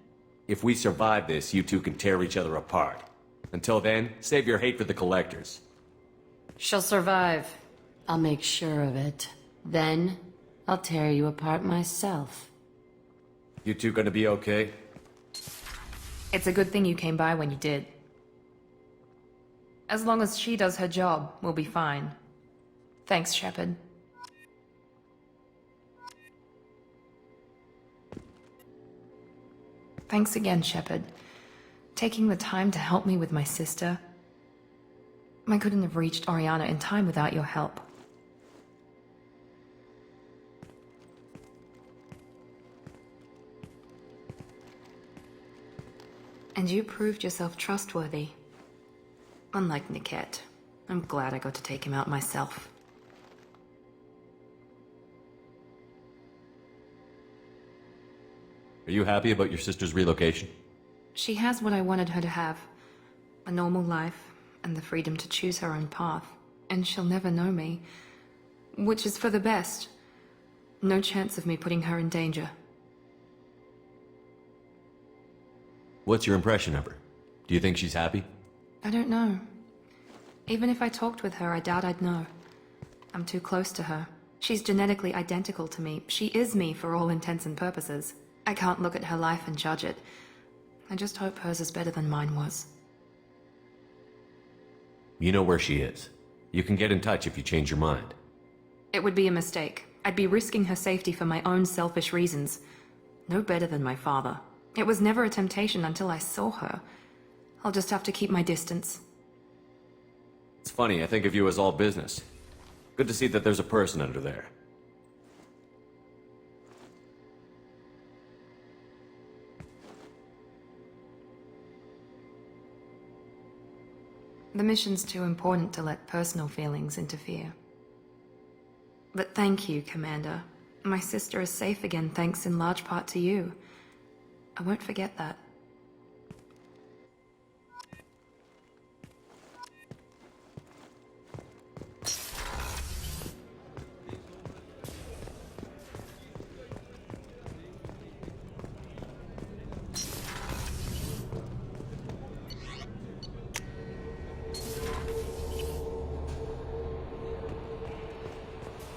If we survive this, you two can tear each other apart. Until then, save your hate for the Collectors. She'll survive. I'll make sure of it. Then, I'll tear you apart myself. You two gonna be okay? It's a good thing you came by when you did. As long as she does her job, we'll be fine. Thanks, Shepard. Thanks again, Shepard. Taking the time to help me with my sister. I couldn't have reached Oriana in time without your help. And you proved yourself trustworthy. Unlike Niket, I'm glad I got to take him out myself. Are you happy about your sister's relocation? She has what I wanted her to have. A normal life, and the freedom to choose her own path. And she'll never know me. Which is for the best. No chance of me putting her in danger. What's your impression of her? Do you think she's happy? I don't know. Even if I talked with her, I doubt I'd know. I'm too close to her. She's genetically identical to me. She is me for all intents and purposes. I can't look at her life and judge it. I just hope hers is better than mine was. You know where she is. You can get in touch if you change your mind. It would be a mistake. I'd be risking her safety for my own selfish reasons. No better than my father. It was never a temptation until I saw her. I'll just have to keep my distance. It's funny, I think of you as all business. Good to see that there's a person under there. The mission's too important to let personal feelings interfere. But thank you, Commander. My sister is safe again thanks in large part to you. I won't forget that.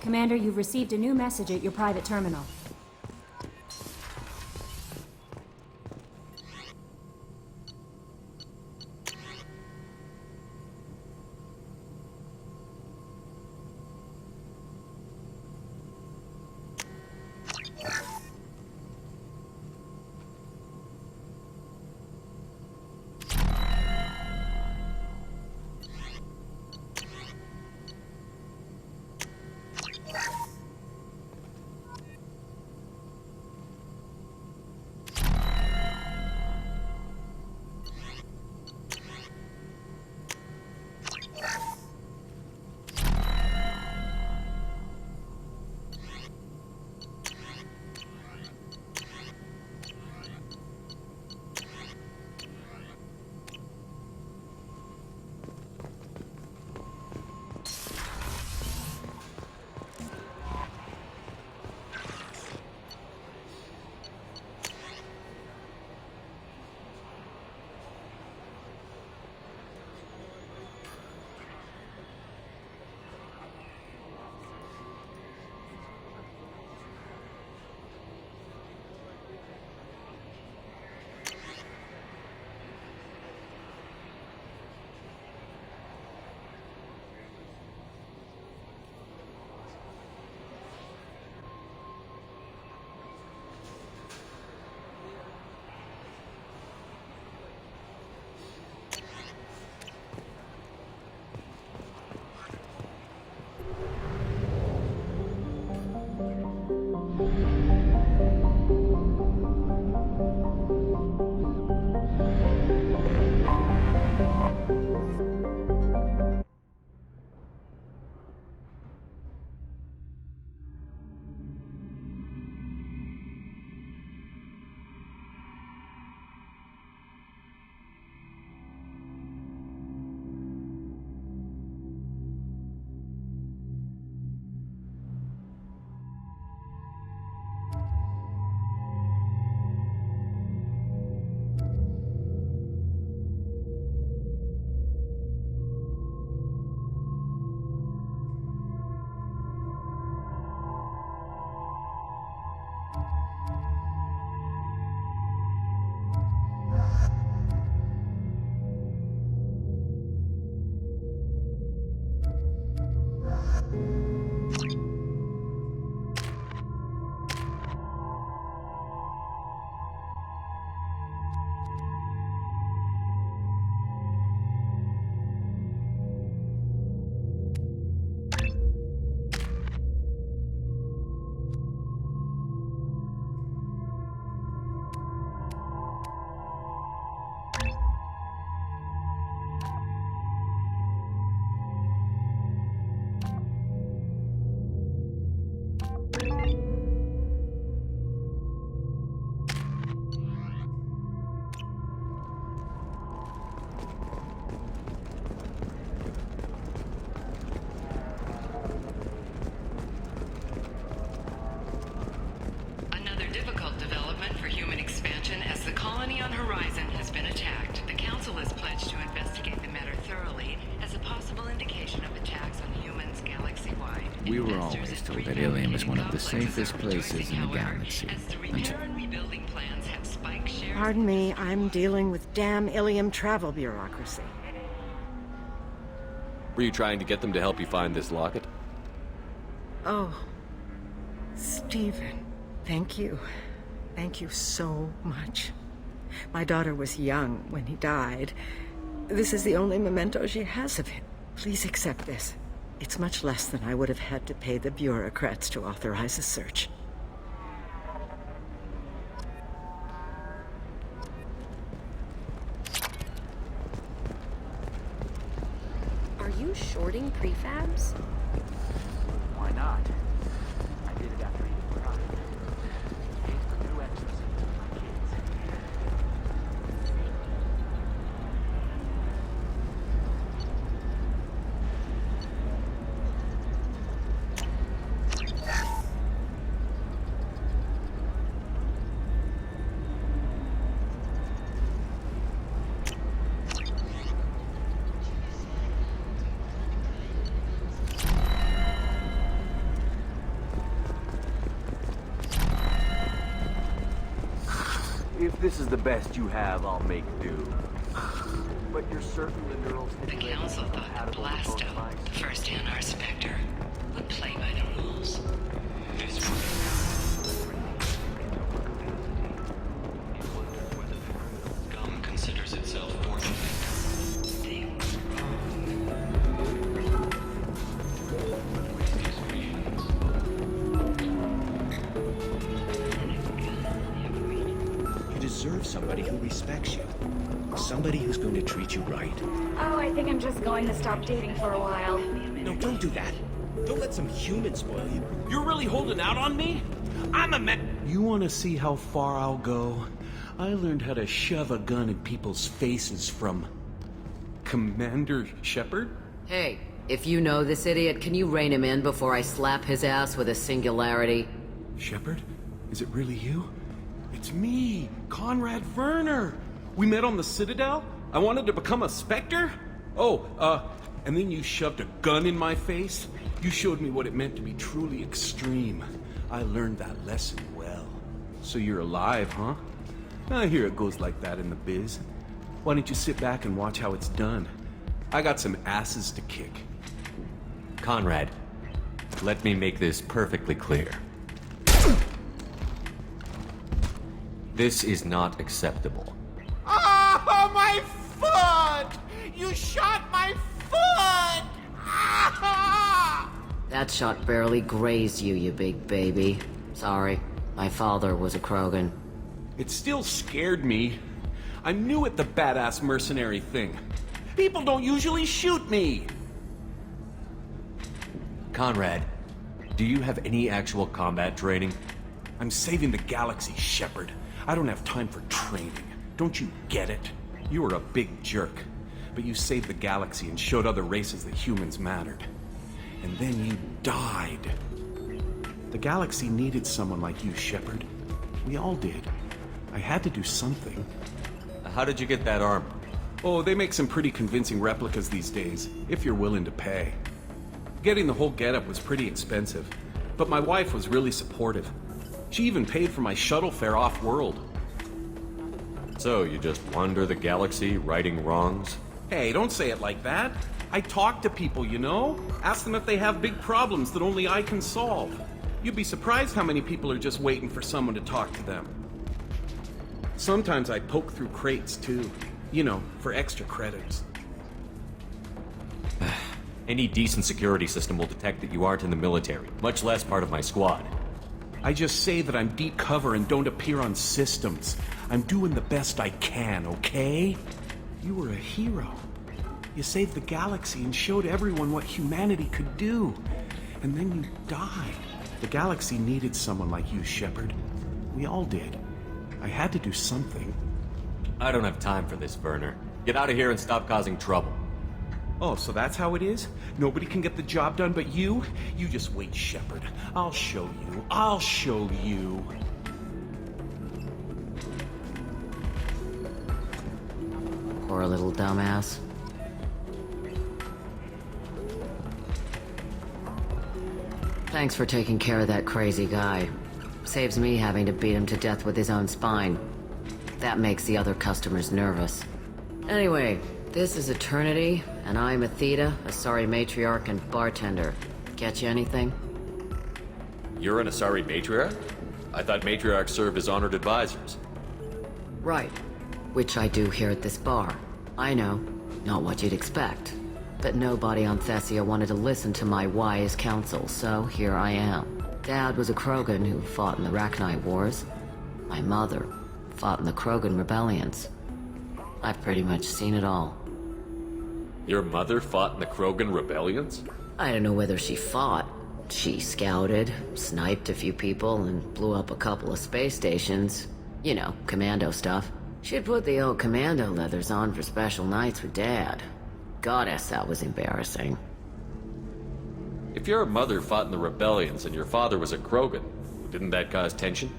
Commander, you've received a new message at your private terminal. of the safest places in the galaxy. Pardon me, I'm dealing with damn Illium travel bureaucracy. Were you trying to get them to help you find this locket? Oh, Stephen, thank you. Thank you so much. My daughter was young when he died. This is the only memento she has of him. Please accept this. It's much less than I would have had to pay the bureaucrats to authorize a search. Are you shorting prefabs? Why not? I did it after you cried. Paid for new extras for my kids. If this is the best you have, I'll make do. But you're certain the neural stimulation is compatible with both devices? The first NR Spectre would play by the rules. Gum considers itself fortunate. They were You deserve somebody who respects you. Somebody who's going to treat you right. Oh, I think I'm just going to stop dating for a while. No, don't do that. Don't let some human spoil you. You're really holding out on me? I'm a man. You want to see how far I'll go? I learned how to shove a gun in people's faces from Commander Shepard? Hey, if you know this idiot, can you rein him in before I slap his ass with a singularity? Shepard? Is it really you? It's me, Conrad Werner. We met on the Citadel? I wanted to become a Spectre? And then you shoved a gun in my face? You showed me what it meant to be truly extreme. I learned that lesson well. So you're alive, huh? I hear it goes like that in the biz. Why don't you sit back and watch how it's done? I got some asses to kick. Conrad, let me make this perfectly clear. This is not acceptable. Oh, my foot! You shot my foot! That shot barely grazed you, you big baby. Sorry, my father was a Krogan. It still scared me. I'm new at the badass mercenary thing. People don't usually shoot me! Conrad, do you have any actual combat training? I'm saving the galaxy, Shepard. I don't have time for training. Don't you get it? You were a big jerk, but you saved the galaxy and showed other races that humans mattered. And then you died. The galaxy needed someone like you, Shepard. We all did. I had to do something. How did you get that armor? Oh, they make some pretty convincing replicas these days, if you're willing to pay. Getting the whole getup was pretty expensive, but my wife was really supportive. She even paid for my shuttle fare off-world. So, you just wander the galaxy, righting wrongs? Hey, don't say it like that. I talk to people, you know? Ask them if they have big problems that only I can solve. You'd be surprised how many people are just waiting for someone to talk to them. Sometimes I poke through crates, too. You know, for extra credits. Any decent security system will detect that you aren't in the military, much less part of my squad. I just say that I'm deep cover and don't appear on systems. I'm doing the best I can, okay? You were a hero. You saved the galaxy and showed everyone what humanity could do. And then you died. The galaxy needed someone like you, Shepard. We all did. I had to do something. I don't have time for this, Werner. Get out of here and stop causing trouble. Oh, so that's how it is? Nobody can get the job done but you? You just wait, Shepard. I'll show you. I'll show you. Poor little dumbass. Thanks for taking care of that crazy guy. Saves me having to beat him to death with his own spine. That makes the other customers nervous. Anyway, this is Eternity, and I'm Athena, Asari matriarch and bartender. Get you anything? You're an Asari matriarch? I thought matriarchs served as honored advisors. Right. Which I do here at this bar. I know, not what you'd expect. But nobody on Thessia wanted to listen to my wise counsel, so here I am. Dad was a Krogan who fought in the Rachni Wars. My mother fought in the Krogan rebellions. I've pretty much seen it all. Your mother fought in the Krogan rebellions? I don't know whether she fought. She scouted, sniped a few people, and blew up a couple of space stations. You know, commando stuff. She'd put the old commando leathers on for special nights with Dad. Goddess, that was embarrassing. If your mother fought in the rebellions and your father was a Krogan, didn't that cause tension?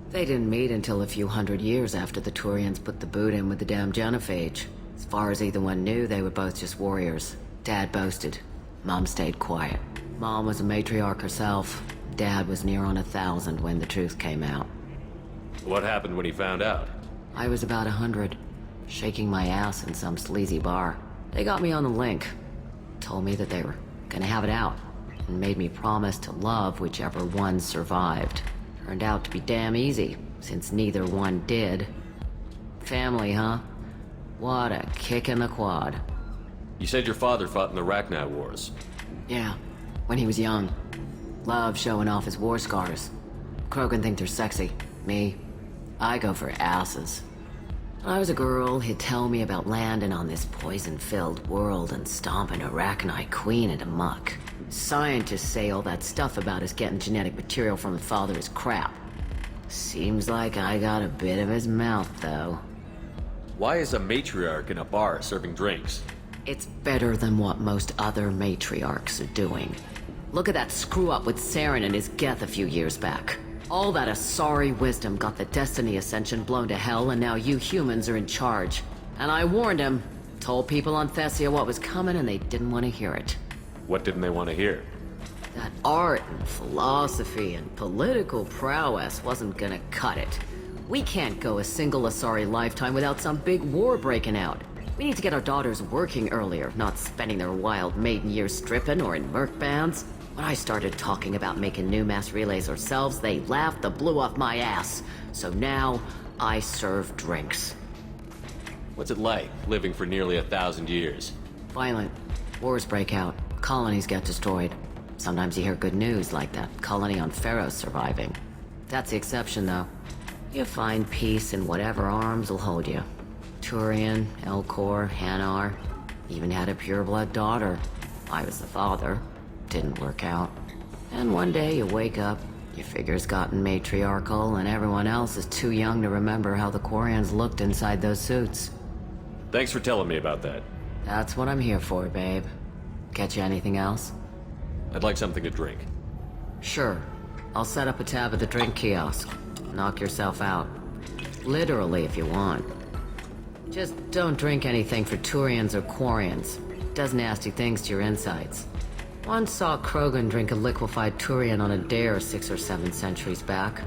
They didn't meet until a few hundred years after the Turians put the boot in with the damn genophage. As far as either one knew, they were both just warriors. Dad boasted. Mom stayed quiet. Mom was a matriarch herself. Dad was near on 1,000 when the truth came out. What happened when he found out? I was about 100, shaking my ass in some sleazy bar. They got me on the link. Told me that they were gonna have it out, and made me promise to love whichever one survived. Turned out to be damn easy, since neither one did. Family, huh? What a kick in the quad. You said your father fought in the Rachni Wars. Yeah, when he was young. Loved showing off his war scars. Krogan think they're sexy. Me, I go for asses. When I was a girl, he'd tell me about landing on this poison-filled world and stomping a Rachni queen into muck. Scientists say all that stuff about us getting genetic material from his father is crap. Seems like I got a bit of his mouth, though. Why is a matriarch in a bar serving drinks? It's better than what most other matriarchs are doing. Look at that screw-up with Saren and his Geth a few years back. All that Asari wisdom got the Destiny Ascension blown to hell, and now you humans are in charge. And I warned him, told people on Thessia what was coming, and they didn't want to hear it. What didn't they want to hear? That art and philosophy and political prowess wasn't gonna cut it. We can't go a single Asari lifetime without some big war breaking out. We need to get our daughters working earlier, not spending their wild maiden years stripping or in merc bands. When I started talking about making new mass relays ourselves, they laughed the blue off my ass. So now, I serve drinks. What's it like, living for nearly 1,000 years? Violent. Wars break out. Colonies get destroyed. Sometimes you hear good news, like that colony on Pharaoh surviving. That's the exception, though. You find peace in whatever arms will hold you. Turian, Elcor, Hanar. Even had a pureblood daughter. I was the father. Didn't work out. And one day you wake up, your figure's gotten matriarchal, and everyone else is too young to remember how the Quarians looked inside those suits. Thanks for telling me about that. That's what I'm here for, babe. Get you anything else? I'd like something to drink. Sure. I'll set up a tab at the drink kiosk. Knock yourself out. Literally, if you want. Just don't drink anything for Turians or Quarians. Does nasty things to your insides. Once saw Krogan drink a liquefied Turian on a dare 6 or 7 centuries back.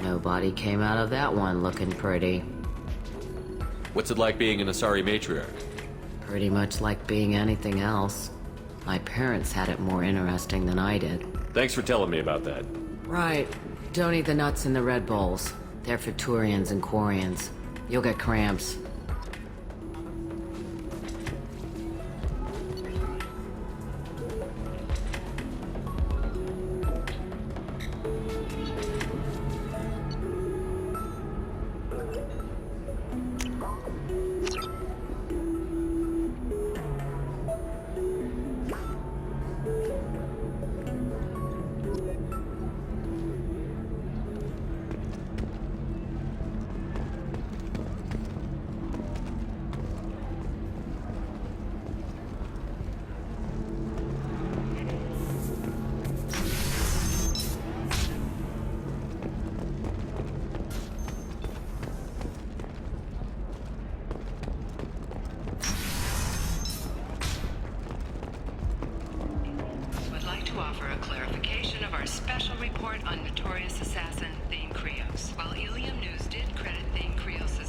Nobody came out of that one looking pretty. What's it like being an Asari matriarch? Pretty much like being anything else. My parents had it more interesting than I did. Thanks for telling me about that. Right. Don't eat the nuts in the Red Bowls. They're for Turians and Quarians. You'll get cramps.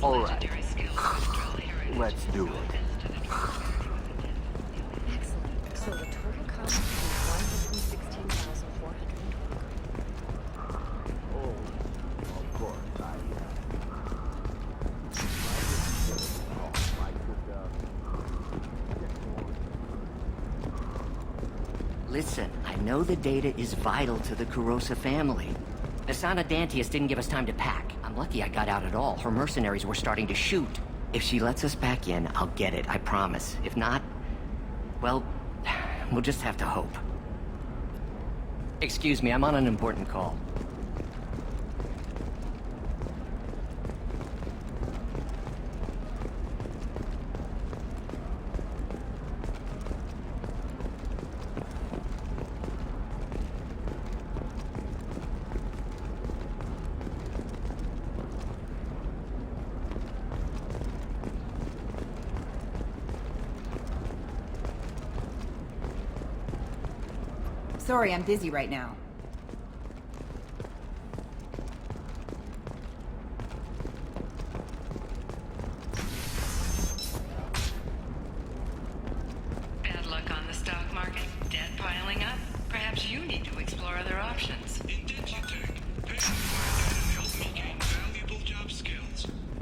All right. Let's do it. Excellent. So the total cost is 116,400. Oh, of course. Listen, I know the data is vital to the Kurosa family. Asana Dantius didn't give us time to pack. I'm lucky I got out at all. Her mercenaries were starting to shoot. If she lets us back in, I'll get it, I promise. If not, well, we'll just have to hope. Excuse me, I'm on an important call. Sorry, I'm busy right now. Bad luck on the stock market, debt piling up. Perhaps you need to explore other options.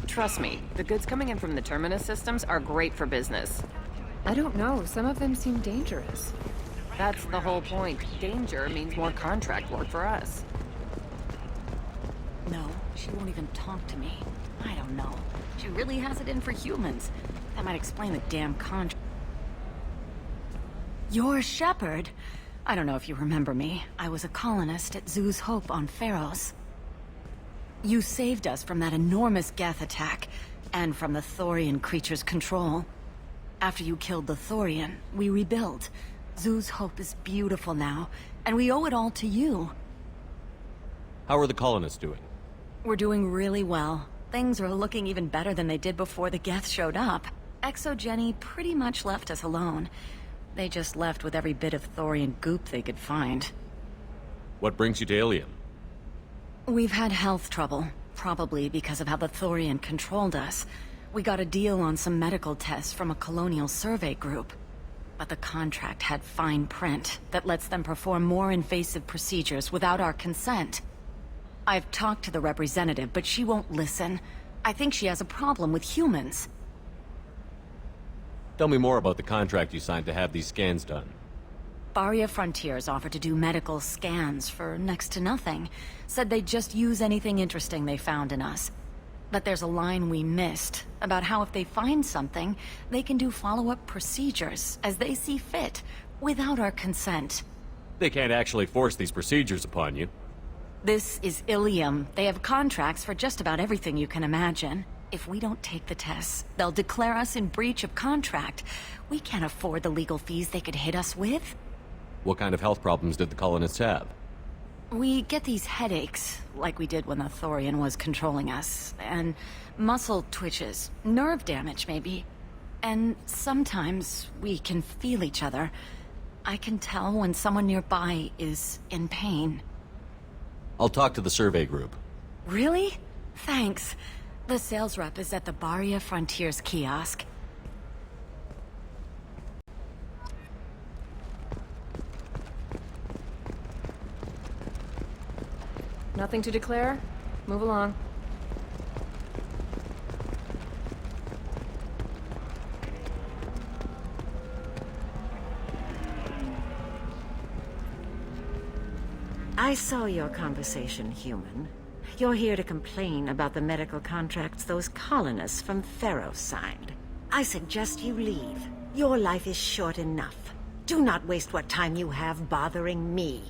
Trust me, the goods coming in from the Terminus systems are great for business. I don't know, some of them seem dangerous. That's the whole point. Danger means more contract work for us. No, she won't even talk to me. I don't know. She really has it in for humans. That might explain the damn contract. You're Shepard. I don't know if you remember me. I was a colonist at Zeus Hope on Pharos. You saved us from that enormous Geth attack, and from the Thorian creature's control. After you killed the Thorian, we rebuilt. Zeus Hope is beautiful now, and we owe it all to you. How are the colonists doing? We're doing really well. Things are looking even better than they did before the Geth showed up. Exogeny pretty much left us alone. They just left with every bit of Thorian goop they could find. What brings you to Illium? We've had health trouble, probably because of how the Thorian controlled us. We got a deal on some medical tests from a colonial survey group. But the contract had fine print that lets them perform more invasive procedures without our consent. I've talked to the representative, but she won't listen. I think she has a problem with humans. Tell me more about the contract you signed to have these scans done. Barria Frontiers offered to do medical scans for next to nothing. Said they'd just use anything interesting they found in us. But there's a line we missed about how if they find something, they can do follow-up procedures as they see fit, without our consent. They can't actually force these procedures upon you. This is Illium. They have contracts for just about everything you can imagine. If we don't take the tests, they'll declare us in breach of contract. We can't afford the legal fees they could hit us with. What kind of health problems did the colonists have? We get these headaches, like we did when the Thorian was controlling us, and muscle twitches, nerve damage maybe. And sometimes we can feel each other. I can tell when someone nearby is in pain. I'll talk to the survey group. Really? Thanks. The sales rep is at the Barria Frontiers kiosk. Nothing to declare? Move along. I saw your conversation, human. You're here to complain about the medical contracts those colonists from Pharos signed. I suggest you leave. Your life is short enough. Do not waste what time you have bothering me.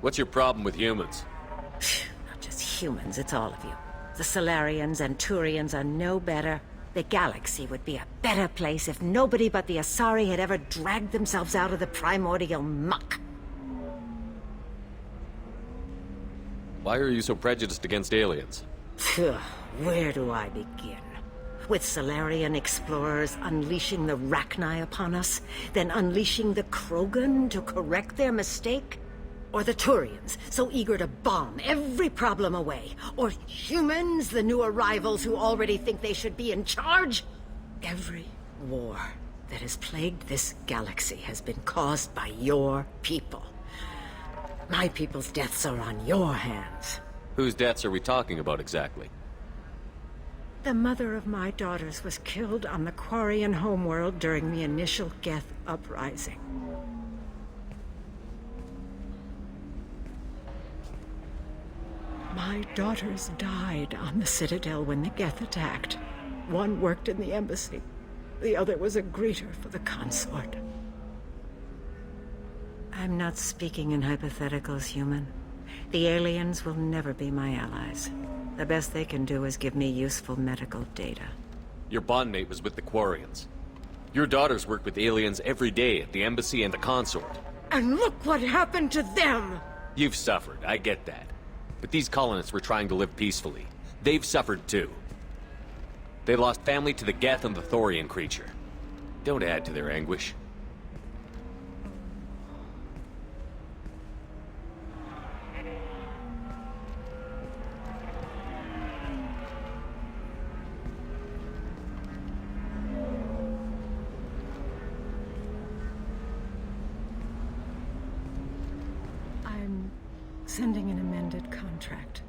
What's your problem with humans? Not just humans, it's all of you. The Solarians and Turians are no better. The galaxy would be a better place if nobody but the Asari had ever dragged themselves out of the primordial muck. Why are you so prejudiced against aliens? Where do I begin? With Solarian explorers unleashing the Rachni upon us, then unleashing the Krogan to correct their mistake? Or the Turians, so eager to bomb every problem away? Or humans, the new arrivals who already think they should be in charge? Every war that has plagued this galaxy has been caused by your people. My people's deaths are on your hands. Whose deaths are we talking about exactly? The mother of my daughters was killed on the Quarian homeworld during the initial Geth uprising. My daughters died on the Citadel when the Geth attacked. One worked in the embassy. The other was a greeter for the consort. I'm not speaking in hypotheticals, human. The aliens will never be my allies. The best they can do is give me useful medical data. Your bondmate was with the Quarians. Your daughters work with aliens every day at the embassy and the consort. And look what happened to them! You've suffered, I get that. But these colonists were trying to live peacefully. They've suffered too. They lost family to the Geth and the Thorian creature. Don't add to their anguish. I'm sending an amended contract.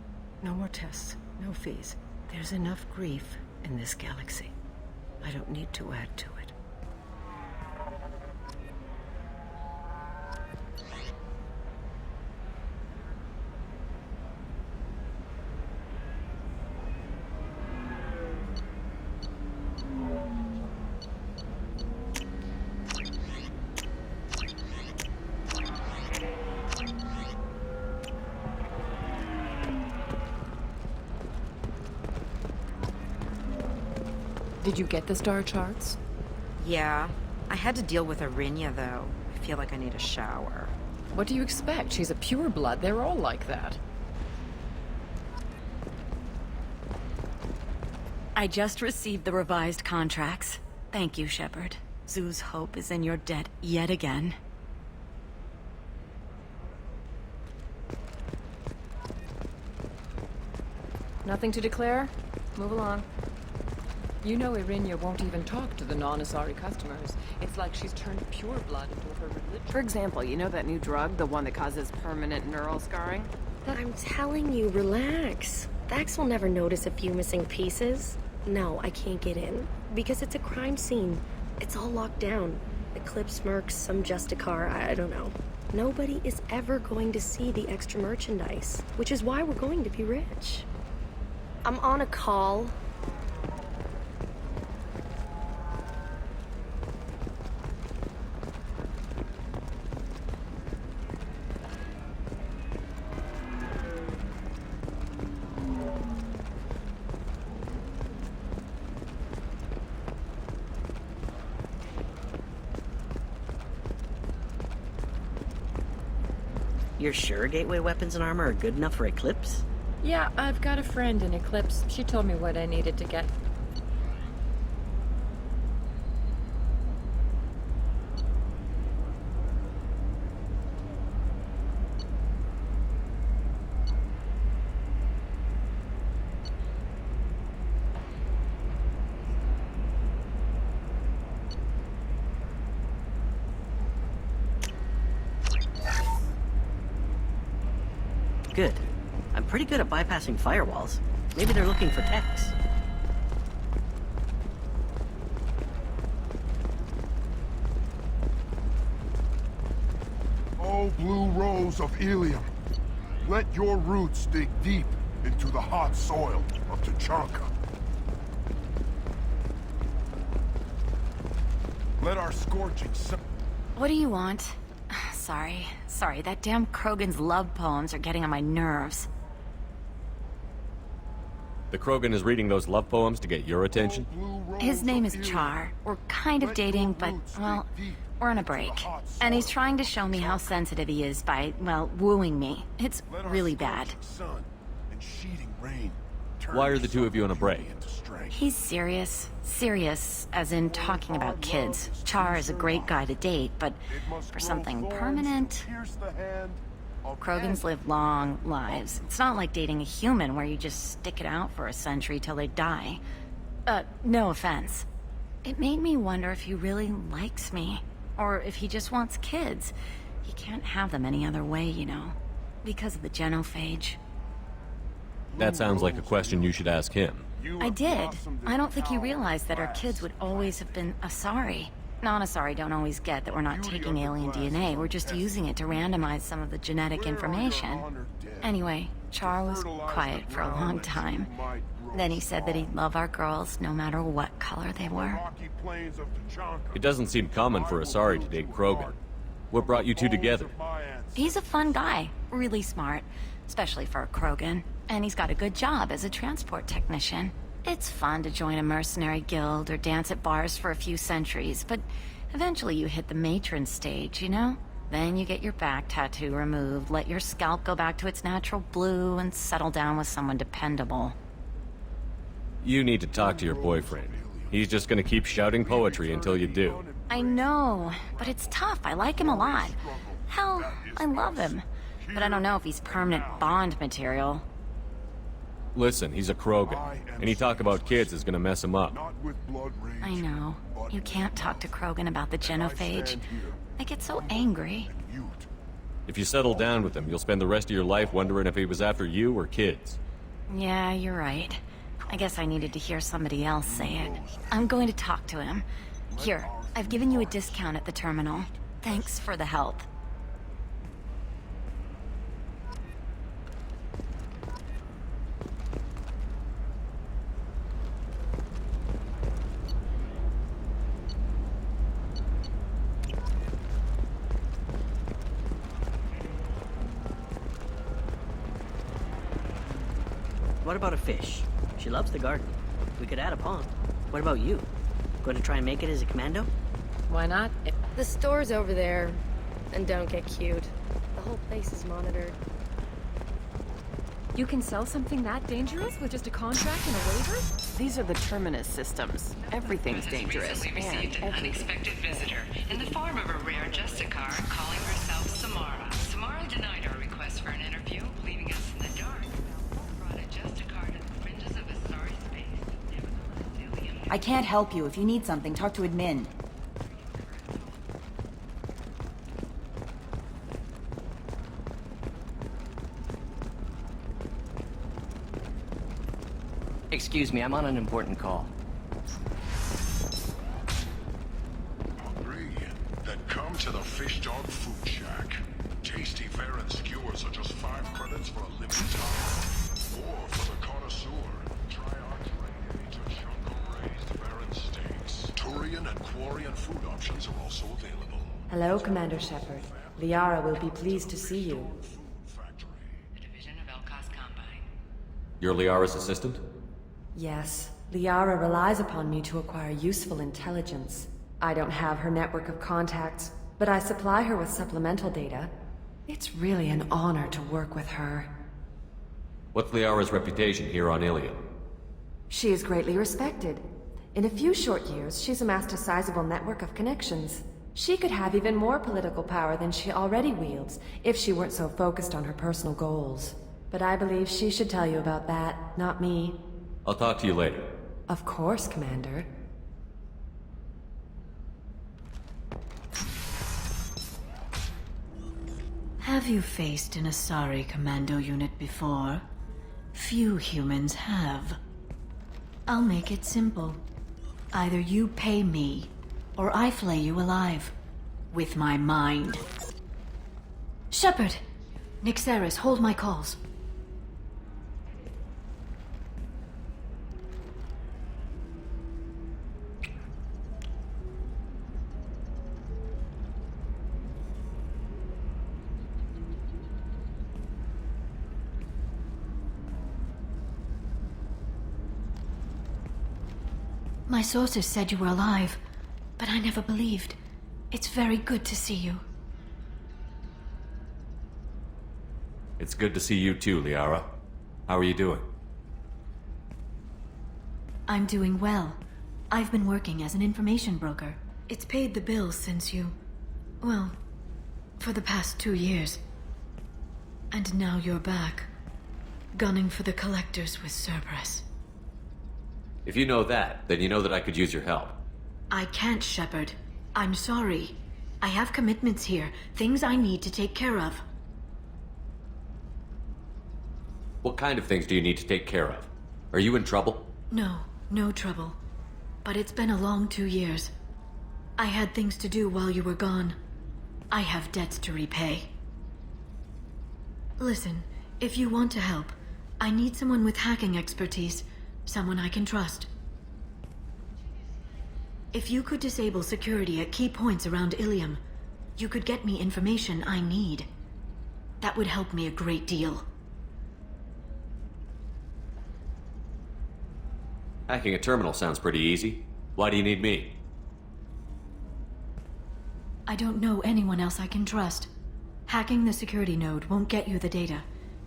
No more tests, no fees. There's enough grief in this galaxy. I don't need to add to it. Did you get the star charts? Yeah. I had to deal with Arinya, though. I feel like I need a shower. What do you expect? She's a pureblood. They're all like that. I just received the revised contracts. Thank you, Shepard. Zoo's hope is in your debt yet again. Nothing to declare? Move along. You know Irinya won't even talk to the non-Asari customers. It's like she's turned pureblood into her religion. For example, you know that new drug, the one that causes permanent neural scarring? I'm telling you, relax. Vax will never notice a few missing pieces. No, I can't get in. Because it's a crime scene. It's all locked down. Eclipse mercs, some Justicar, I don't know. Nobody is ever going to see the extra merchandise, which is why we're going to be rich. I'm on a call. You're sure gateway weapons and armor are good enough for Eclipse? Yeah, I've got a friend in Eclipse. She told me what I needed to get. Good. I'm pretty good at bypassing firewalls. Maybe they're looking for techs. Oh, blue rose of Illium, let your roots dig deep into the hot soil of Tachanka. Let our scorching sun... What do you want? Sorry, that damn Krogan's love poems are getting on my nerves. The Krogan is reading those love poems to get your attention? His name is Char. We're kind of dating, but, well, we're on a break. And he's trying to show me how sensitive he is by, well, wooing me. It's really bad. Why are the two of you on a break? He's serious. Serious, as in talking about kids. Char is a great guy to date, but for something permanent... Krogans live long lives. It's not like dating a human where you just stick it out for a century till they die. No offense. It made me wonder if he really likes me, or if he just wants kids. He can't have them any other way, you know, because of the genophage. That sounds like a question you should ask him. I did. I don't think he realized that our kids would always have been Asari. Non-Asari don't always get that we're not taking alien DNA, we're just using it to randomize some of the genetic information. Anyway, Char was quiet for a long time. Then he said that he'd love our girls no matter what color they were. It doesn't seem common for Asari to date Krogan. What brought you two together? He's a fun guy, really smart, especially for a Krogan. And he's got a good job as a transport technician. It's fun to join a mercenary guild or dance at bars for a few centuries, but eventually you hit the matron stage, you know? Then you get your back tattoo removed, let your scalp go back to its natural blue, and settle down with someone dependable. You need to talk to your boyfriend. He's just gonna keep shouting poetry until you do. I know, but it's tough. I like him a lot. Hell, I love him. But I don't know if he's permanent Bond material. Listen, he's a Krogan. Any talk about kids is gonna mess him up. I know. You can't talk to Krogan about the genophage. I get so angry. If you settle down with him, you'll spend the rest of your life wondering if he was after you or kids. Yeah, you're right. I guess I needed to hear somebody else say it. I'm going to talk to him. Here, I've given you a discount at the terminal. Thanks for the help. What about a fish? She loves the garden. We could add a pond. What about you? Going to try and make it as a commando? Why not? The store's over there. And don't get cute. The whole place is monitored. You can sell something that dangerous with just a contract and a waiver? These are the Terminus systems. Everything's dangerous. Recently received an unexpected visitor in the form of a rare Justicar calling herself Samara. Samara denied our request for an interview, leaving us in the dark. Brought a Justicar to the fringes of Asari space. Nevertheless, Illium... I can't help you. If you need something, talk to admin. Excuse me, I'm on an important call. Hungry? Then come to the Fish Dog Food Shack. Tasty fare and skewers are just 5 credits for a limited time. Or for the connoisseur, try our Renegade to Chunko-raised Baron steaks. Turian and Quarian food options are also available. Hello, Commander Shepard. Liara will be pleased to see you. You're Liara's assistant? Yes, Liara relies upon me to acquire useful intelligence. I don't have her network of contacts, but I supply her with supplemental data. It's really an honor to work with her. What's Liara's reputation here on Illium? She is greatly respected. In a few short years, she's amassed a sizable network of connections. She could have even more political power than she already wields, if she weren't so focused on her personal goals. But I believe she should tell you about that, not me. I'll talk to you later. Of course, Commander. Have you faced an Asari commando unit before? Few humans have. I'll make it simple. Either you pay me, or I flay you alive. With my mind. Shepard! Nixeris, hold my calls. My sources said you were alive, but I never believed. It's very good to see you. It's good to see you too, Liara. How are you doing? I'm doing well. I've been working as an information broker. It's paid the bills since you... well, for the past 2 years. And now you're back, gunning for the Collectors with Cerberus. If you know that, then you know that I could use your help. I can't, Shepard. I'm sorry. I have commitments here, things I need to take care of. What kind of things do you need to take care of? Are you in trouble? No trouble. But it's been a long 2 years. I had things to do while you were gone. I have debts to repay. Listen, if you want to help, I need someone with hacking expertise, someone I can trust. If you could disable security at key points around Illium, you could get me information I need. That would help me a great deal. Hacking a terminal sounds pretty easy. Why do you need me? I don't know anyone else I can trust. Hacking the security node won't get you the data.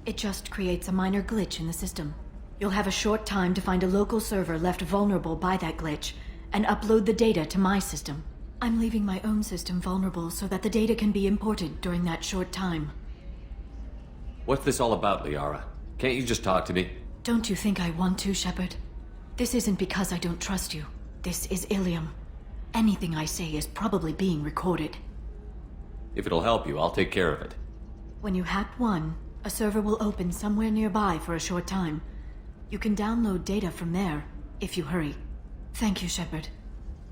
It just creates a minor glitch in the system. You'll have a short time to find a local server left vulnerable by that glitch, and upload the data to my system. I'm leaving my own system vulnerable so that the data can be imported during that short time. What's this all about, Liara? Can't you just talk to me? Don't you think I want to, Shepard? This isn't because I don't trust you. This is Illium. Anything I say is probably being recorded. If it'll help you, I'll take care of it. When you hack one, a server will open somewhere nearby for a short time. You can download data from there, if you hurry. Thank you, Shepard.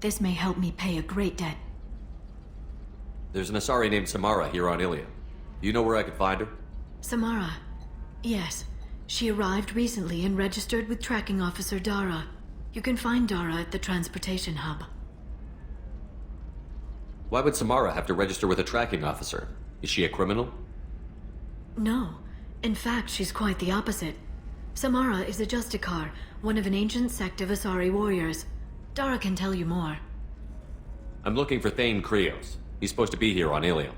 This may help me pay a great debt. There's an Asari named Samara here on Illium. You know where I could find her? Samara. Yes. She arrived recently and registered with Tracking Officer Dara. You can find Dara at the transportation hub. Why would Samara have to register with a tracking officer? Is she a criminal? No. In fact, she's quite the opposite. Samara is a Justicar, one of an ancient sect of Asari warriors. Dara can tell you more. I'm looking for Thane Krios. He's supposed to be here on Illium.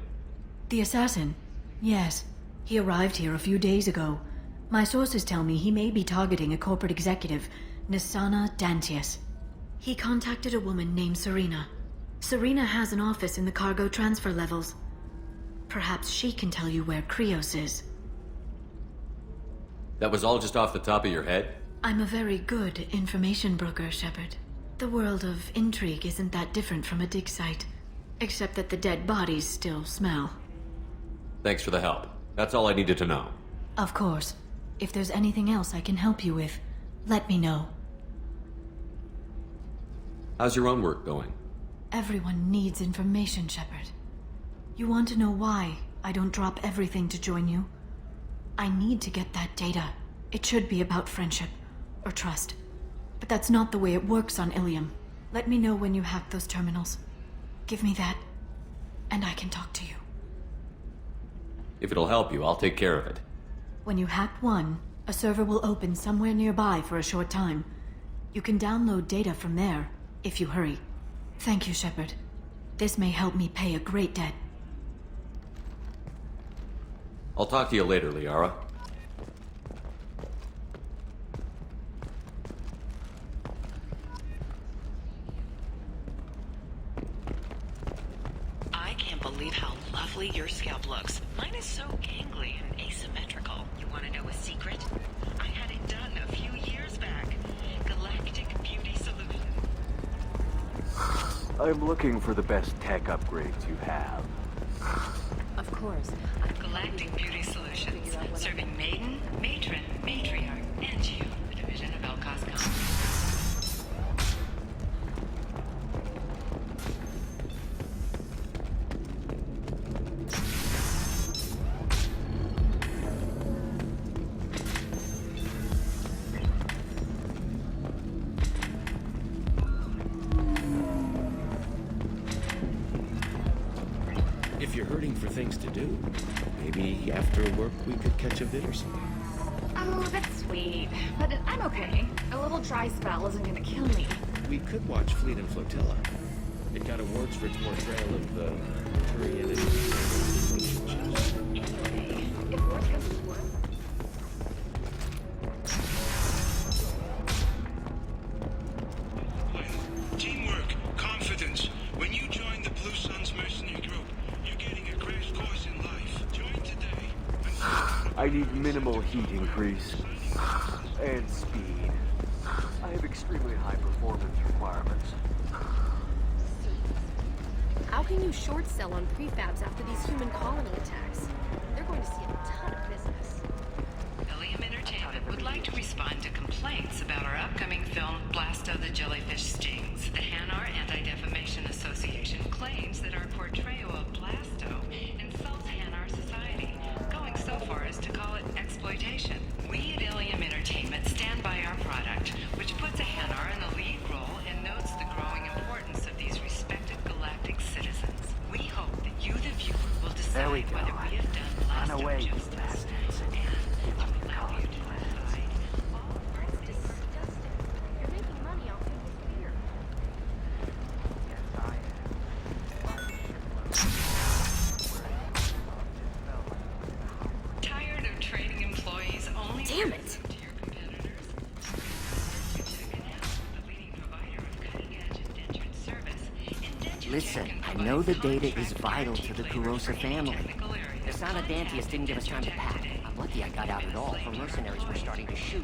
The assassin? Yes. He arrived here a few days ago. My sources tell me he may be targeting a corporate executive, Nisana Dantius. He contacted a woman named Serena. Serena has an office in the cargo transfer levels. Perhaps she can tell you where Krios is. That was all just off the top of your head? I'm a very good information broker, Shepard. The world of intrigue isn't that different from a dig site, except that the dead bodies still smell. Thanks for the help. That's all I needed to know. Of course. If there's anything else I can help you with, let me know. How's your own work going? Everyone needs information, Shepard. You want to know why I don't drop everything to join you? I need to get that data. It should be about friendship, or trust. But that's not the way it works on Illium. Let me know when you hack those terminals. Give me that, and I can talk to you. If it'll help you, I'll take care of it. When you hack one, a server will open somewhere nearby for a short time. You can download data from there, if you hurry. Thank you, Shepard. This may help me pay a great debt. I'll talk to you later, Liara. I can't believe how lovely your scalp looks. Mine is so gangly and asymmetrical. You want to know a secret? I had it done a few years back. Galactic Beauty Solution. I'm looking for the best tech upgrades you have. Of course. Galactic Beauty Solutions, serving maiden, matron, matriarch, and you, the division of Elcoscom. If you're hurting for things to do, maybe after work we could catch a bit or something. Oh, that's sweet. But I'm okay. A little dry spell isn't gonna kill me. We could watch Fleet and Flotilla. It got awards for its portrayal of the Turian relationships. Anyway, if worse comes to worse. Teamwork, confidence. When you join the Blue Suns mercenary group, you're getting a crash course in life. Join today. need minimal heat increase. And speed. I have extremely high performance requirements. How can you short sell on prefabs after these human colony attacks? They're going to see a ton of business. Illium Entertainment would like to respond to complaints about our upcoming film, Blasto the Jellyfish Stings. The Hanar Anti-Defamation Association claims that our portrayal of Blasto insults Hanar society, going so far as to call it exploitation. We at Illium Entertainment stand by our product, which puts a Hanar in the lead role and notes the growing importance of these respected galactic citizens. We hope that you, the viewer, will decide whether we have done Blasto justice. Tired of trading employees only? Damn it! Listen, I know the data is vital to the Kurosa family. Asana Dantius didn't give us time to pack. I'm lucky I got out at all. Her mercenaries were starting to shoot.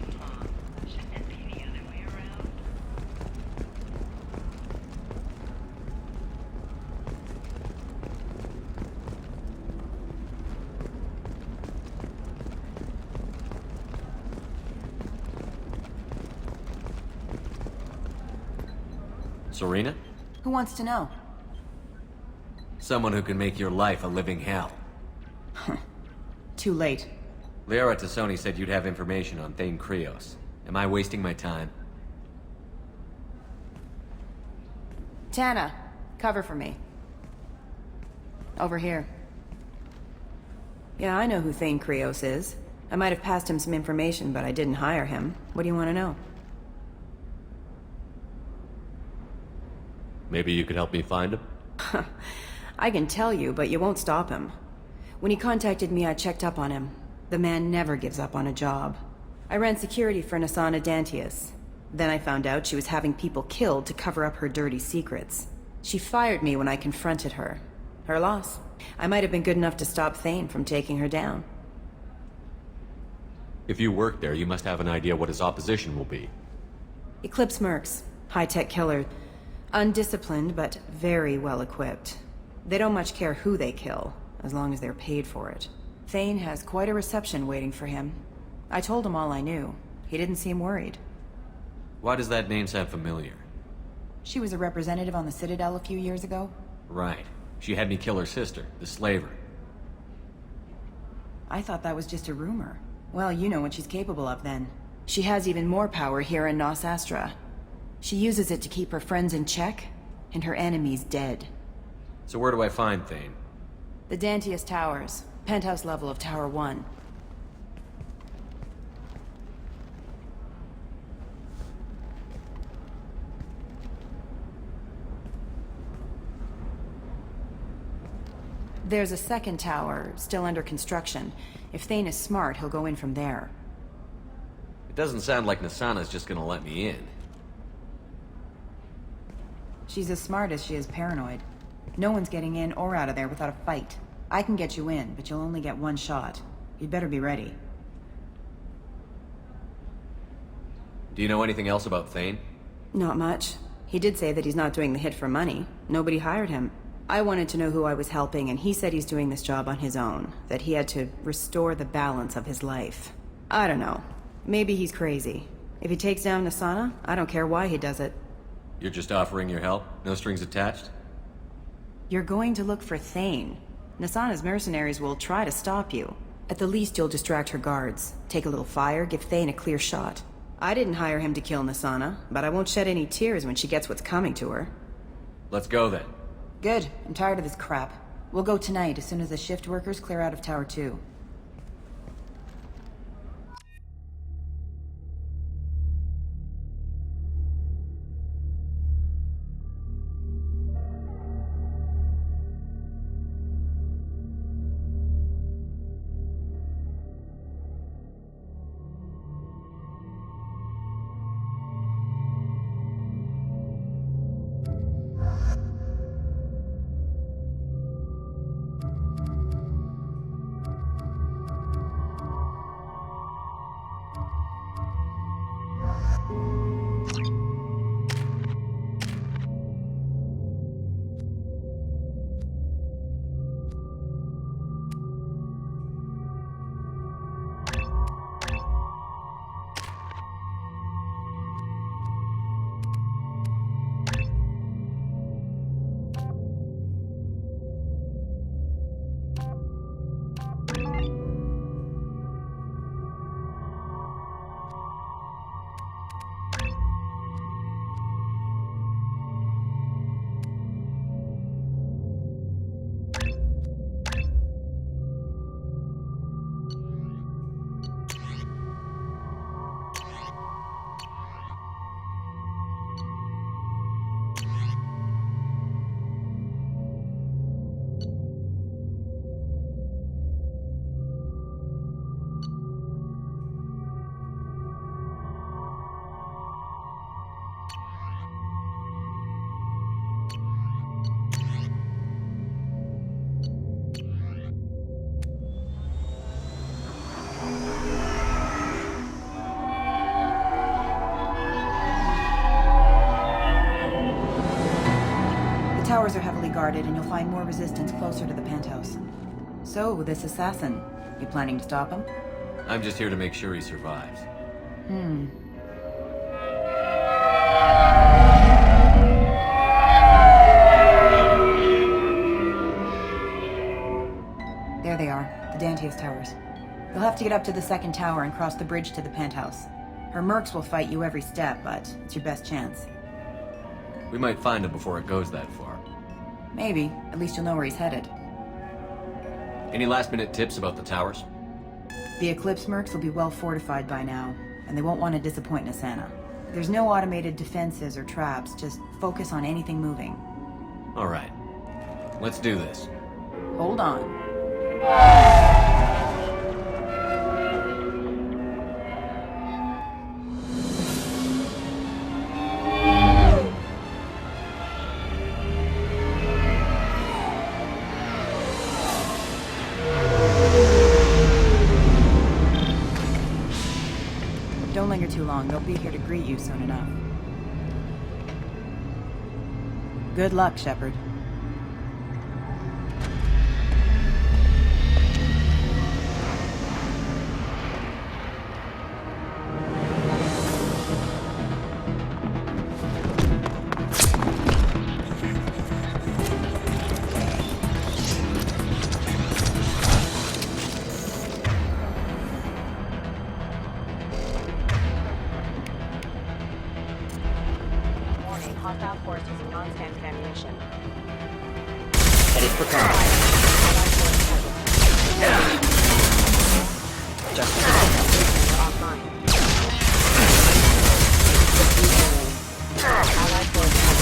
Serena? Who wants to know? Someone who can make your life a living hell. Too late. Lair at Tassoni said you'd have information on Thane Krios. Am I wasting my time? Tana, cover for me. Over here. Yeah, I know who Thane Krios is. I might have passed him some information, but I didn't hire him. What do you want to know? Maybe you could help me find him? I can tell you, but you won't stop him. When he contacted me, I checked up on him. The man never gives up on a job. I ran security for Asana Dantius. Then I found out she was having people killed to cover up her dirty secrets. She fired me when I confronted her. Her loss. I might have been good enough to stop Thane from taking her down. If you work there, you must have an idea what his opposition will be. Eclipse mercs. High-tech killer. Undisciplined, but very well equipped. They don't much care who they kill, as long as they're paid for it. Thane has quite a reception waiting for him. I told him all I knew. He didn't seem worried. Why does that name sound familiar? She was a representative on the Citadel a few years ago. Right. She had me kill her sister, the slaver. I thought that was just a rumor. Well, you know what she's capable of then. She has even more power here in Nos Astra. She uses it to keep her friends in check, and her enemies dead. So where do I find Thane? The Dantius Towers. Penthouse level of Tower 1. There's a second tower, still under construction. If Thane is smart, he'll go in from there. It doesn't sound like Nasana's just gonna let me in. She's as smart as she is paranoid. No one's getting in or out of there without a fight. I can get you in, but you'll only get one shot. You'd better be ready. Do you know anything else about Thane? Not much. He did say that he's not doing the hit for money. Nobody hired him. I wanted to know who I was helping, and he said he's doing this job on his own. That he had to restore the balance of his life. I don't know. Maybe he's crazy. If he takes down Nasana, I don't care why he does it. You're just offering your help? No strings attached? You're going to look for Thane. Nasana's mercenaries will try to stop you. At the least, you'll distract her guards. Take a little fire, give Thane a clear shot. I didn't hire him to kill Nasana, but I won't shed any tears when she gets what's coming to her. Let's go then. Good. I'm tired of this crap. We'll go tonight as soon as the shift workers clear out of Tower 2. towers are heavily guarded, and you'll find more resistance closer to the penthouse. So, this assassin, you planning to stop him? I'm just here to make sure he survives. There they are, the Dantius towers. You'll have to get up to the second tower and cross the bridge to the penthouse. Her mercs will fight you every step, but it's your best chance. We might find him before it goes that far. Maybe. At least you'll know where he's headed. Any last-minute tips about the towers? The Eclipse mercs will be well fortified by now, and they won't want to disappoint Nasana. There's no automated defenses or traps, just focus on anything moving. All right. Let's do this. Hold on. Don't linger too long. They'll be here to greet you soon enough. Good luck, Shepard. Hostile force using non-standard ammunition. Headed for combat. Just offline. Allied forces off.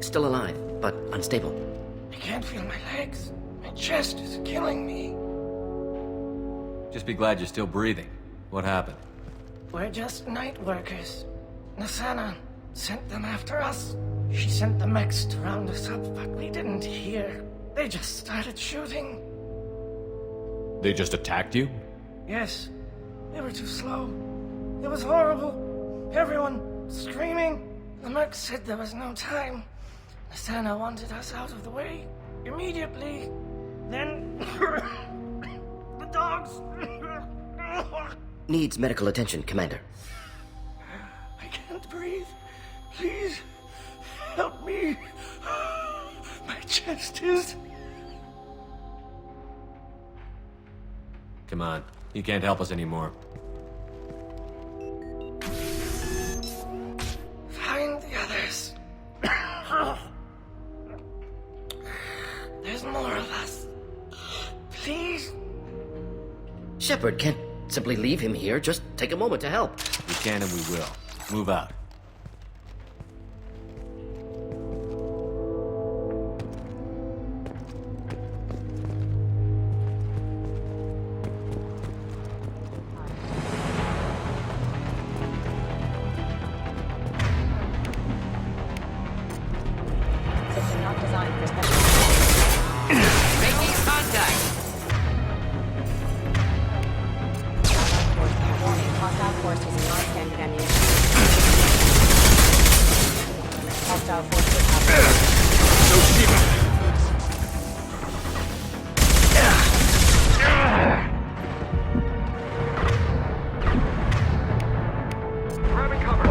Still alive, but unstable. I can't feel my legs. My chest is killing me. Just be glad you're still breathing. What happened? We're just night workers. Nasana sent them after us. She sent the mechs to round us up, but we didn't hear. They just started shooting. They just attacked you? Yes. They were too slow. It was horrible. Everyone screaming. The merc said there was no time. Nasana wanted us out of the way immediately. Then the dogs. Needs medical attention, Commander. I can't breathe. Please help me. My chest is. Come on. You can't help us anymore. Find the others. There's more of us. Please. Shepard can't simply leave him here. Just take a moment to help. We can and we will. Move out. System not designed for special. Making contact! Warning, hostile force using non-standard ammunition. Hostile forces No shit. Grabbing cover.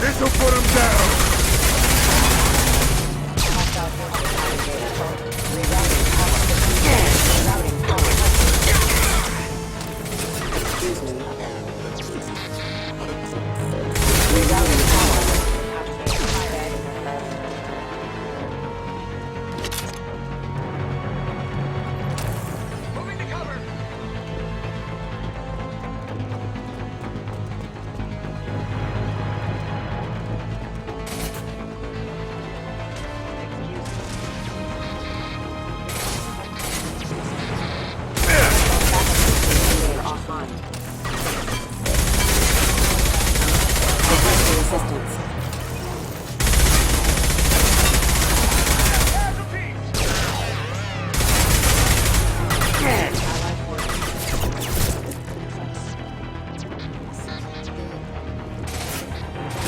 This'll put him down.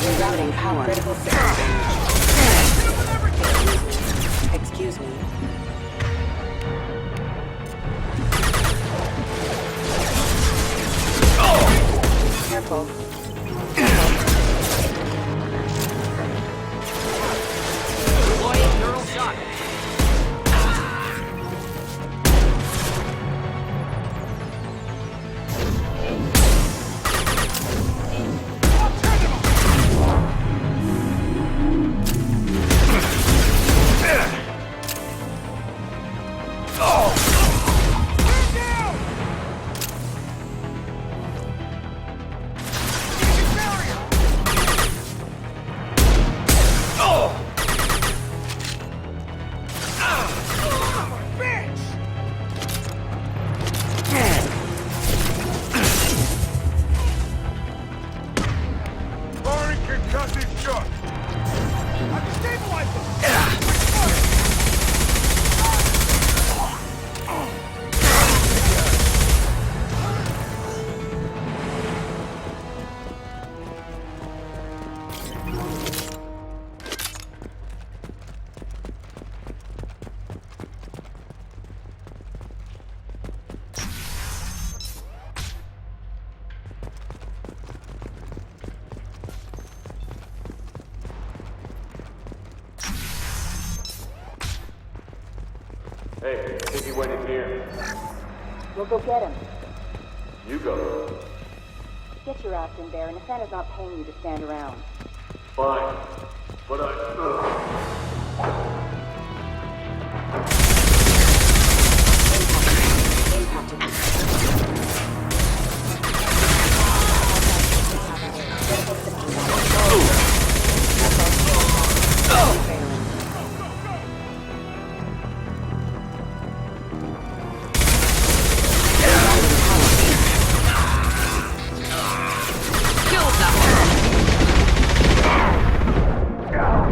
Rerouting power. Critical system. Excuse me. Careful. Deploying neural shock. Hey, I think he went in here. We'll go get him. You go. Get your ass in there, and Asana's not paying you to stand around. Fine. But I...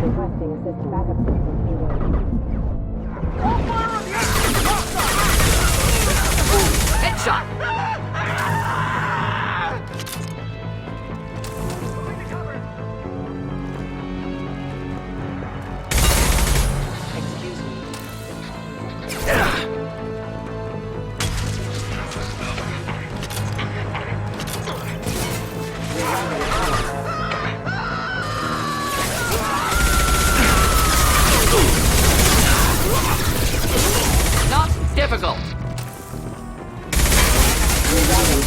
Requesting assist backup system engaged. Headshot! Excuse me. Not difficult. Rerouting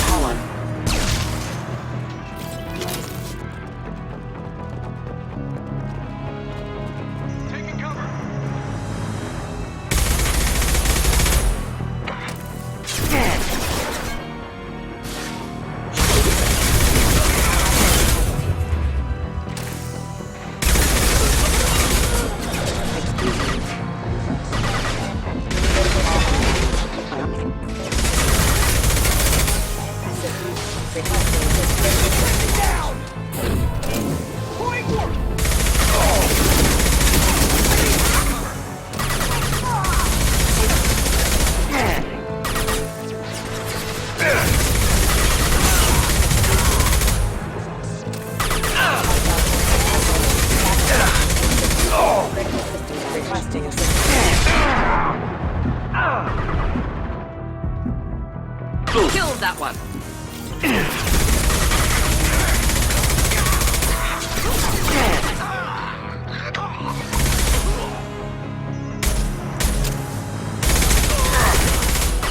Killed that one!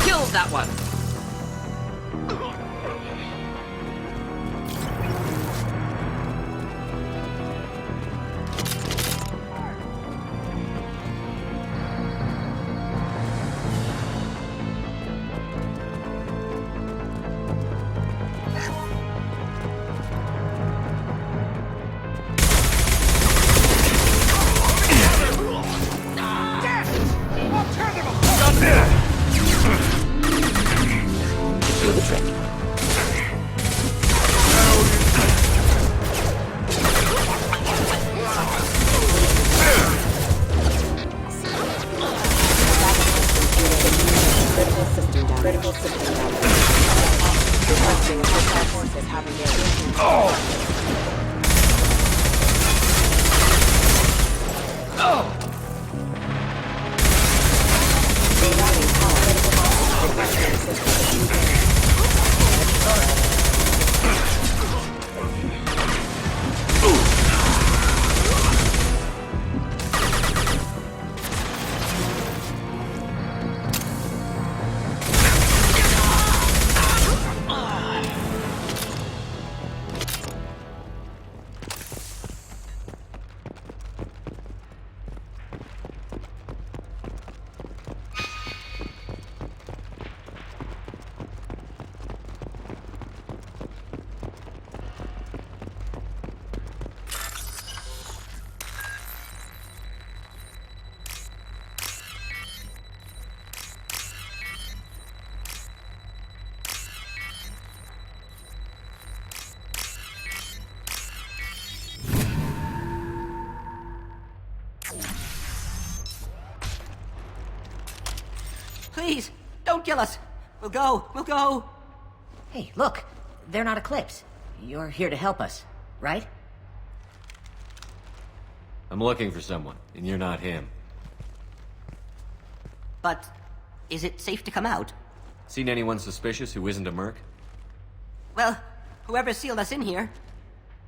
Killed that one! Please, don't kill us. We'll go. Hey, look. They're not Eclipse. You're here to help us, right? I'm looking for someone, and you're not him. But is it safe to come out? Seen anyone suspicious who isn't a merc? Well, whoever sealed us in here.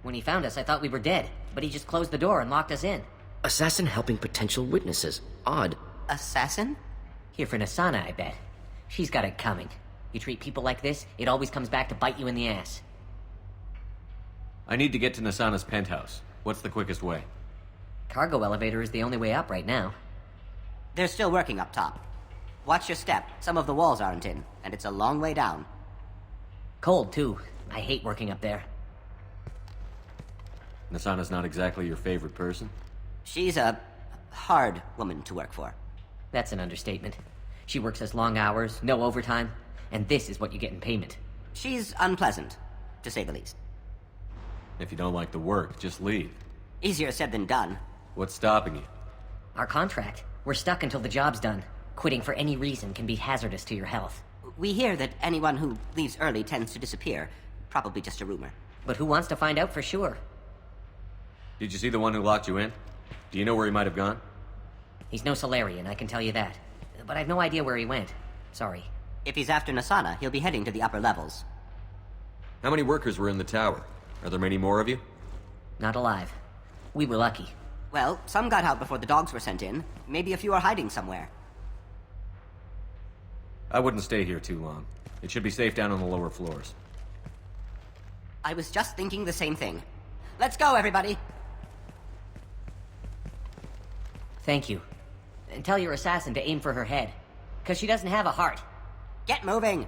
When he found us, I thought we were dead, but he just closed the door and locked us in. Assassin helping potential witnesses. Odd. Assassin? Here for Nasana, I bet. She's got it coming. You treat people like this, it always comes back to bite you in the ass. I need to get to Nasana's penthouse. What's the quickest way? Cargo elevator is the only way up right now. They're still working up top. Watch your step. Some of the walls aren't in, and it's a long way down. Cold, too. I hate working up there. Nasana's not exactly your favorite person? She's a hard woman to work for. That's an understatement. She works us long hours, no overtime, and this is what you get in payment. She's unpleasant, to say the least. If you don't like the work, just leave. Easier said than done. What's stopping you? Our contract. We're stuck until the job's done. Quitting for any reason can be hazardous to your health. We hear that anyone who leaves early tends to disappear. Probably just a rumor. But who wants to find out for sure? Did you see the one who locked you in? Do you know where he might have gone? He's no Solarian, I can tell you that. But I've no idea where he went. Sorry. If he's after Nasana, he'll be heading to the upper levels. How many workers were in the tower? Are there many more of you? Not alive. We were lucky. Well, some got out before the dogs were sent in. Maybe a few are hiding somewhere. I wouldn't stay here too long. It should be safe down on the lower floors. I was just thinking the same thing. Let's go, everybody! Thank you. And tell your assassin to aim for her head. Because she doesn't have a heart. Get moving!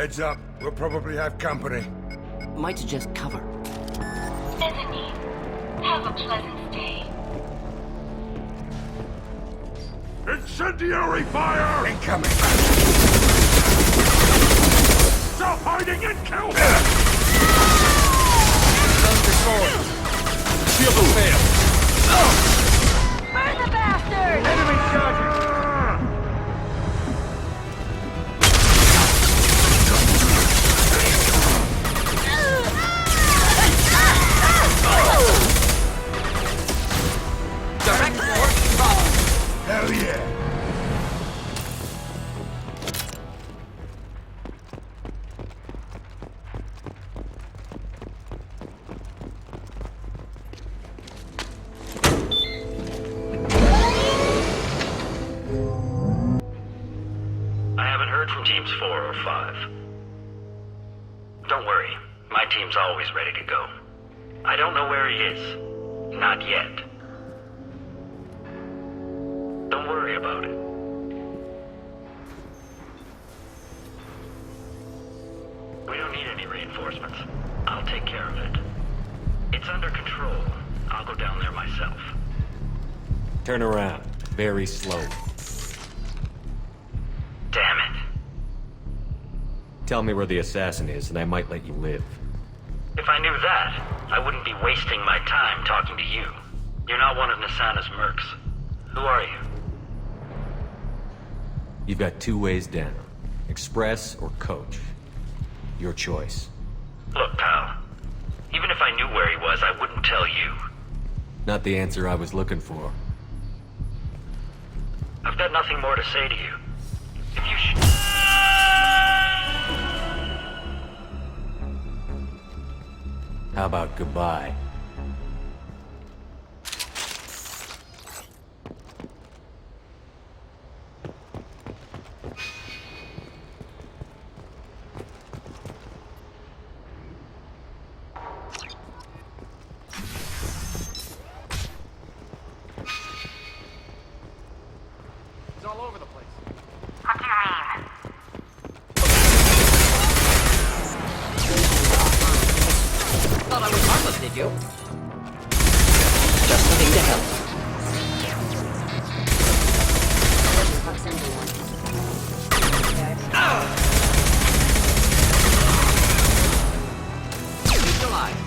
Heads up, we'll probably have company. Might suggest cover. Mezzanine. Have a pleasant stay. Incendiary fire! Incoming! Stop hiding and kill them! Shield will fail. Burn the bastard! Enemy charging! Direct force cover. Hell yeah! I haven't heard from teams 4 or 5. Don't worry, my team's always ready to go. I don't know where he is. Not yet. Don't worry about it. We don't need any reinforcements. I'll take care of it. It's under control. I'll go down there myself. Turn around. Very slowly. Damn it. Tell me where the assassin is, and I might let you live. If I knew that, I wouldn't be wasting my time talking to you. You're not one of Nasana's mercs. Who are you? You've got 2 ways down. Express or coach. Your choice. Look, pal. Even if I knew where he was, I wouldn't tell you. Not the answer I was looking for. I've got nothing more to say to you. If you How about goodbye? It's all over the place. What do you mean? Thought I was harmless, did you? Just looking to help. Keep alive.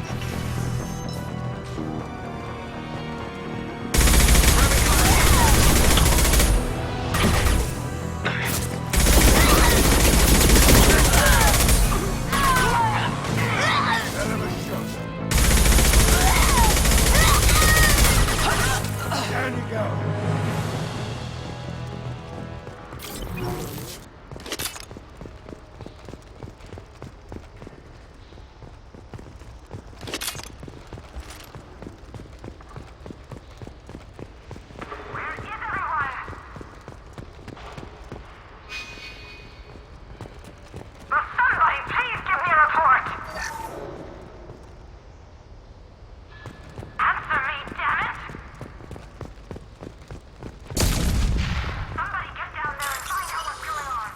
Down you go. Somebody, please give me a report! Answer me, damn it! Somebody get down there and find out what's going on!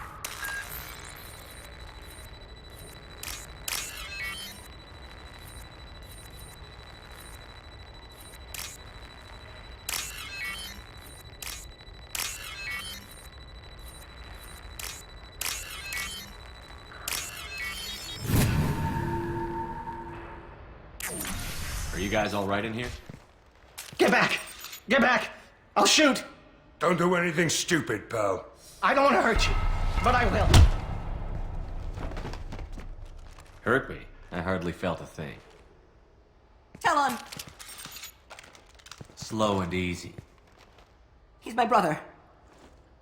Are you guys all right in here? Get back! Get back! I'll shoot! Don't do anything stupid, pal. I don't want to hurt you, but I will. Hurt me? I hardly felt a thing. Talon! Slow and easy. He's my brother.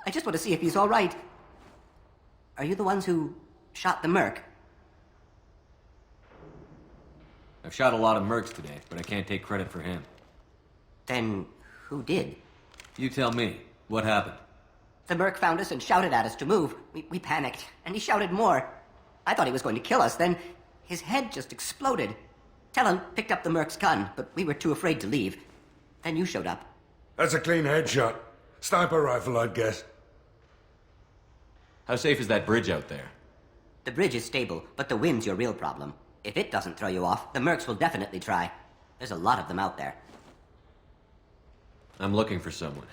I just want to see if he's all right. Are you the ones who shot the merc? I've shot a lot of mercs today, but I can't take credit for him. Then who did? You tell me. What happened? The merc found us and shouted at us to move. We panicked, and he shouted more. I thought he was going to kill us, then his head just exploded. Talon picked up the merc's gun, but we were too afraid to leave. Then you showed up. That's a clean headshot. Sniper rifle, I'd guess. How safe is that bridge out there? The bridge is stable, but the wind's your real problem. If it doesn't throw you off, the mercs will definitely try. There's a lot of them out there. I'm looking for someone.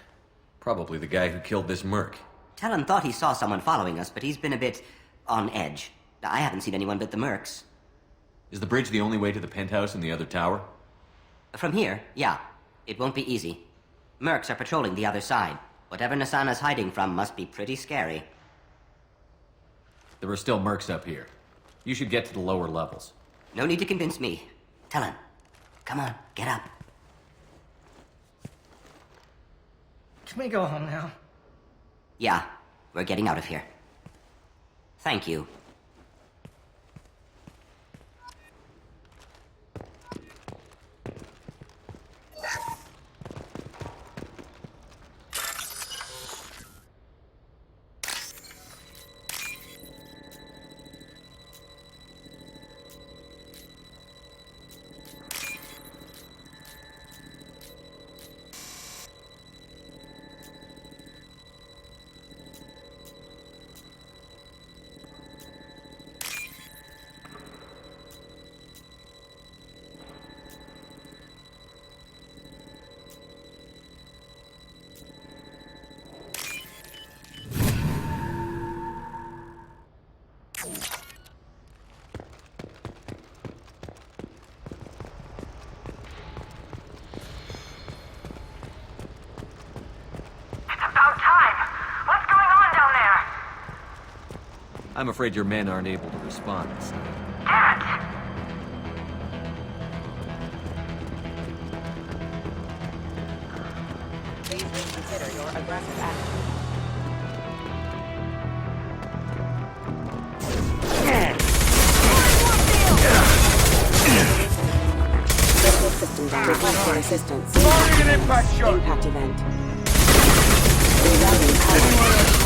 Probably the guy who killed this merc. Talon thought he saw someone following us, but he's been a bit on edge. I haven't seen anyone but the mercs. Is the bridge the only way to the penthouse in the other tower? From here, yeah. It won't be easy. Mercs are patrolling the other side. Whatever Nasana's hiding from must be pretty scary. There are still mercs up here. You should get to the lower levels. No need to convince me. Talon, come on, get up. Can we go home now? Yeah, we're getting out of here. Thank you. I'm afraid your men aren't able to respond. Damn it! Please reconsider your aggressive action. Critical system down. Requesting assistance. Firing an impact shot! Impact event. Rerouting power.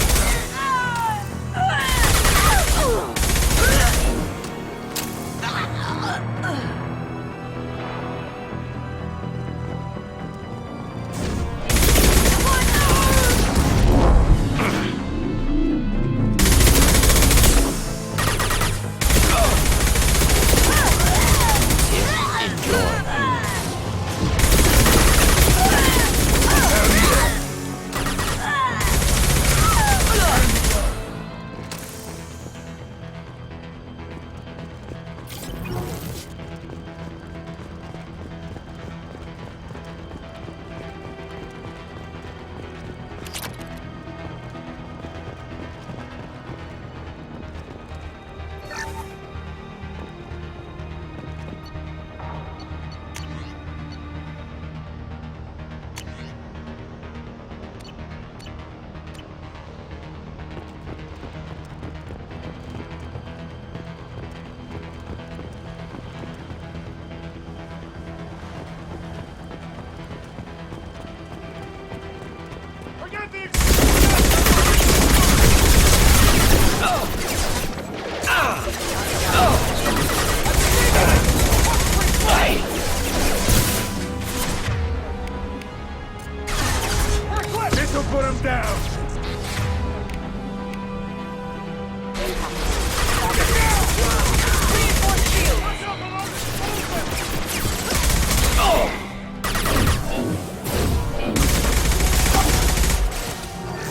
This'll put him down!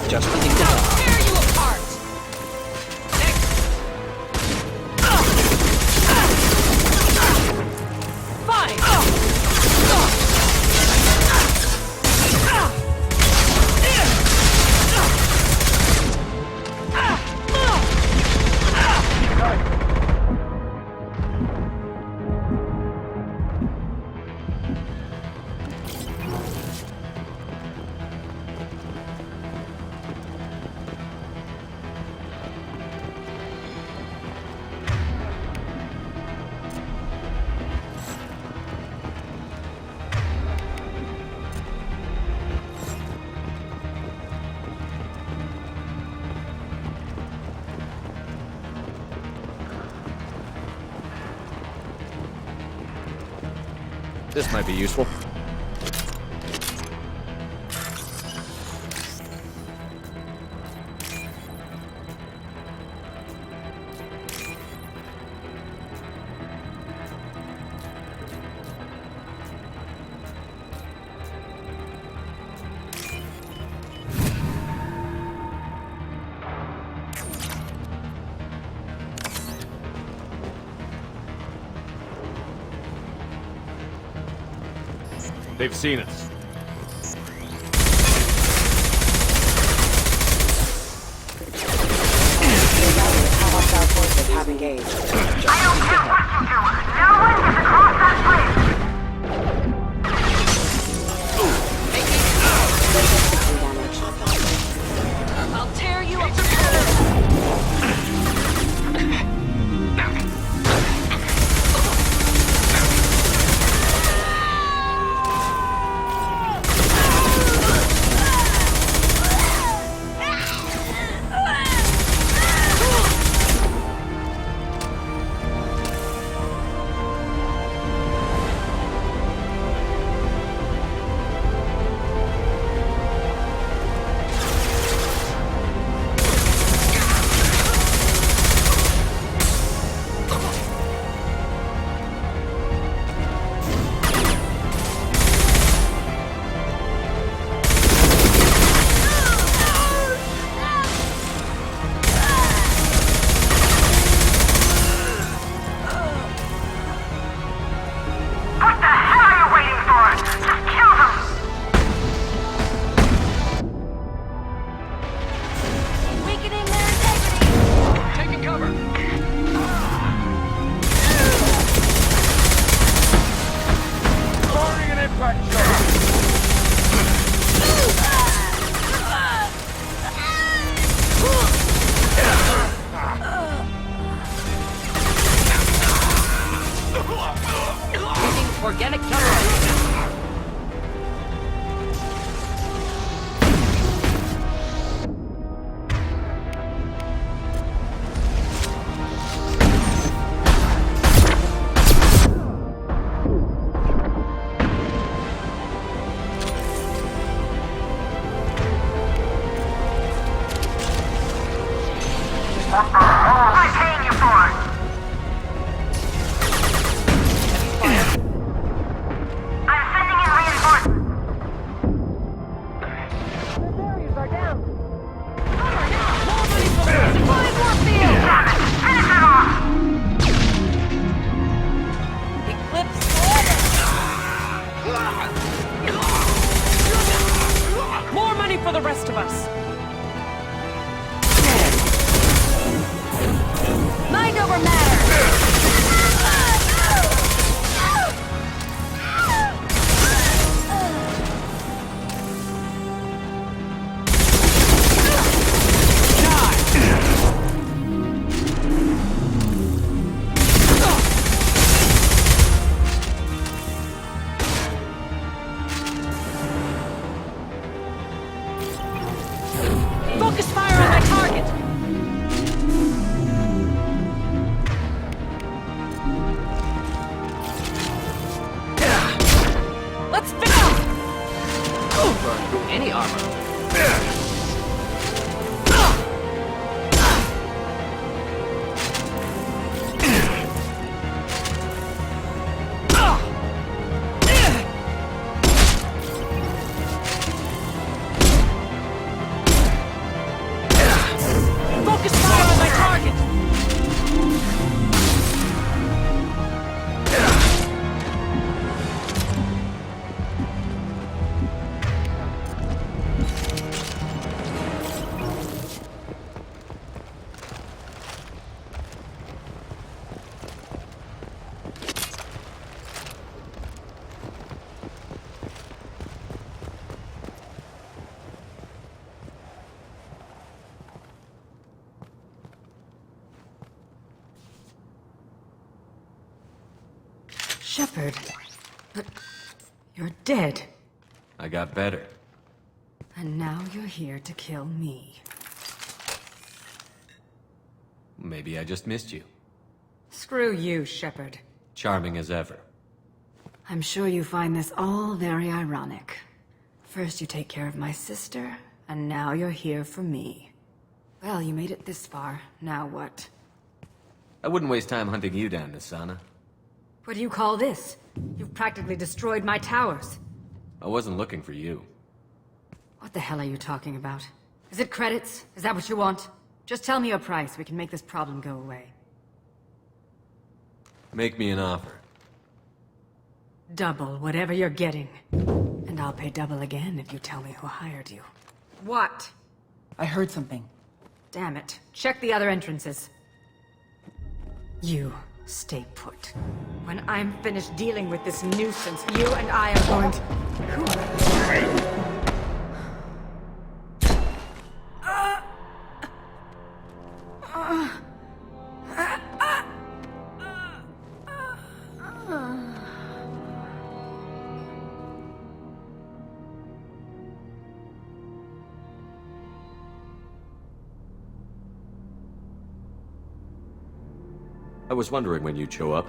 Just letting go. Tear you apart! Fine! This might be useful. They've seen us. Hostile forces have engaged. I don't care what you do. No one gets across that bridge. I'll tear you up. Organic terror. More money for the rest of us. Mind over matter. Focus fire on my target! Let's finish! Burn through any armor. Focus fire on my target! Shepard. But you're dead. I got better. And now you're here to kill me. Maybe I just missed you. Screw you, Shepard. Charming as ever. I'm sure you find this all very ironic. First you take care of my sister, and now you're here for me. Well, you made it this far. Now what? I wouldn't waste time hunting you down, Nisana. What do you call this? You've practically destroyed my towers. I wasn't looking for you. What the hell are you talking about? Is it credits? Is that what you want? Just tell me your price. We can make this problem go away. Make me an offer. Double whatever you're getting. And I'll pay double again if you tell me who hired you. What? I heard something. Damn it. Check the other entrances. You stay put. When I'm finished dealing with this nuisance, you and I are going to... I was wondering when you'd show up.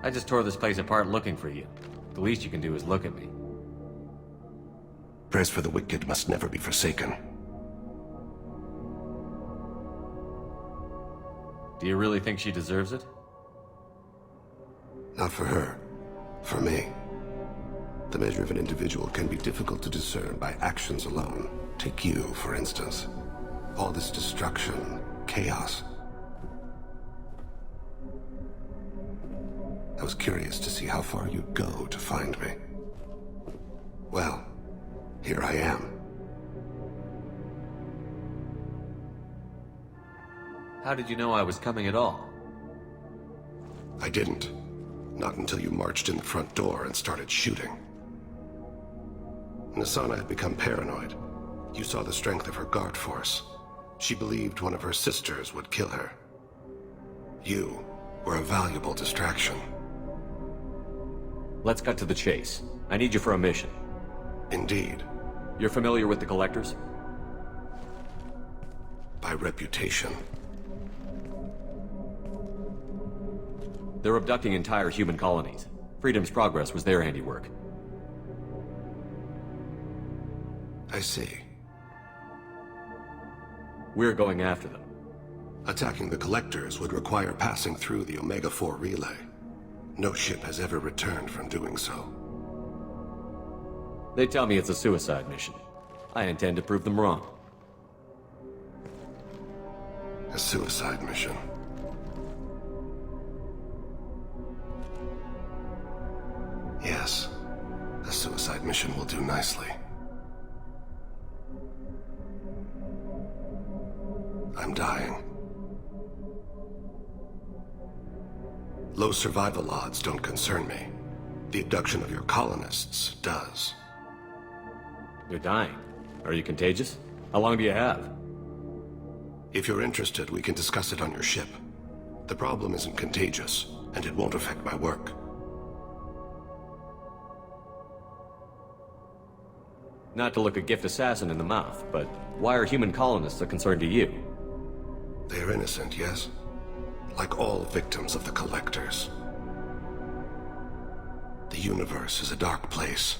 I just tore this place apart looking for you. The least you can do is look at me. Prayers for the wicked must never be forsaken. Do you really think she deserves it? Not for her. For me. The measure of an individual can be difficult to discern by actions alone. Take you, for instance. All this destruction, chaos. I was curious to see how far you'd go to find me. Well, here I am. How did you know I was coming at all? I didn't. Not until you marched in the front door and started shooting. Nasana had become paranoid. You saw the strength of her guard force. She believed one of her sisters would kill her. You were a valuable distraction. Let's cut to the chase. I need you for a mission. Indeed. You're familiar with the Collectors? By reputation. They're abducting entire human colonies. Freedom's Progress was their handiwork. I see. We're going after them. Attacking the Collectors would require passing through the Omega-4 relay. No ship has ever returned from doing so. They tell me it's a suicide mission. I intend to prove them wrong. A suicide mission. Yes, a suicide mission will do nicely. I'm dying. Low survival odds don't concern me. The abduction of your colonists does. You're dying. Are you contagious? How long do you have? If you're interested, we can discuss it on your ship. The problem isn't contagious, and it won't affect my work. Not to look a gift assassin in the mouth, but why are human colonists a concern to you? They're innocent, yes? Like all victims of the Collectors. The universe is a dark place.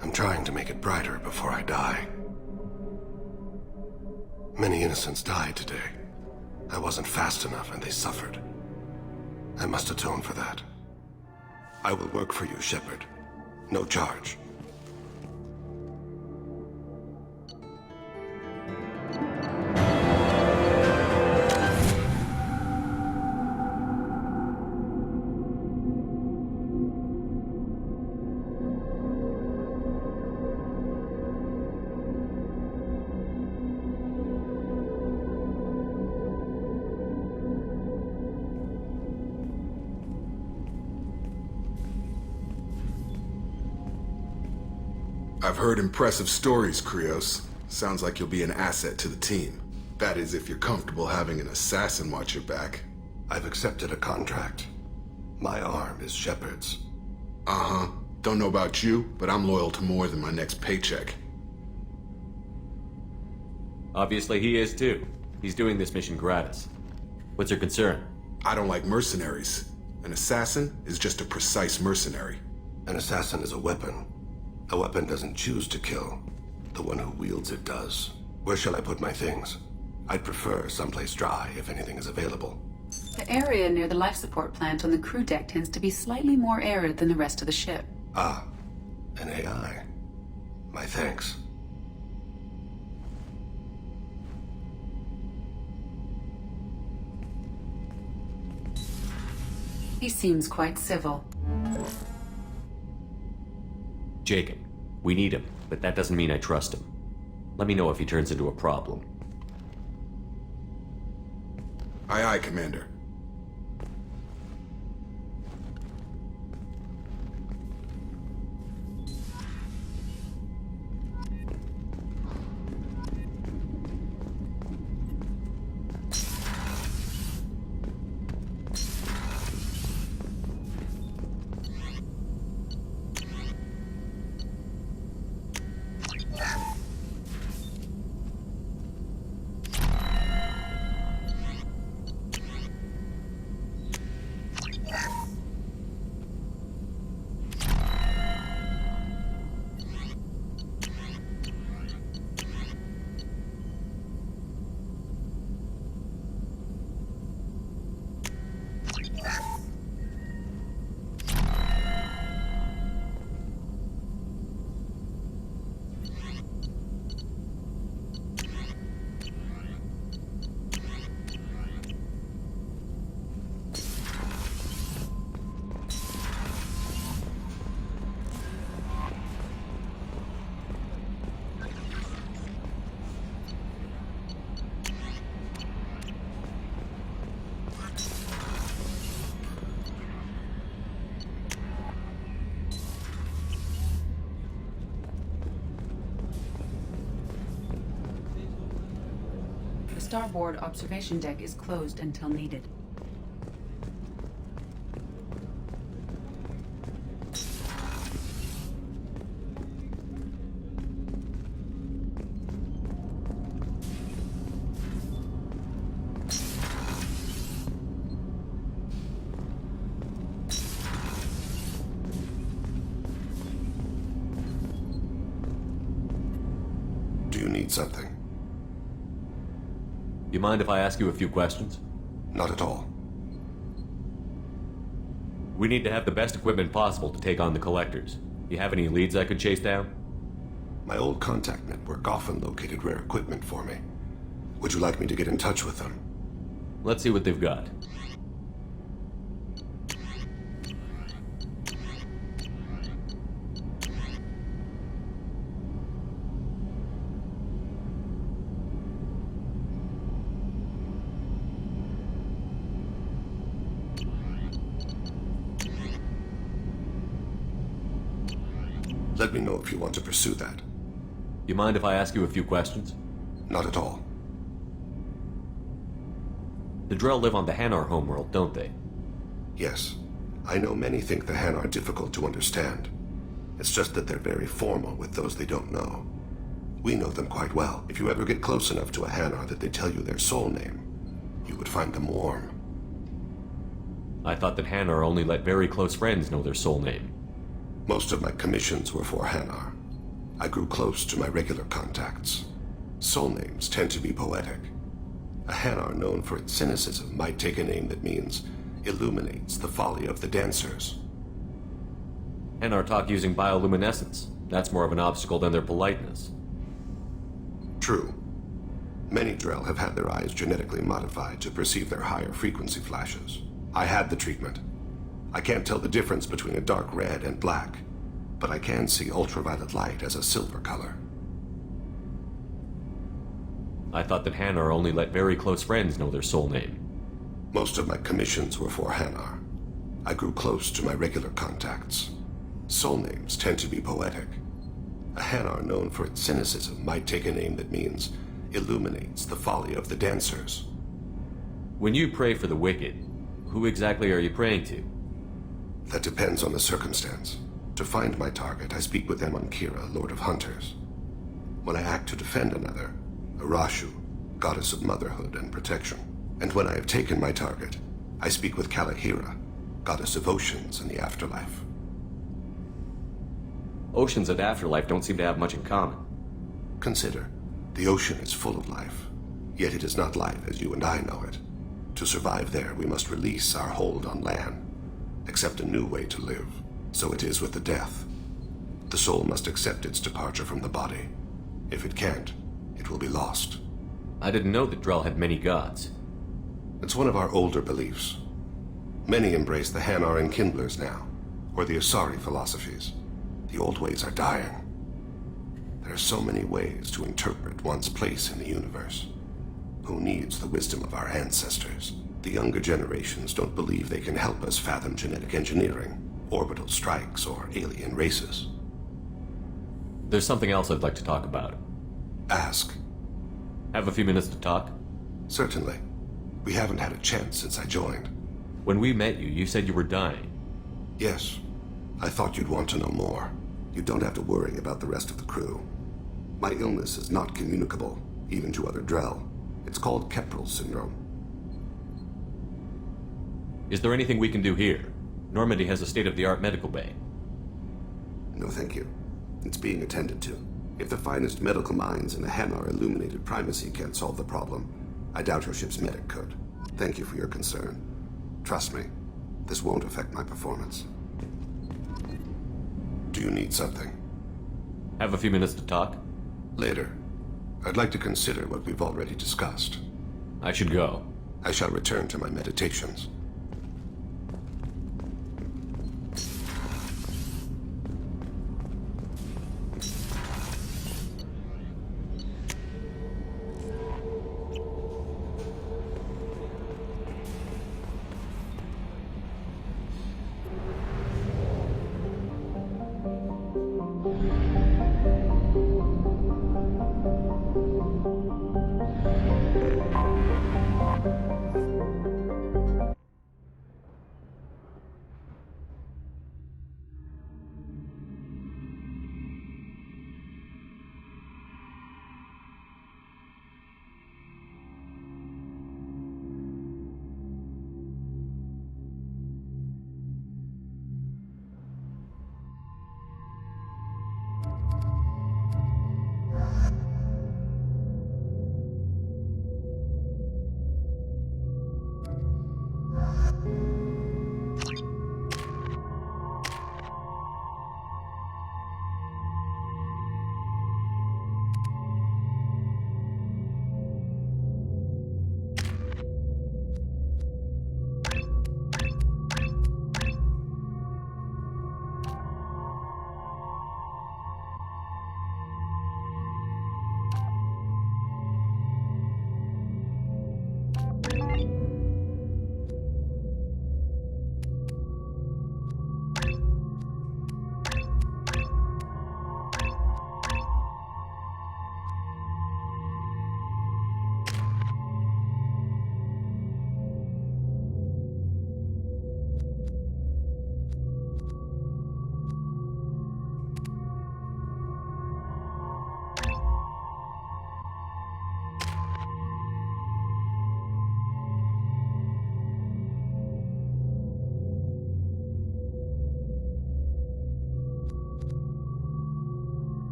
I'm trying to make it brighter before I die. Many innocents died today. I wasn't fast enough and they suffered. I must atone for that. I will work for you, Shepard. No charge. I've heard impressive stories, Krios. Sounds like you'll be an asset to the team. That is, if you're comfortable having an assassin watch your back. I've accepted a contract. My arm is Shepard's. Uh-huh. Don't know about you, but I'm loyal to more than my next paycheck. Obviously he is too. He's doing this mission gratis. What's your concern? I don't like mercenaries. An assassin is just a precise mercenary. An assassin is a weapon. A weapon doesn't choose to kill. The one who wields it does. Where shall I put my things? I'd prefer someplace dry if anything is available. The area near the life support plant on the crew deck tends to be slightly more arid than the rest of the ship. Ah, an AI. My thanks. He seems quite civil. Jacob, we need him, but that doesn't mean I trust him. Let me know if he turns into a problem. Aye, aye, Commander. The starboard observation deck is closed until needed. Do you need something? You mind if I ask you a few questions? Not at all. We need to have the best equipment possible to take on the collectors. You have any leads I could chase down? My old contact network often located rare equipment for me. Would you like me to get in touch with them? Let's see what they've got. Let me know if you want to pursue that. You mind if I ask you a few questions? Not at all. The Drell live on the Hanar homeworld, don't they? Yes. I know many think the Han are difficult to understand. It's just that they're very formal with those they don't know. We know them quite well. If you ever get close enough to a Hanar that they tell you their soul name, you would find them warm. I thought that Hanar only let very close friends know their soul name. Most of my commissions were for Hanar. I grew close to my regular contacts. Soul names tend to be poetic. A Hanar known for its cynicism might take a name that means illuminates the folly of the dancers. Hanar talk using bioluminescence. That's more of an obstacle than their politeness. True. Many Drell have had their eyes genetically modified to perceive their higher frequency flashes. I had the treatment. I can't tell the difference between a dark red and black, but I can see ultraviolet light as a silver color. I thought that Hanar only let very close friends know their soul name. Most of my commissions were for Hanar. I grew close to my regular contacts. Soul names tend to be poetic. A Hanar known for its cynicism might take a name that means illuminates the folly of the dancers. When you pray for the wicked, who exactly are you praying to? That depends on the circumstance. To find my target, I speak with Kira, Lord of Hunters. When I act to defend another, Arashu, Goddess of Motherhood and Protection. And when I have taken my target, I speak with Kalahira, Goddess of Oceans and the Afterlife. Oceans and Afterlife don't seem to have much in common. Consider, the ocean is full of life, yet it is not life as you and I know it. To survive there, we must release our hold on land, accept a new way to live. So it is with the death. The soul must accept its departure from the body. If it can't, it will be lost. I didn't know that Drell had many gods. It's one of our older beliefs. Many embrace the Hanar Enkindlers now, or the Asari philosophies. The old ways are dying. There are so many ways to interpret one's place in the universe. Who needs the wisdom of our ancestors? The younger generations don't believe they can help us fathom genetic engineering, orbital strikes, or alien races. There's something else I'd like to talk about. Ask. Have a few minutes to talk? Certainly. We haven't had a chance since I joined. When we met you, you said you were dying. Yes. I thought you'd want to know more. You don't have to worry about the rest of the crew. My illness is not communicable, even to other Drell. It's called Keprel syndrome. Is there anything we can do here? Normandy has a state-of-the-art medical bay. No, thank you. It's being attended to. If the finest medical minds in the Hanar illuminated primacy can't solve the problem, I doubt your ship's medic could. Thank you for your concern. Trust me, this won't affect my performance. Do you need something? Have a few minutes to talk? Later. I'd like to consider what we've already discussed. I should go. I shall return to my meditations.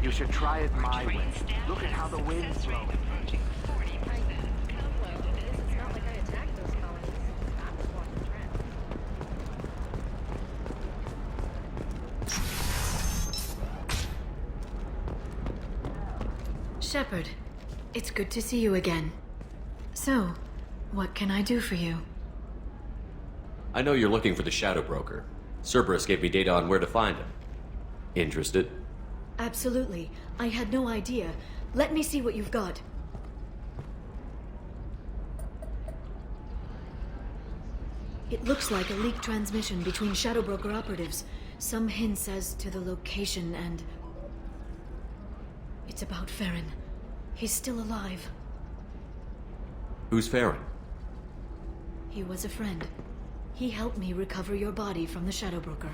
You should try it my way. Look at how the wind's blowing. Shepard, it's good to see you again. So, what can I do for you? I know you're looking for the Shadow Broker. Cerberus gave me data on where to find him. Interested? Absolutely. I had no idea. Let me see what you've got. It looks like a leaked transmission between Shadow Broker operatives. Some hints as to the location and... It's about Farron. He's still alive. Who's Farron? He was a friend. He helped me recover your body from the Shadow Broker.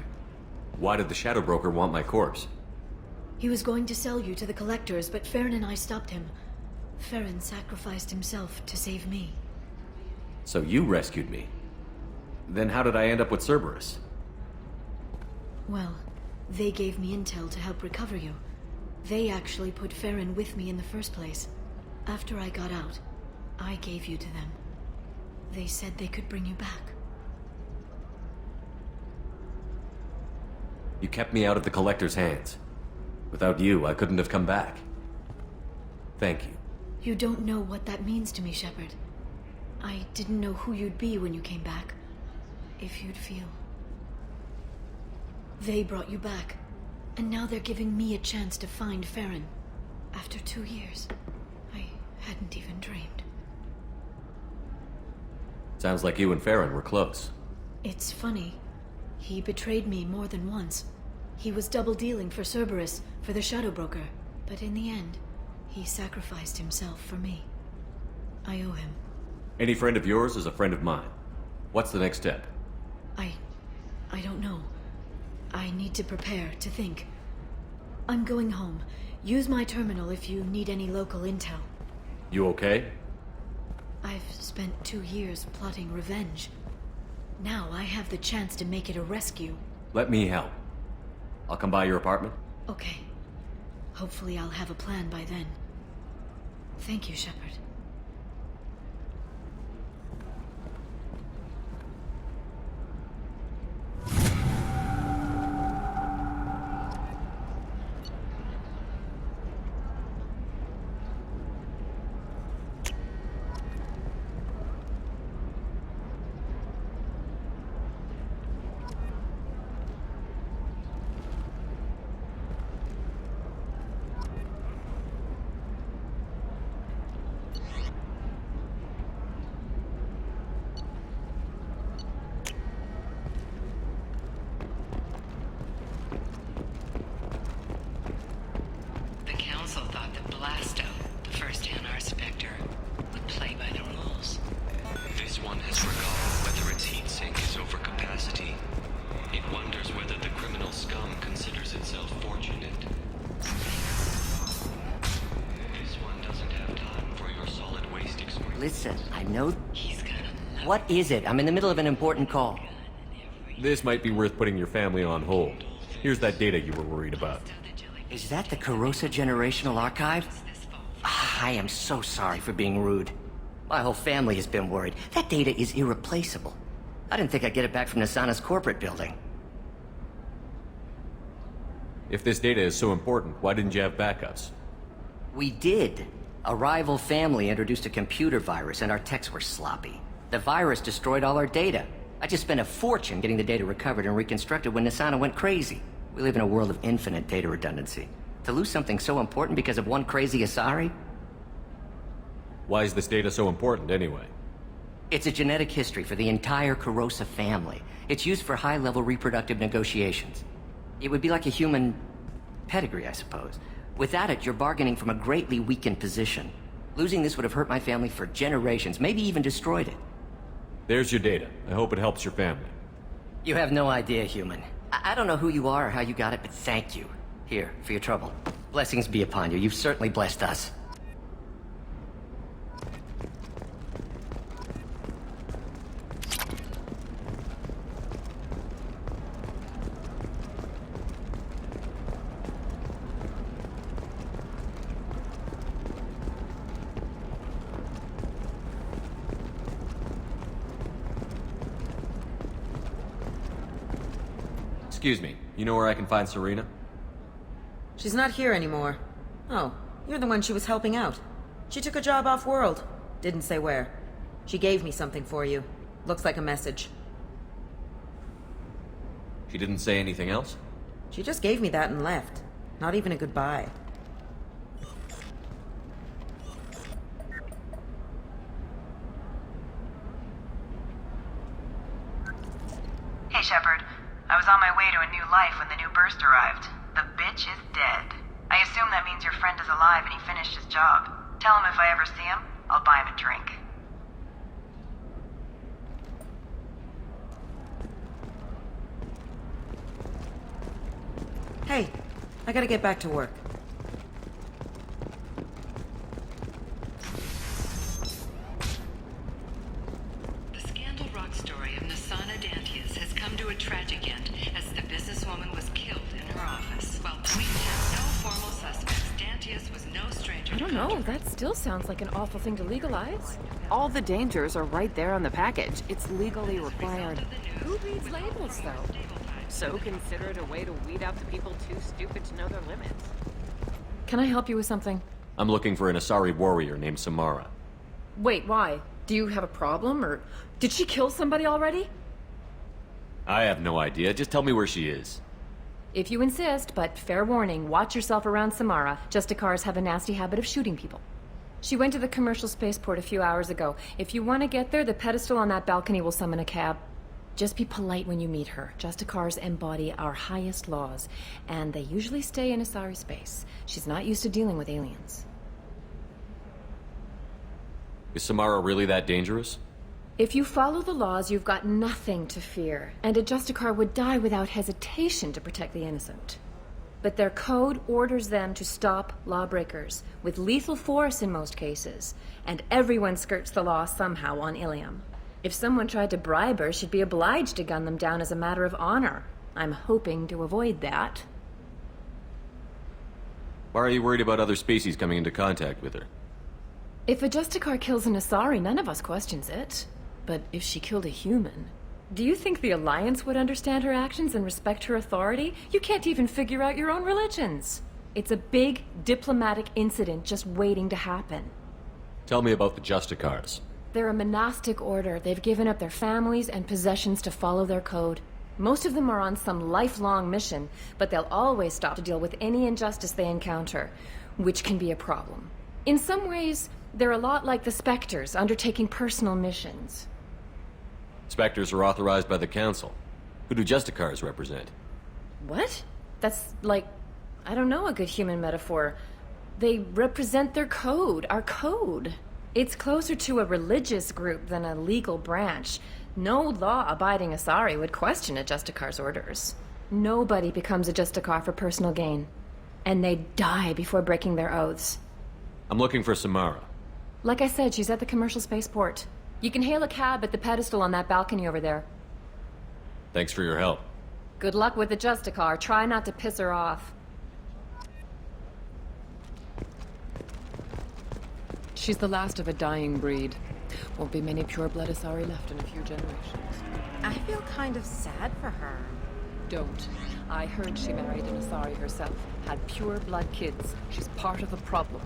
Why did the Shadow Broker want my corpse? He was going to sell you to the collectors, but Farron and I stopped him. Farron sacrificed himself to save me. So you rescued me. Then how did I end up with Cerberus? Well, they gave me intel to help recover you. They actually put Farron with me in the first place. After I got out, I gave you to them. They said they could bring you back. You kept me out of the Collector's hands. Without you, I couldn't have come back. Thank you. You don't know what that means to me, Shepard. I didn't know who you'd be when you came back. If you'd feel. They brought you back, and now they're giving me a chance to find Farron. After 2 years, I hadn't even dreamed. Sounds like you and Farron were close. It's funny. He betrayed me more than once. He was double-dealing for Cerberus, for the Shadow Broker. But in the end, he sacrificed himself for me. I owe him. Any friend of yours is a friend of mine. What's the next step? I don't know. I need to prepare, to think. I'm going home. Use my terminal if you need any local intel. You okay? I've spent 2 years plotting revenge. Now I have the chance to make it a rescue. Let me help. I'll come by your apartment. Okay. Hopefully I'll have a plan by then. Thank you, Shepard. Listen, I know... What is it? I'm in the middle of an important call. This might be worth putting your family on hold. Here's that data you were worried about. Is that the Corrosa Generational Archive? I am so sorry for being rude. My whole family has been worried. That data is irreplaceable. I didn't think I'd get it back from Nasana's corporate building. If this data is so important, why didn't you have backups? We did. A rival family introduced a computer virus and our techs were sloppy. The virus destroyed all our data. I just spent a fortune getting the data recovered and reconstructed when Nasana went crazy. We live in a world of infinite data redundancy. To lose something so important because of one crazy Asari? Why is this data so important, anyway? It's a genetic history for the entire Corrosa family. It's used for high-level reproductive negotiations. It would be like a human pedigree, I suppose. Without it, you're bargaining from a greatly weakened position. Losing this would have hurt my family for generations, maybe even destroyed it. There's your data. I hope it helps your family. You have no idea, human. I don't know who you are or how you got it, but thank you. Here, for your trouble. Blessings be upon you. You've certainly blessed us. Excuse me, you know where I can find Serena? She's not here anymore. Oh, you're the one she was helping out. She took a job off-world. Didn't say where. She gave me something for you. Looks like a message. She didn't say anything else? She just gave me that and left. Not even a goodbye. Hey, Shepard. I was on my way to a new life when the new burst arrived. The bitch is dead. I assume that means your friend is alive and he finished his job. Tell him if I ever see him, I'll buy him a drink. Hey, I gotta get back to work. The Scandal Rock story of Nasana Dantius has come to a tragic end as the businesswoman was killed in her office. While police have no formal suspects, Dantius was no stranger I to don't know, that still sounds like an awful thing to legalize. All the dangers are right there on the package. It's legally required. Who reads labels, though? So consider it a way to weed out the people too stupid to know their limits. Can I help you with something? I'm looking for an Asari warrior named Samara. Wait, why? Do you have a problem, or did she kill somebody already? I have no idea. Just tell me where she is. If you insist, but fair warning, watch yourself around Samara. Justicars have a nasty habit of shooting people. She went to the commercial spaceport a few hours ago. If you want to get there, the pedestal on that balcony will summon a cab. Just be polite when you meet her. Justicars embody our highest laws, and they usually stay in Asari space. She's not used to dealing with aliens. Is Samara really that dangerous? If you follow the laws, you've got nothing to fear, and a Justicar would die without hesitation to protect the innocent. But their code orders them to stop lawbreakers, with lethal force in most cases, and everyone skirts the law somehow on Illium. If someone tried to bribe her, she'd be obliged to gun them down as a matter of honor. I'm hoping to avoid that. Why are you worried about other species coming into contact with her? If a Justicar kills an Asari, none of us questions it. But if she killed a human, do you think the Alliance would understand her actions and respect her authority? You can't even figure out your own religions. It's a big diplomatic incident just waiting to happen. Tell me about the Justicars. They're a monastic order. They've given up their families and possessions to follow their code. Most of them are on some lifelong mission, but they'll always stop to deal with any injustice they encounter, which can be a problem. In some ways, they're a lot like the Spectres, undertaking personal missions. Spectres are authorized by the Council. Who do Justicars represent? What? That's like, I don't know, a good human metaphor. They represent their code, our code. It's closer to a religious group than a legal branch. No law-abiding Asari would question a Justicar's orders. Nobody becomes a Justicar for personal gain. And they die before breaking their oaths. I'm looking for Samara. Like I said, she's at the commercial spaceport. You can hail a cab at the pedestal on that balcony over there. Thanks for your help. Good luck with the Justicar. Try not to piss her off. She's the last of a dying breed. Won't be many pure-blood Asari left in a few generations. I feel kind of sad for her. Don't. I heard she married an Asari herself. Had pure-blood kids. She's part of the problem.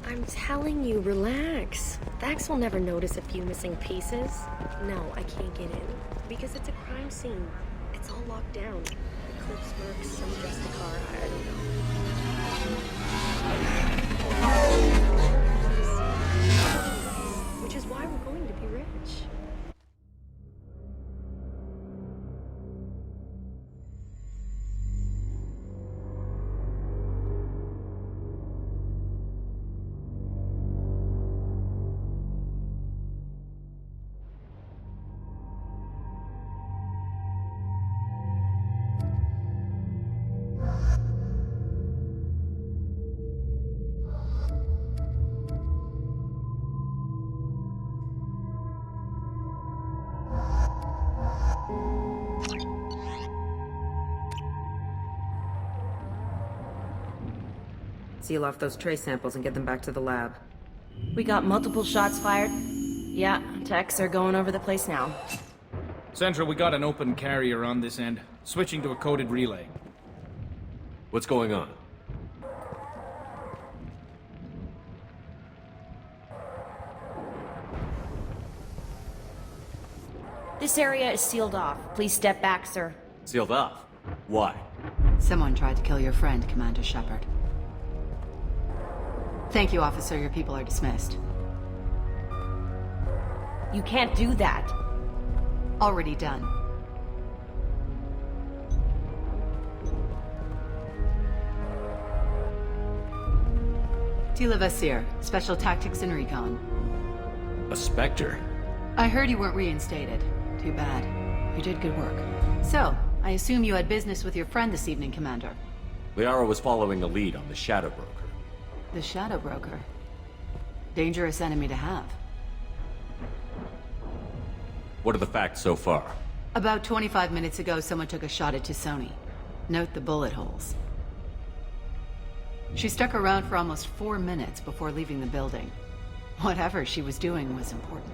I'm telling you, relax. Vax will never notice a few missing pieces. No, I can't get in. Because it's a crime scene. It's all locked down. Eclipse works, some Justicar, I don't know. Which is why we're going to be rich. Seal off those trace samples and get them back to the lab. We got multiple shots fired. Yeah, techs are going over the place now. Central, we got an open carrier on this end. Switching to a coded relay. What's going on? This area is sealed off. Please step back, sir. Sealed off? Why? Someone tried to kill your friend, Commander Shepard. Thank you, officer. Your people are dismissed. You can't do that. Already done. Tila Vasir, Special Tactics and Recon. A Spectre? I heard you weren't reinstated. Too bad. You did good work. So, I assume you had business with your friend this evening, Commander. Liara was following a lead on the Shadow Broker. The Shadow Broker. Dangerous enemy to have. What are the facts so far? About 25 minutes ago, someone took a shot at T'Soni. Note the bullet holes. She stuck around for almost 4 minutes before leaving the building. Whatever she was doing was important.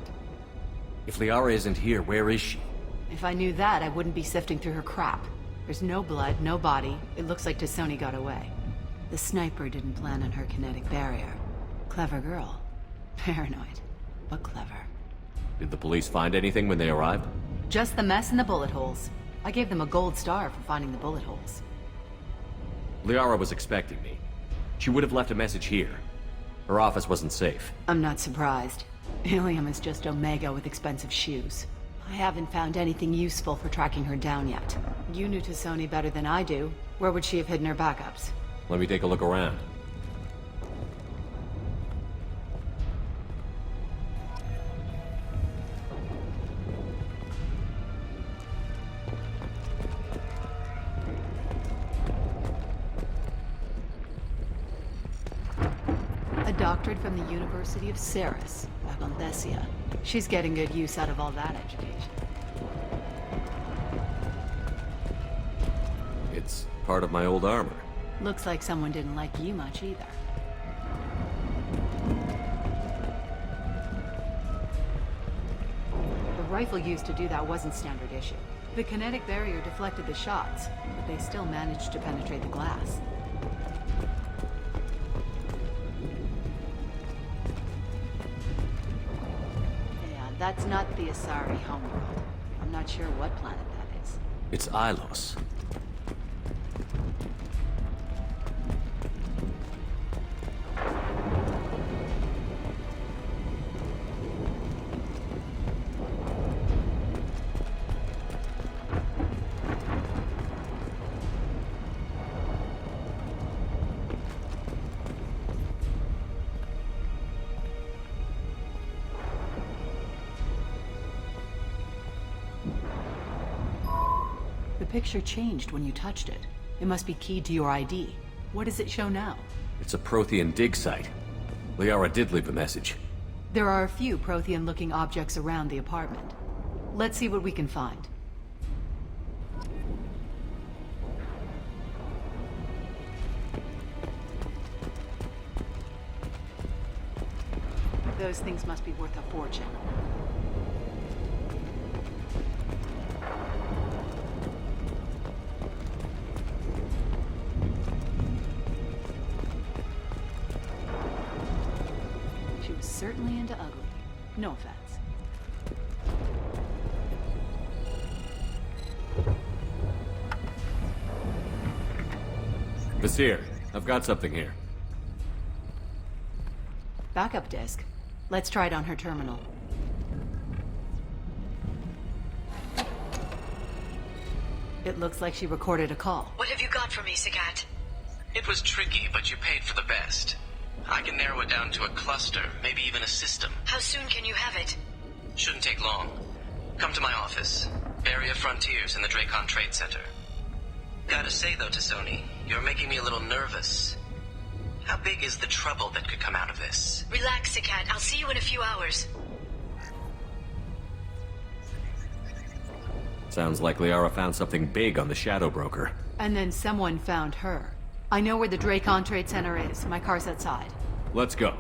If Liara isn't here, where is she? If I knew that, I wouldn't be sifting through her crap. There's no blood, no body. It looks like T'Soni got away. The sniper didn't plan on her kinetic barrier. Clever girl. Paranoid, but clever. Did the police find anything when they arrived? Just the mess and the bullet holes. I gave them a gold star for finding the bullet holes. Liara was expecting me. She would have left a message here. Her office wasn't safe. I'm not surprised. Illium is just Omega with expensive shoes. I haven't found anything useful for tracking her down yet. You knew T'Soni better than I do. Where would she have hidden her backups? Let me take a look around. A doctorate from the University of Ceres, back on Thessia. She's getting good use out of all that education. It's part of my old armor. Looks like someone didn't like you much either. The rifle used to do that wasn't standard issue. The kinetic barrier deflected the shots, but they still managed to penetrate the glass. Yeah, that's not the Asari homeworld. I'm not sure what planet that is. It's Ilos. The picture changed when you touched it. It must be keyed to your ID. What does it show now? It's a Prothean dig site. Liara did leave a message. There are a few Prothean-looking objects around the apartment. Let's see what we can find. Those things must be worth a fortune. She was certainly into ugly. No offense. Vasir, I've got something here. Backup disk. Let's try it on her terminal. It looks like she recorded a call. What have you got for me, Sagat? It was tricky, but you paid for the best. I can narrow it down to a cluster, maybe even a system. How soon can you have it? Shouldn't take long. Come to my office. Area Frontiers in the Dracon Trade Center. Gotta say though, T'Soni, you're making me a little nervous. How big is the trouble that could come out of this? Relax, Sagat. I'll see you in a few hours. Sounds like Liara found something big on the Shadow Broker. And then someone found her. I know where the Dracon Trade Center is. My car's outside. Let's go.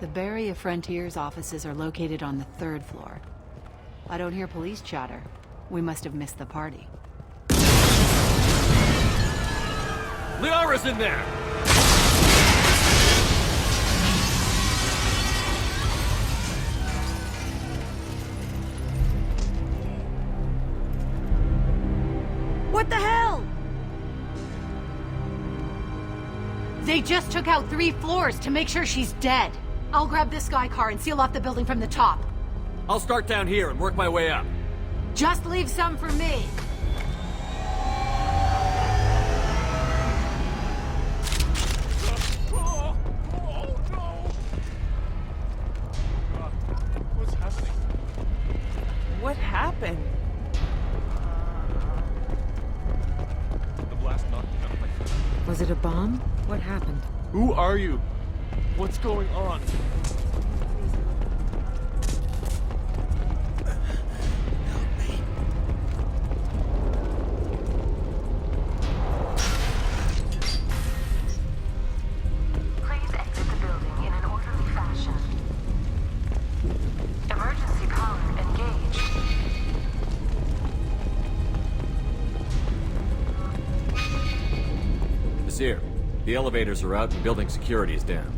The Barry of Frontiers offices are located on the 3rd floor. I don't hear police chatter. We must have missed the party. Liara's in there! What the hell? They just took out 3 floors to make sure she's dead. I'll grab this Sky car and seal off the building from the top. I'll start down here and work my way up. Just leave some for me. What's happening? What happened? The blast knocked me out of my feet. Was it a bomb? What happened? Who are you? What's going on? Please exit the building in an orderly fashion. Emergency power engaged. Vizier, the elevators are out and building security is down.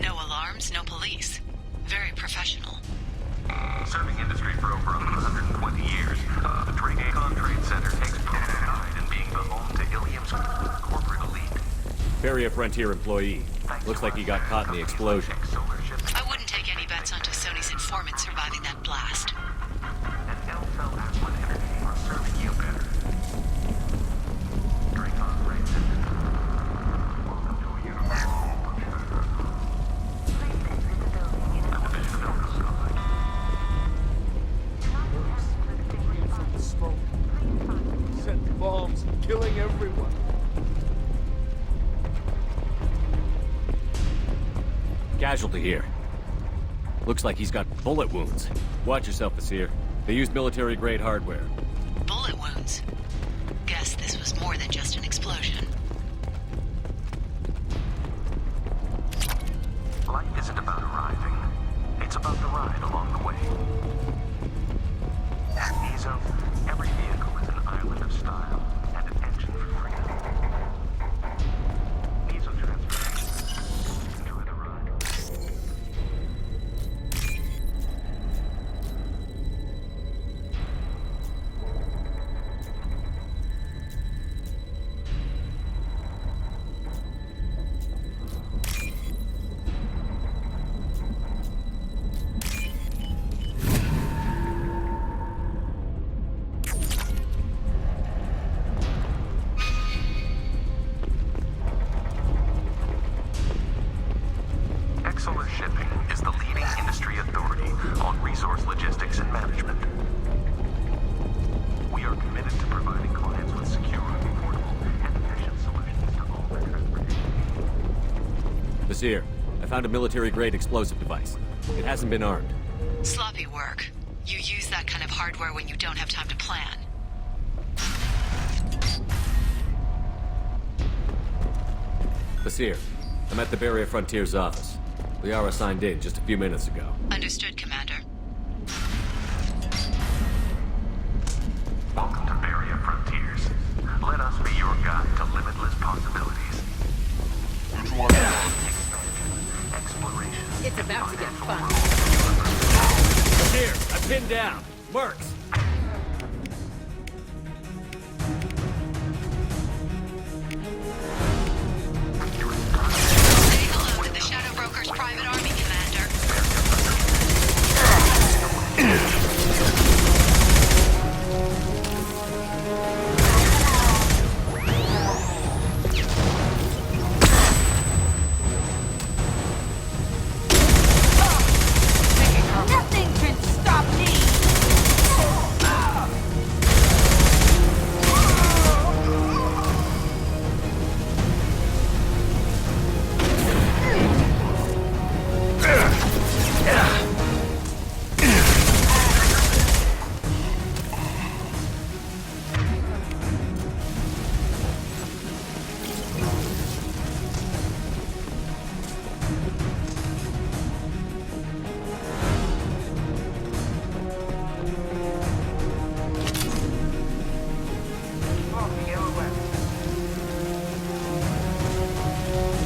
No alarms, no police. Very professional. Serving industry for over 120 years, the Renegade Trade Center takes pride in being the home to Illium's corporate elite. Barrier Frontier employee. Looks like he got caught in the explosion. I wouldn't take any bets onto Sony's informant surviving that blast. And L-Cell Aslan Energy are serving you better. Dracon Trade Center. Welcome to a universal opportunity. Please exit the building in an orderly fashion. From the smoke. Setting bombs, killing everyone. Casualty here. Looks like he's got bullet wounds. Watch yourself, Vizier. They used military-grade hardware. Bullet wounds. Guess this was more than just an explosion. Life isn't about arriving. It's about the ride along the way. At Mizo, every vehicle is an island of style and an engine for freedom. Mizo transfer. Enjoy the ride. Exolar Shipping is the leading industry authority on resource logistics and management. We are committed to providing clients with secure, affordable, and efficient solutions to all their transportation needs. Vizier, I found a military-grade explosive device. It hasn't been armed. Sloppy work. You use that kind of hardware when you don't have time to plan. Vizier, I'm at the Barrier Frontier's office. Liara signed in just a few minutes ago. Understood, Commander. Welcome to Barrier Frontiers. Let us be your guide to limitless possibilities. Exploration. It's about to get fun. Here, I'm pinned down. Mercs! Say hello to the Shadow Broker's private army, Commander. Nothing can stop me!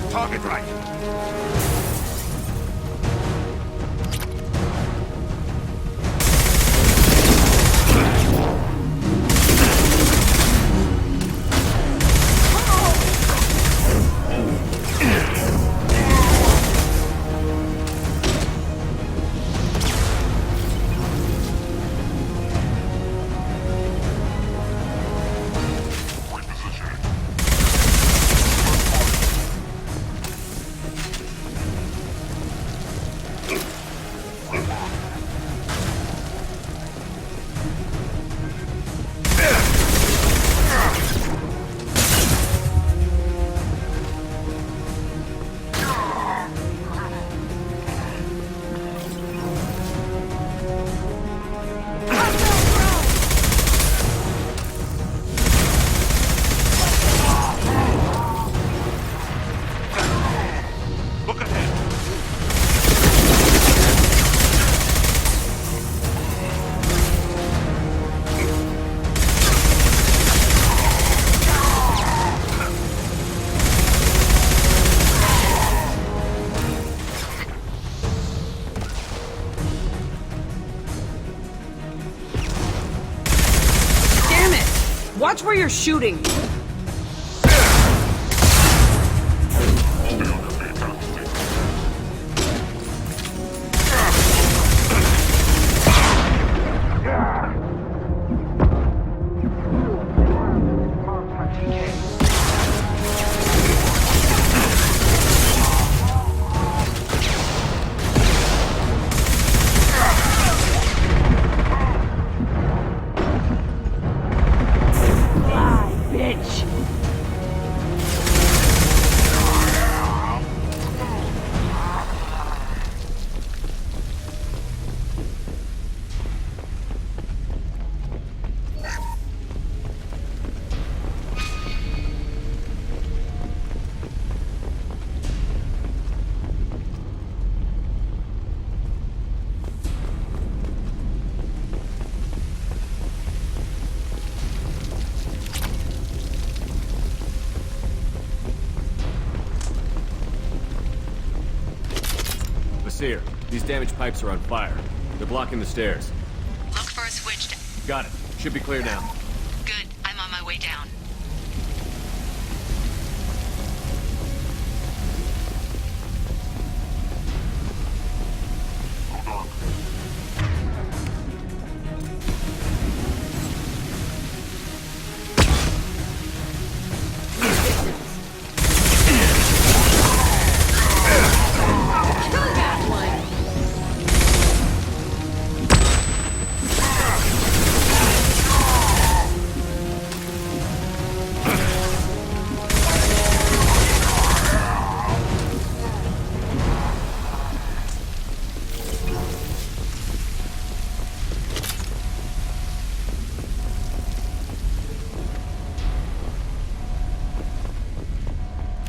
Target right. here shooting! Seer, these damaged pipes are on fire. They're blocking the stairs. Look for a switch. Got it. Should be clear now. Good. I'm on my way down.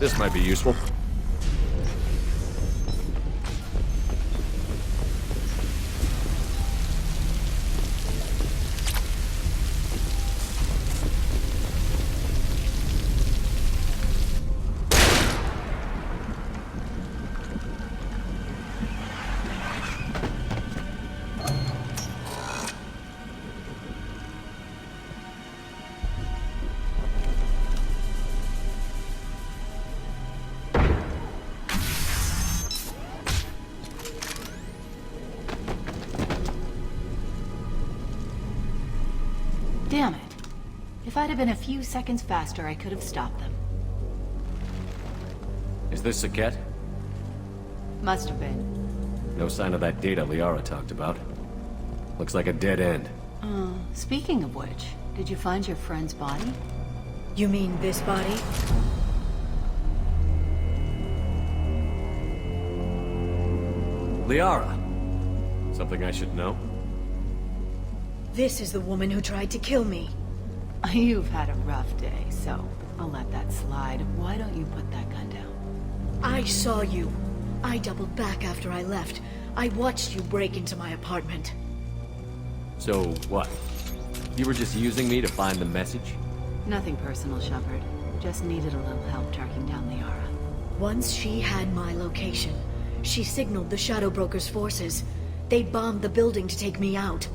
This might be useful. Damn it. If I'd have been a few seconds faster, I could have stopped them. Is this Saket? Must have been. No sign of that data Liara talked about. Looks like a dead end. Speaking of which, did you find your friend's body? You mean this body? Liara! Something I should know? This is the woman who tried to kill me. You've had a rough day, so I'll let that slide. Why don't you put that gun down? I saw you. I doubled back after I left. I watched you break into my apartment. So, what? You were just using me to find the message? Nothing personal, Shepard. Just needed a little help tracking down Liara. Once she had my location, she signaled the Shadow Broker's forces. They bombed the building to take me out.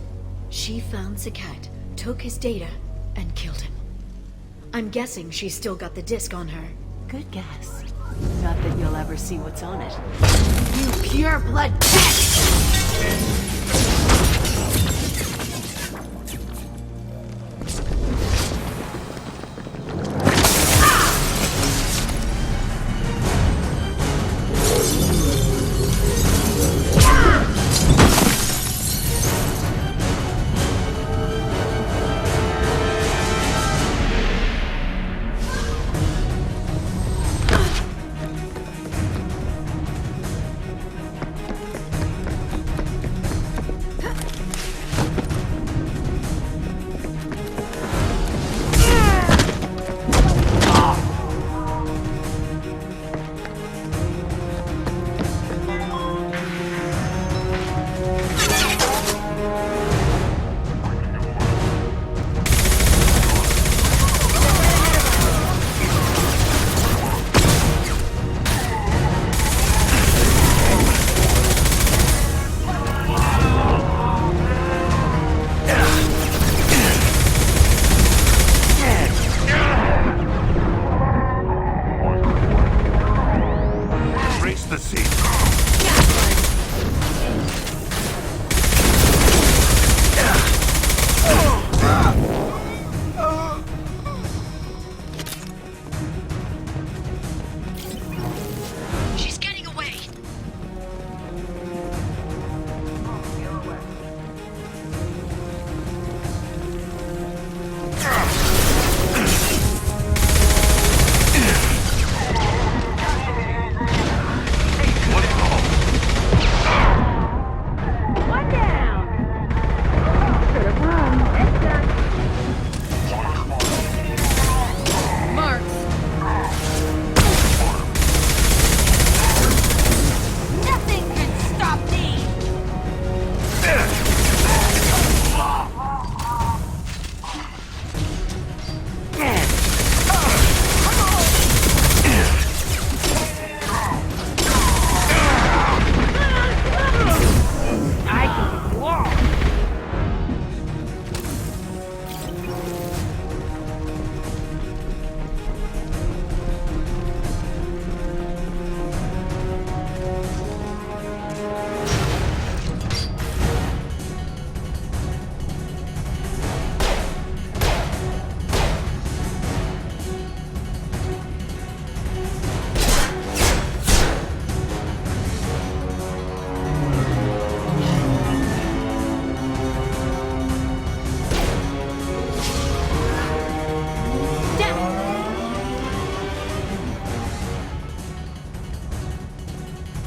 She found Saket, took his data, and killed him. I'm guessing she's still got the disc on her. Good guess. Not that you'll ever see what's on it. You pure blood pest!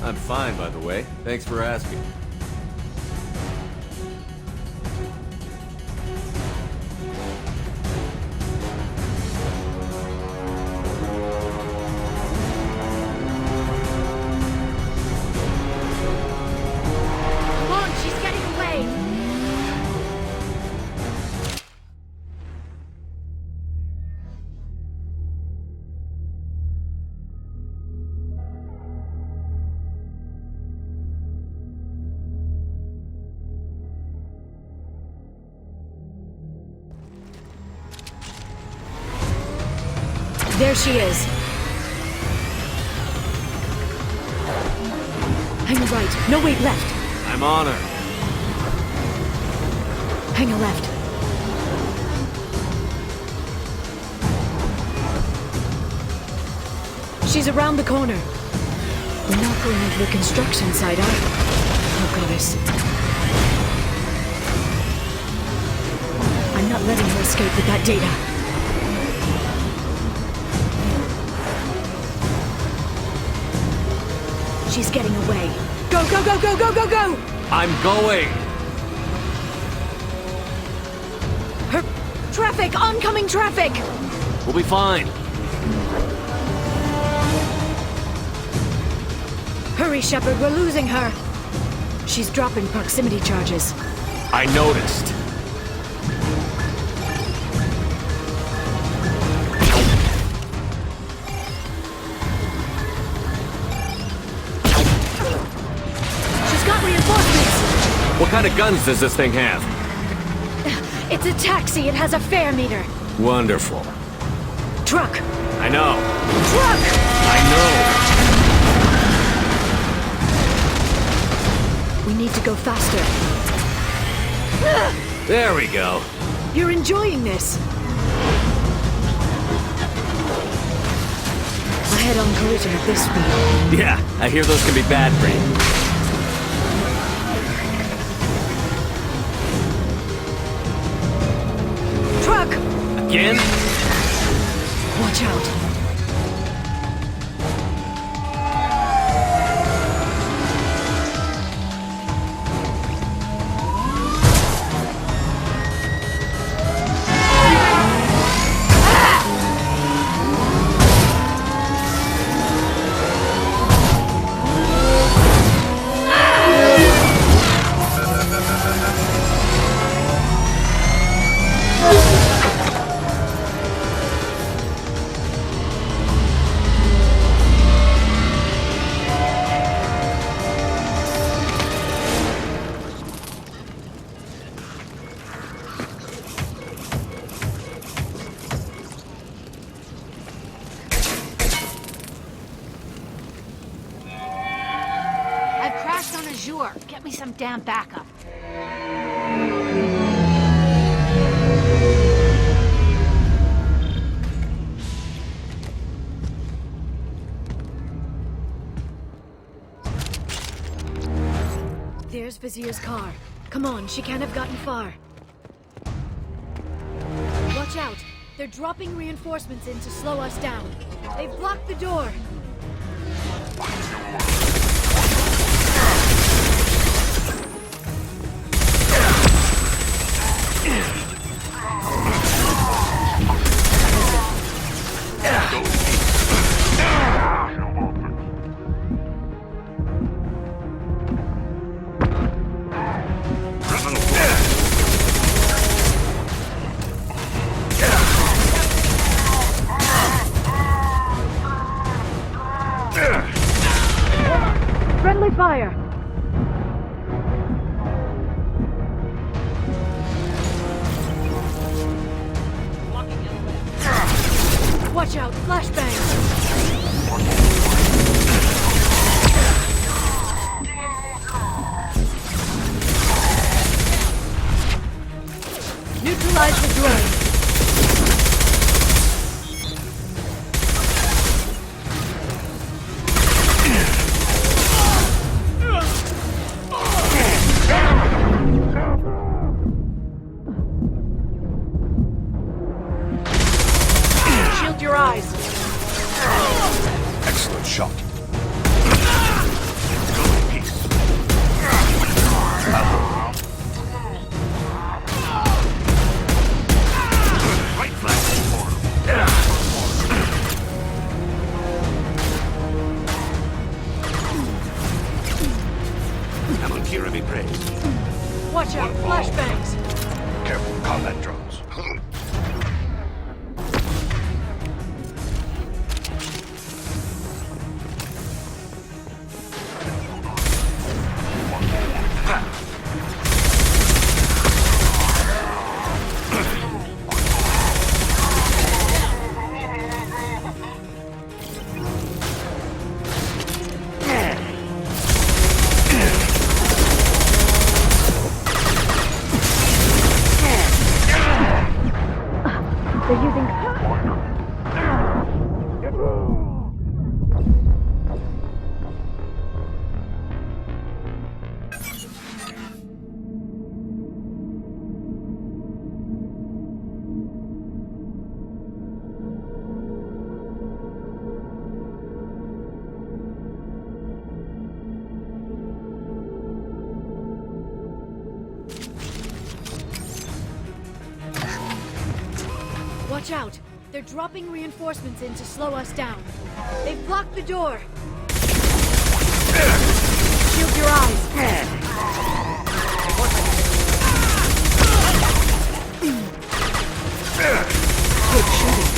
I'm fine, by the way. Thanks for asking. Come on, she's getting away! There she is. Hang a right. No, wait, left. I'm on her. Hang a left. She's around the corner. We're not going into the construction site, are we? Oh, goddess. I'm not letting her escape with that data. She's getting away. Go, go, go, go, go, go, go! I'm going! Her... Traffic! Oncoming traffic! We'll be fine. Hurry, Shepard, we're losing her! She's dropping proximity charges. I noticed. What kind of guns does this thing have? It's a taxi. It has a fare meter. Wonderful. Truck. I know. Truck! I know. We need to go faster. There we go. You're enjoying this. A head-on collision at this speed. Yeah, I hear those can be bad for you. Truck! Again? Watch out. Get me some damn backup. There's Vizier's car. Come on, she can't have gotten far. Watch out! They're dropping reinforcements in to slow us down. They've blocked the door. Friendly fire! Watch out, flashbangs! Neutralize the drone! Shield your eyes! Excellent shot. Watch out, flashbangs! Careful, combat drones. They're using... Watch out! They're dropping reinforcements in to slow us down. They've blocked the door! Shield your eyes! Good shooting.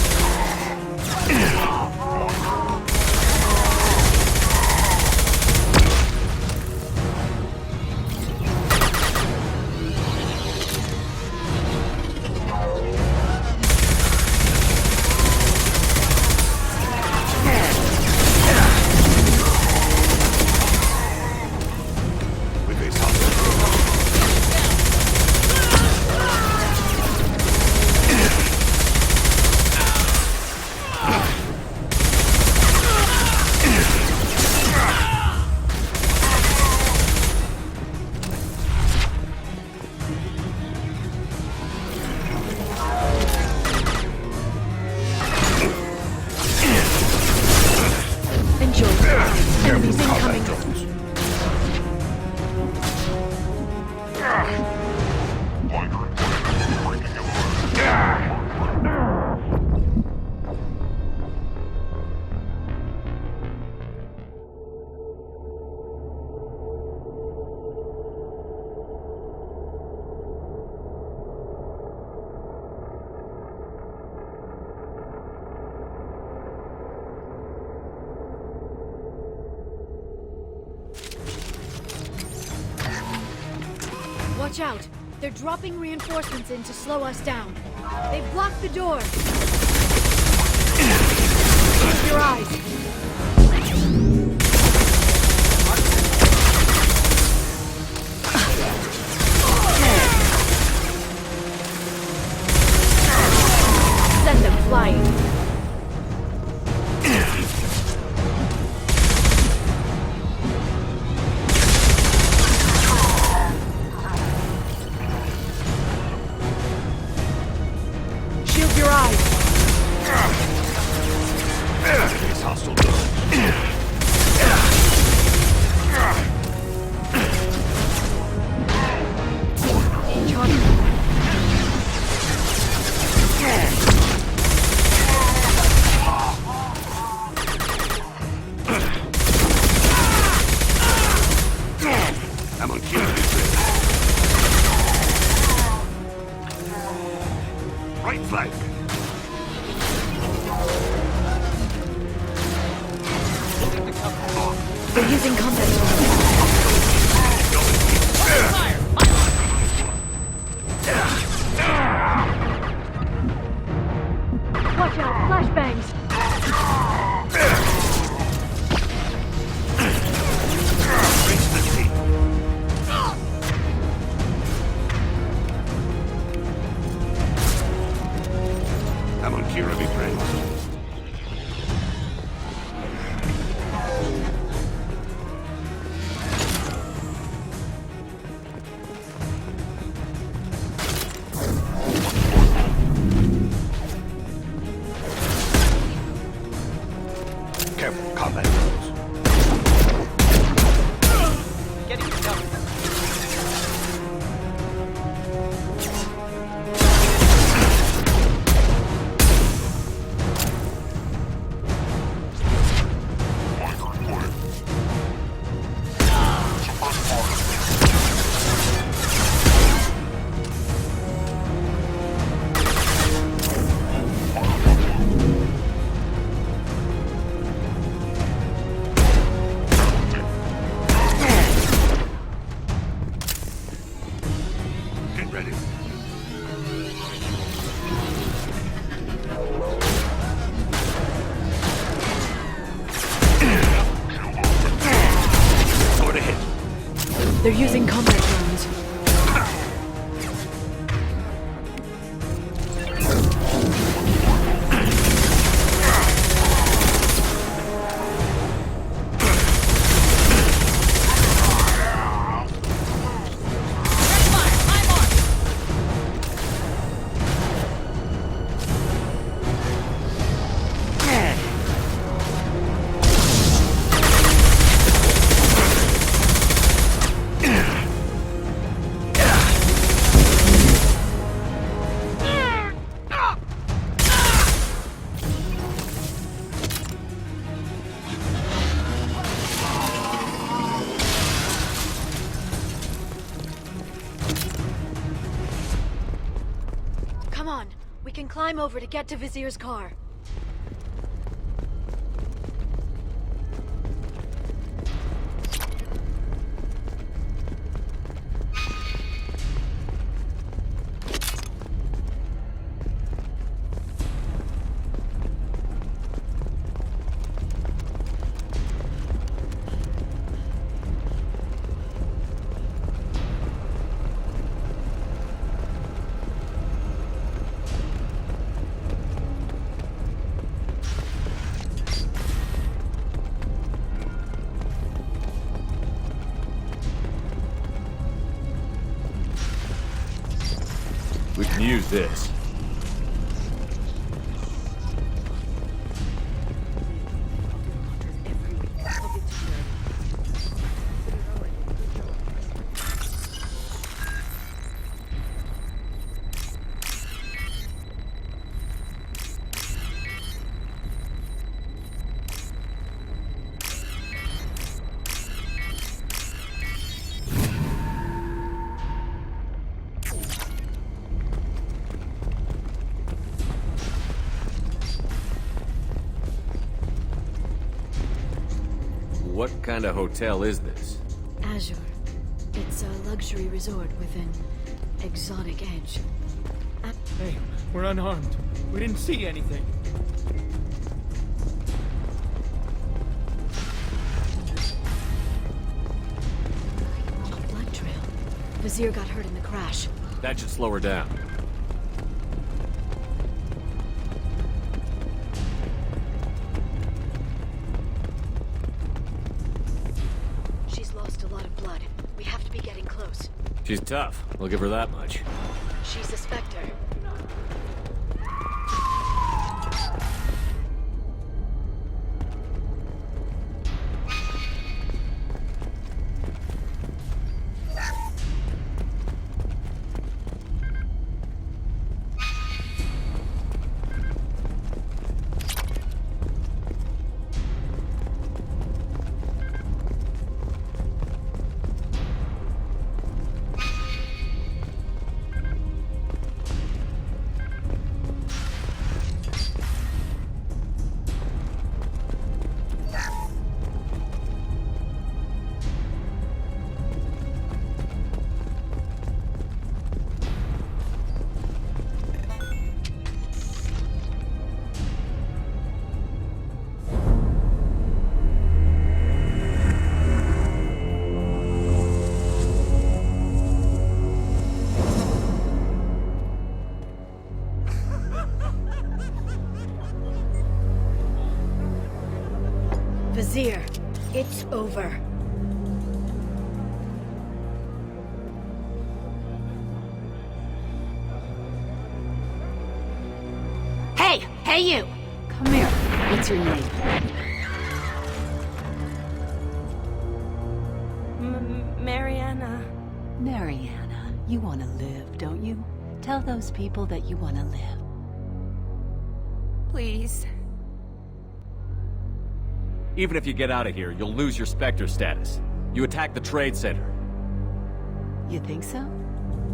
Enemies incoming. Watch out! They're dropping reinforcements in to slow us down. They've blocked the door! Keep your eyes! Send them flying! Right flank. They're using combat drones. Watch out, flashbangs! I'm on Kira, be friends. Careful, combat drones. Getting you covered. They're using combat drones. Come on, we can climb over to get to Vizier's car. We can use this. What kind of hotel is this? Azure. It's a luxury resort with an exotic edge. Hey, we're unarmed. We didn't see anything. A blood trail. Vizier got hurt in the crash. That should slow her down. She's lost a lot of blood. We have to be getting close. She's tough. We'll give her that much. She's a Spectre. Vizier, it's over. Hey! Hey, you! Come here. What's your name? Mariana. Mariana. You want to live, don't you? Tell those people that you want to live. Please. Even if you get out of here, you'll lose your Spectre status. You attacked the trade center. You think so?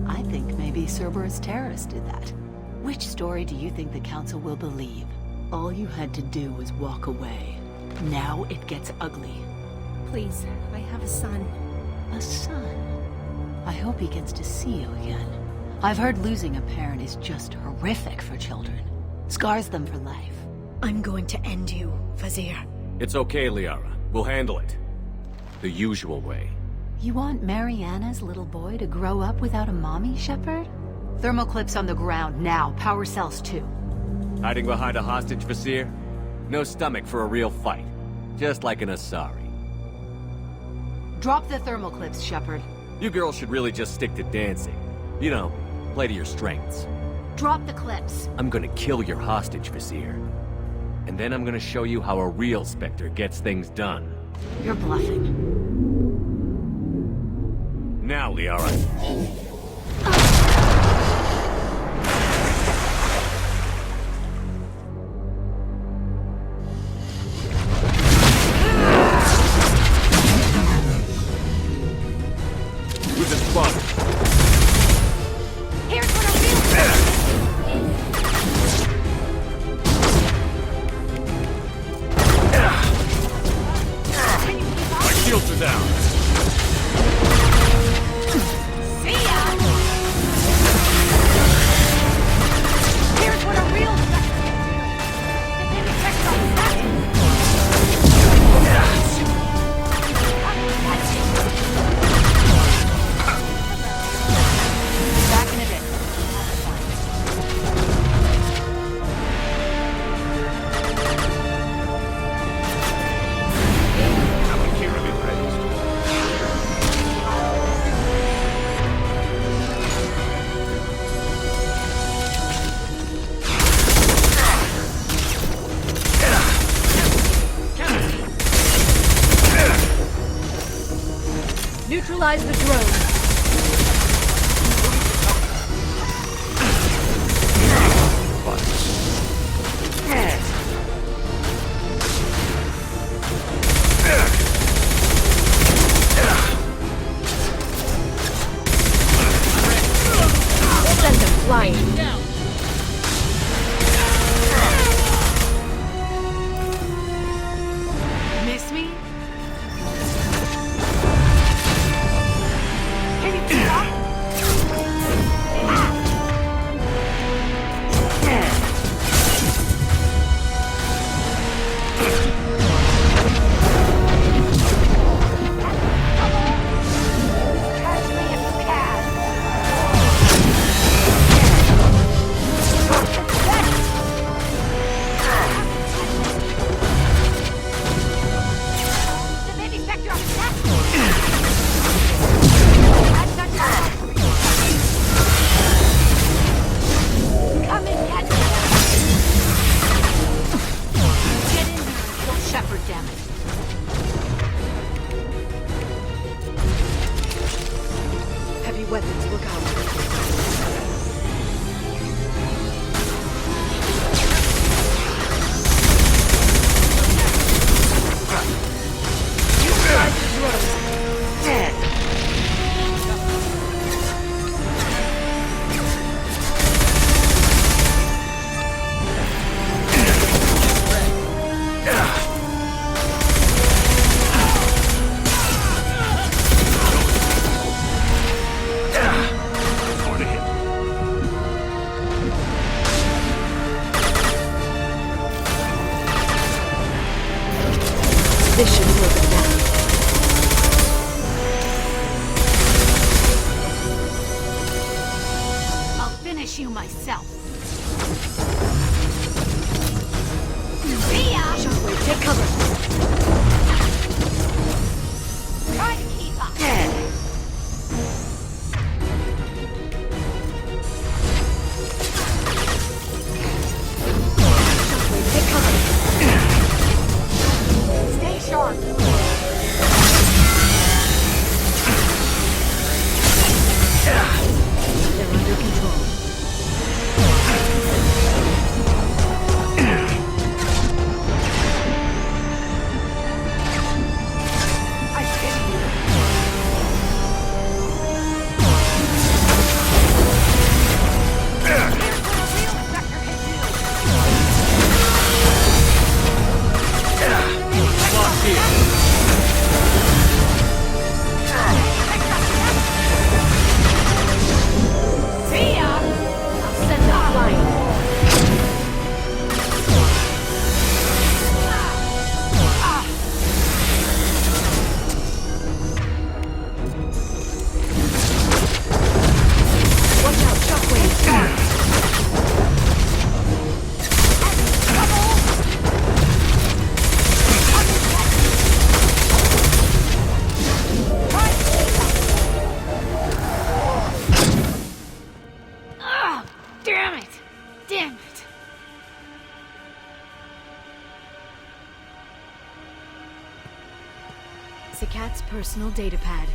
I think maybe Cerberus terrorists did that. Which story do you think the Council will believe? All you had to do was walk away. Now it gets ugly. Please, I have a son. A son? I hope he gets to see you again. I've heard losing a parent is just horrific for children. Scars them for life. I'm going to end you, Vizier. It's okay, Liara. We'll handle it. The usual way. You want Mariana's little boy to grow up without a mommy, Shepard? Thermal clips on the ground, now. Power cells, too. Hiding behind a hostage, Vasir? No stomach for a real fight. Just like an Asari. Drop the thermal clips, Shepard. You girls should really just stick to dancing. You know, play to your strengths. Drop the clips. I'm gonna kill your hostage, Vasir. And then I'm gonna show you how a real Spectre gets things done. You're bluffing. Now, Liara. Neutralize the drone. Send them flying. Down. Miss me? This should work now. I'll finish you myself. See ya! Shockwave, take cover. Try to keep up. Shockwave, take cover. Stay sharp. They're under control. Sakat's personal datapad.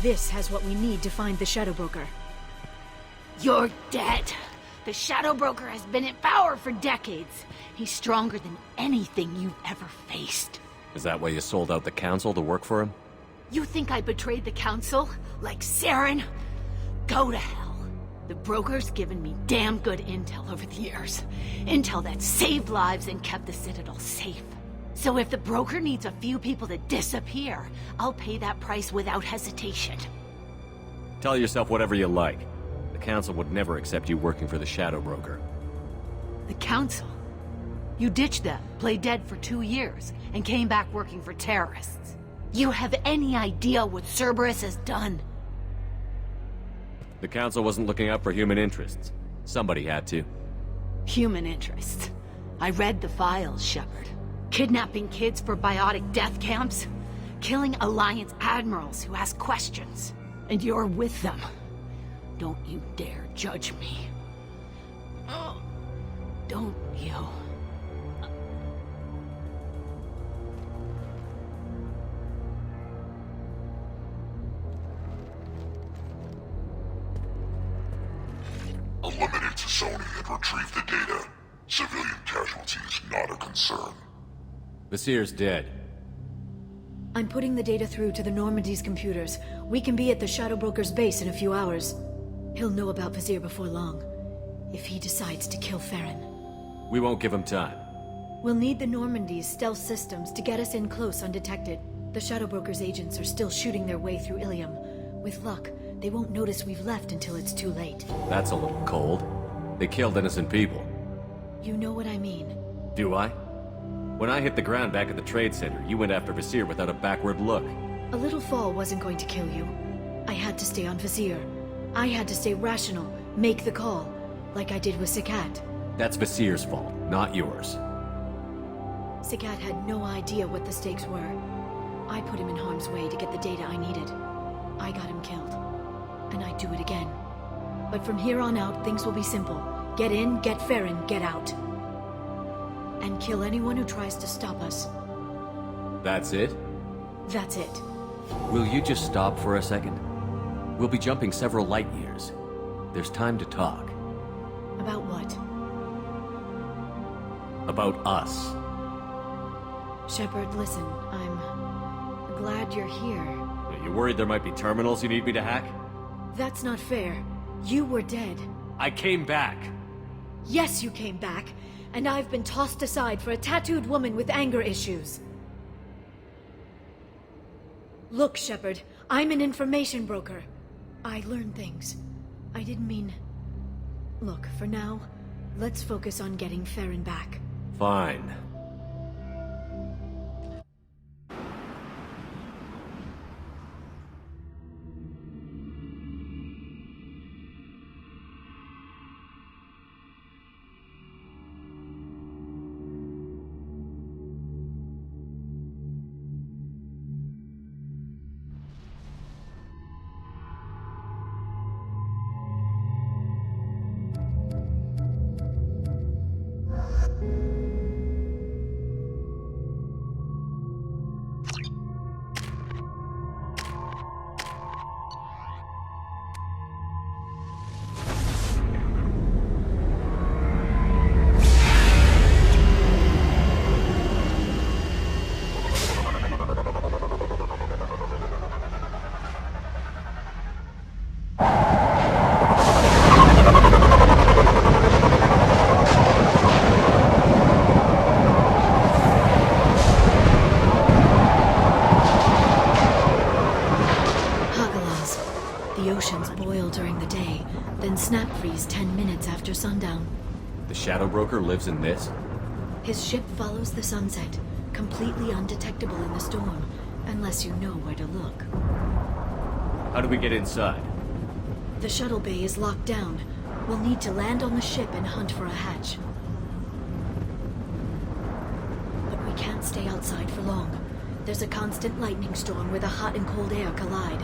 This has what we need to find the Shadow Broker. You're dead. The Shadow Broker has been in power for decades. He's stronger than anything you've ever faced. Is that why you sold out the Council to work for him? You think I betrayed the Council? Like Saren? Go to hell. The Broker's given me damn good intel over the years. Intel that saved lives and kept the Citadel safe. So if the Broker needs a few people to disappear, I'll pay that price without hesitation. Tell yourself whatever you like. The Council would never accept you working for the Shadow Broker. The Council? You ditched them, played dead for 2 years, and came back working for terrorists. You have any idea what Cerberus has done? The Council wasn't looking out for human interests. Somebody had to. Human interests. I read the files, Shepard. Kidnapping kids for biotic death camps. Killing Alliance admirals who ask questions. And you're with them. Don't you dare judge me. Oh, don't you? Eliminate Sony and retrieve the data. Civilian casualties not a concern. Vasir's dead. I'm putting the data through to the Normandy's computers. We can be at the Shadow Broker's base in a few hours. He'll know about Vasir before long. If he decides to kill Farron. We won't give him time. We'll need the Normandy's stealth systems to get us in close undetected. The Shadow Broker's agents are still shooting their way through Illium. With luck, they won't notice we've left until it's too late. That's a little cold. They killed innocent people. You know what I mean. Do I? When I hit the ground back at the trade center, you went after Vasir without a backward look. A little fall wasn't going to kill you. I had to stay on Vasir. I had to stay rational, make the call, like I did with Sakat. That's Vasir's fault, not yours. Sakat had no idea what the stakes were. I put him in harm's way to get the data I needed. I got him killed. And I'd do it again. But from here on out, things will be simple. Get in, get Farron, get out. And kill anyone who tries to stop us. That's it? That's it. Will you just stop for a second? We'll be jumping several light years. There's time to talk. About what? About us. Shepard, listen, I'm glad you're here. Are you worried there might be terminals you need me to hack? That's not fair. You were dead. I came back. Yes, you came back. And I've been tossed aside for a tattooed woman with anger issues. Look, Shepard, I'm an information broker. I learn things. I didn't mean... Look, for now, let's focus on getting Farron back. Fine. Snap freeze 10 minutes after sundown. The Shadow Broker lives in this? His ship follows the sunset, completely undetectable in the storm, unless you know where to look. How do we get inside? The shuttle bay is locked down. We'll need to land on the ship and hunt for a hatch. But we can't stay outside for long. There's a constant lightning storm where the hot and cold air collide.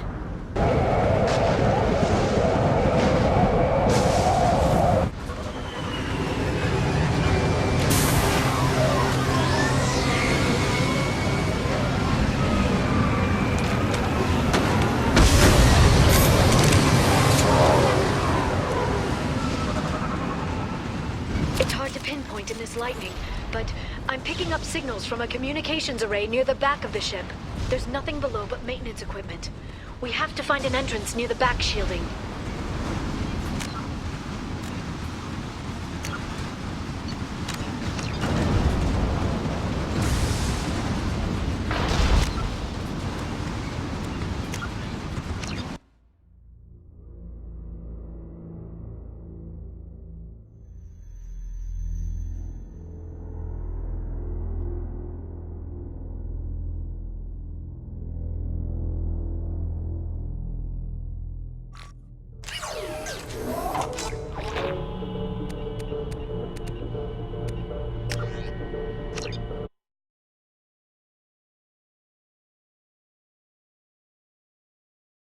lightning, but I'm picking up signals from a communications array near the back of the ship. There's nothing below but maintenance equipment. We have to find an entrance near the back shielding.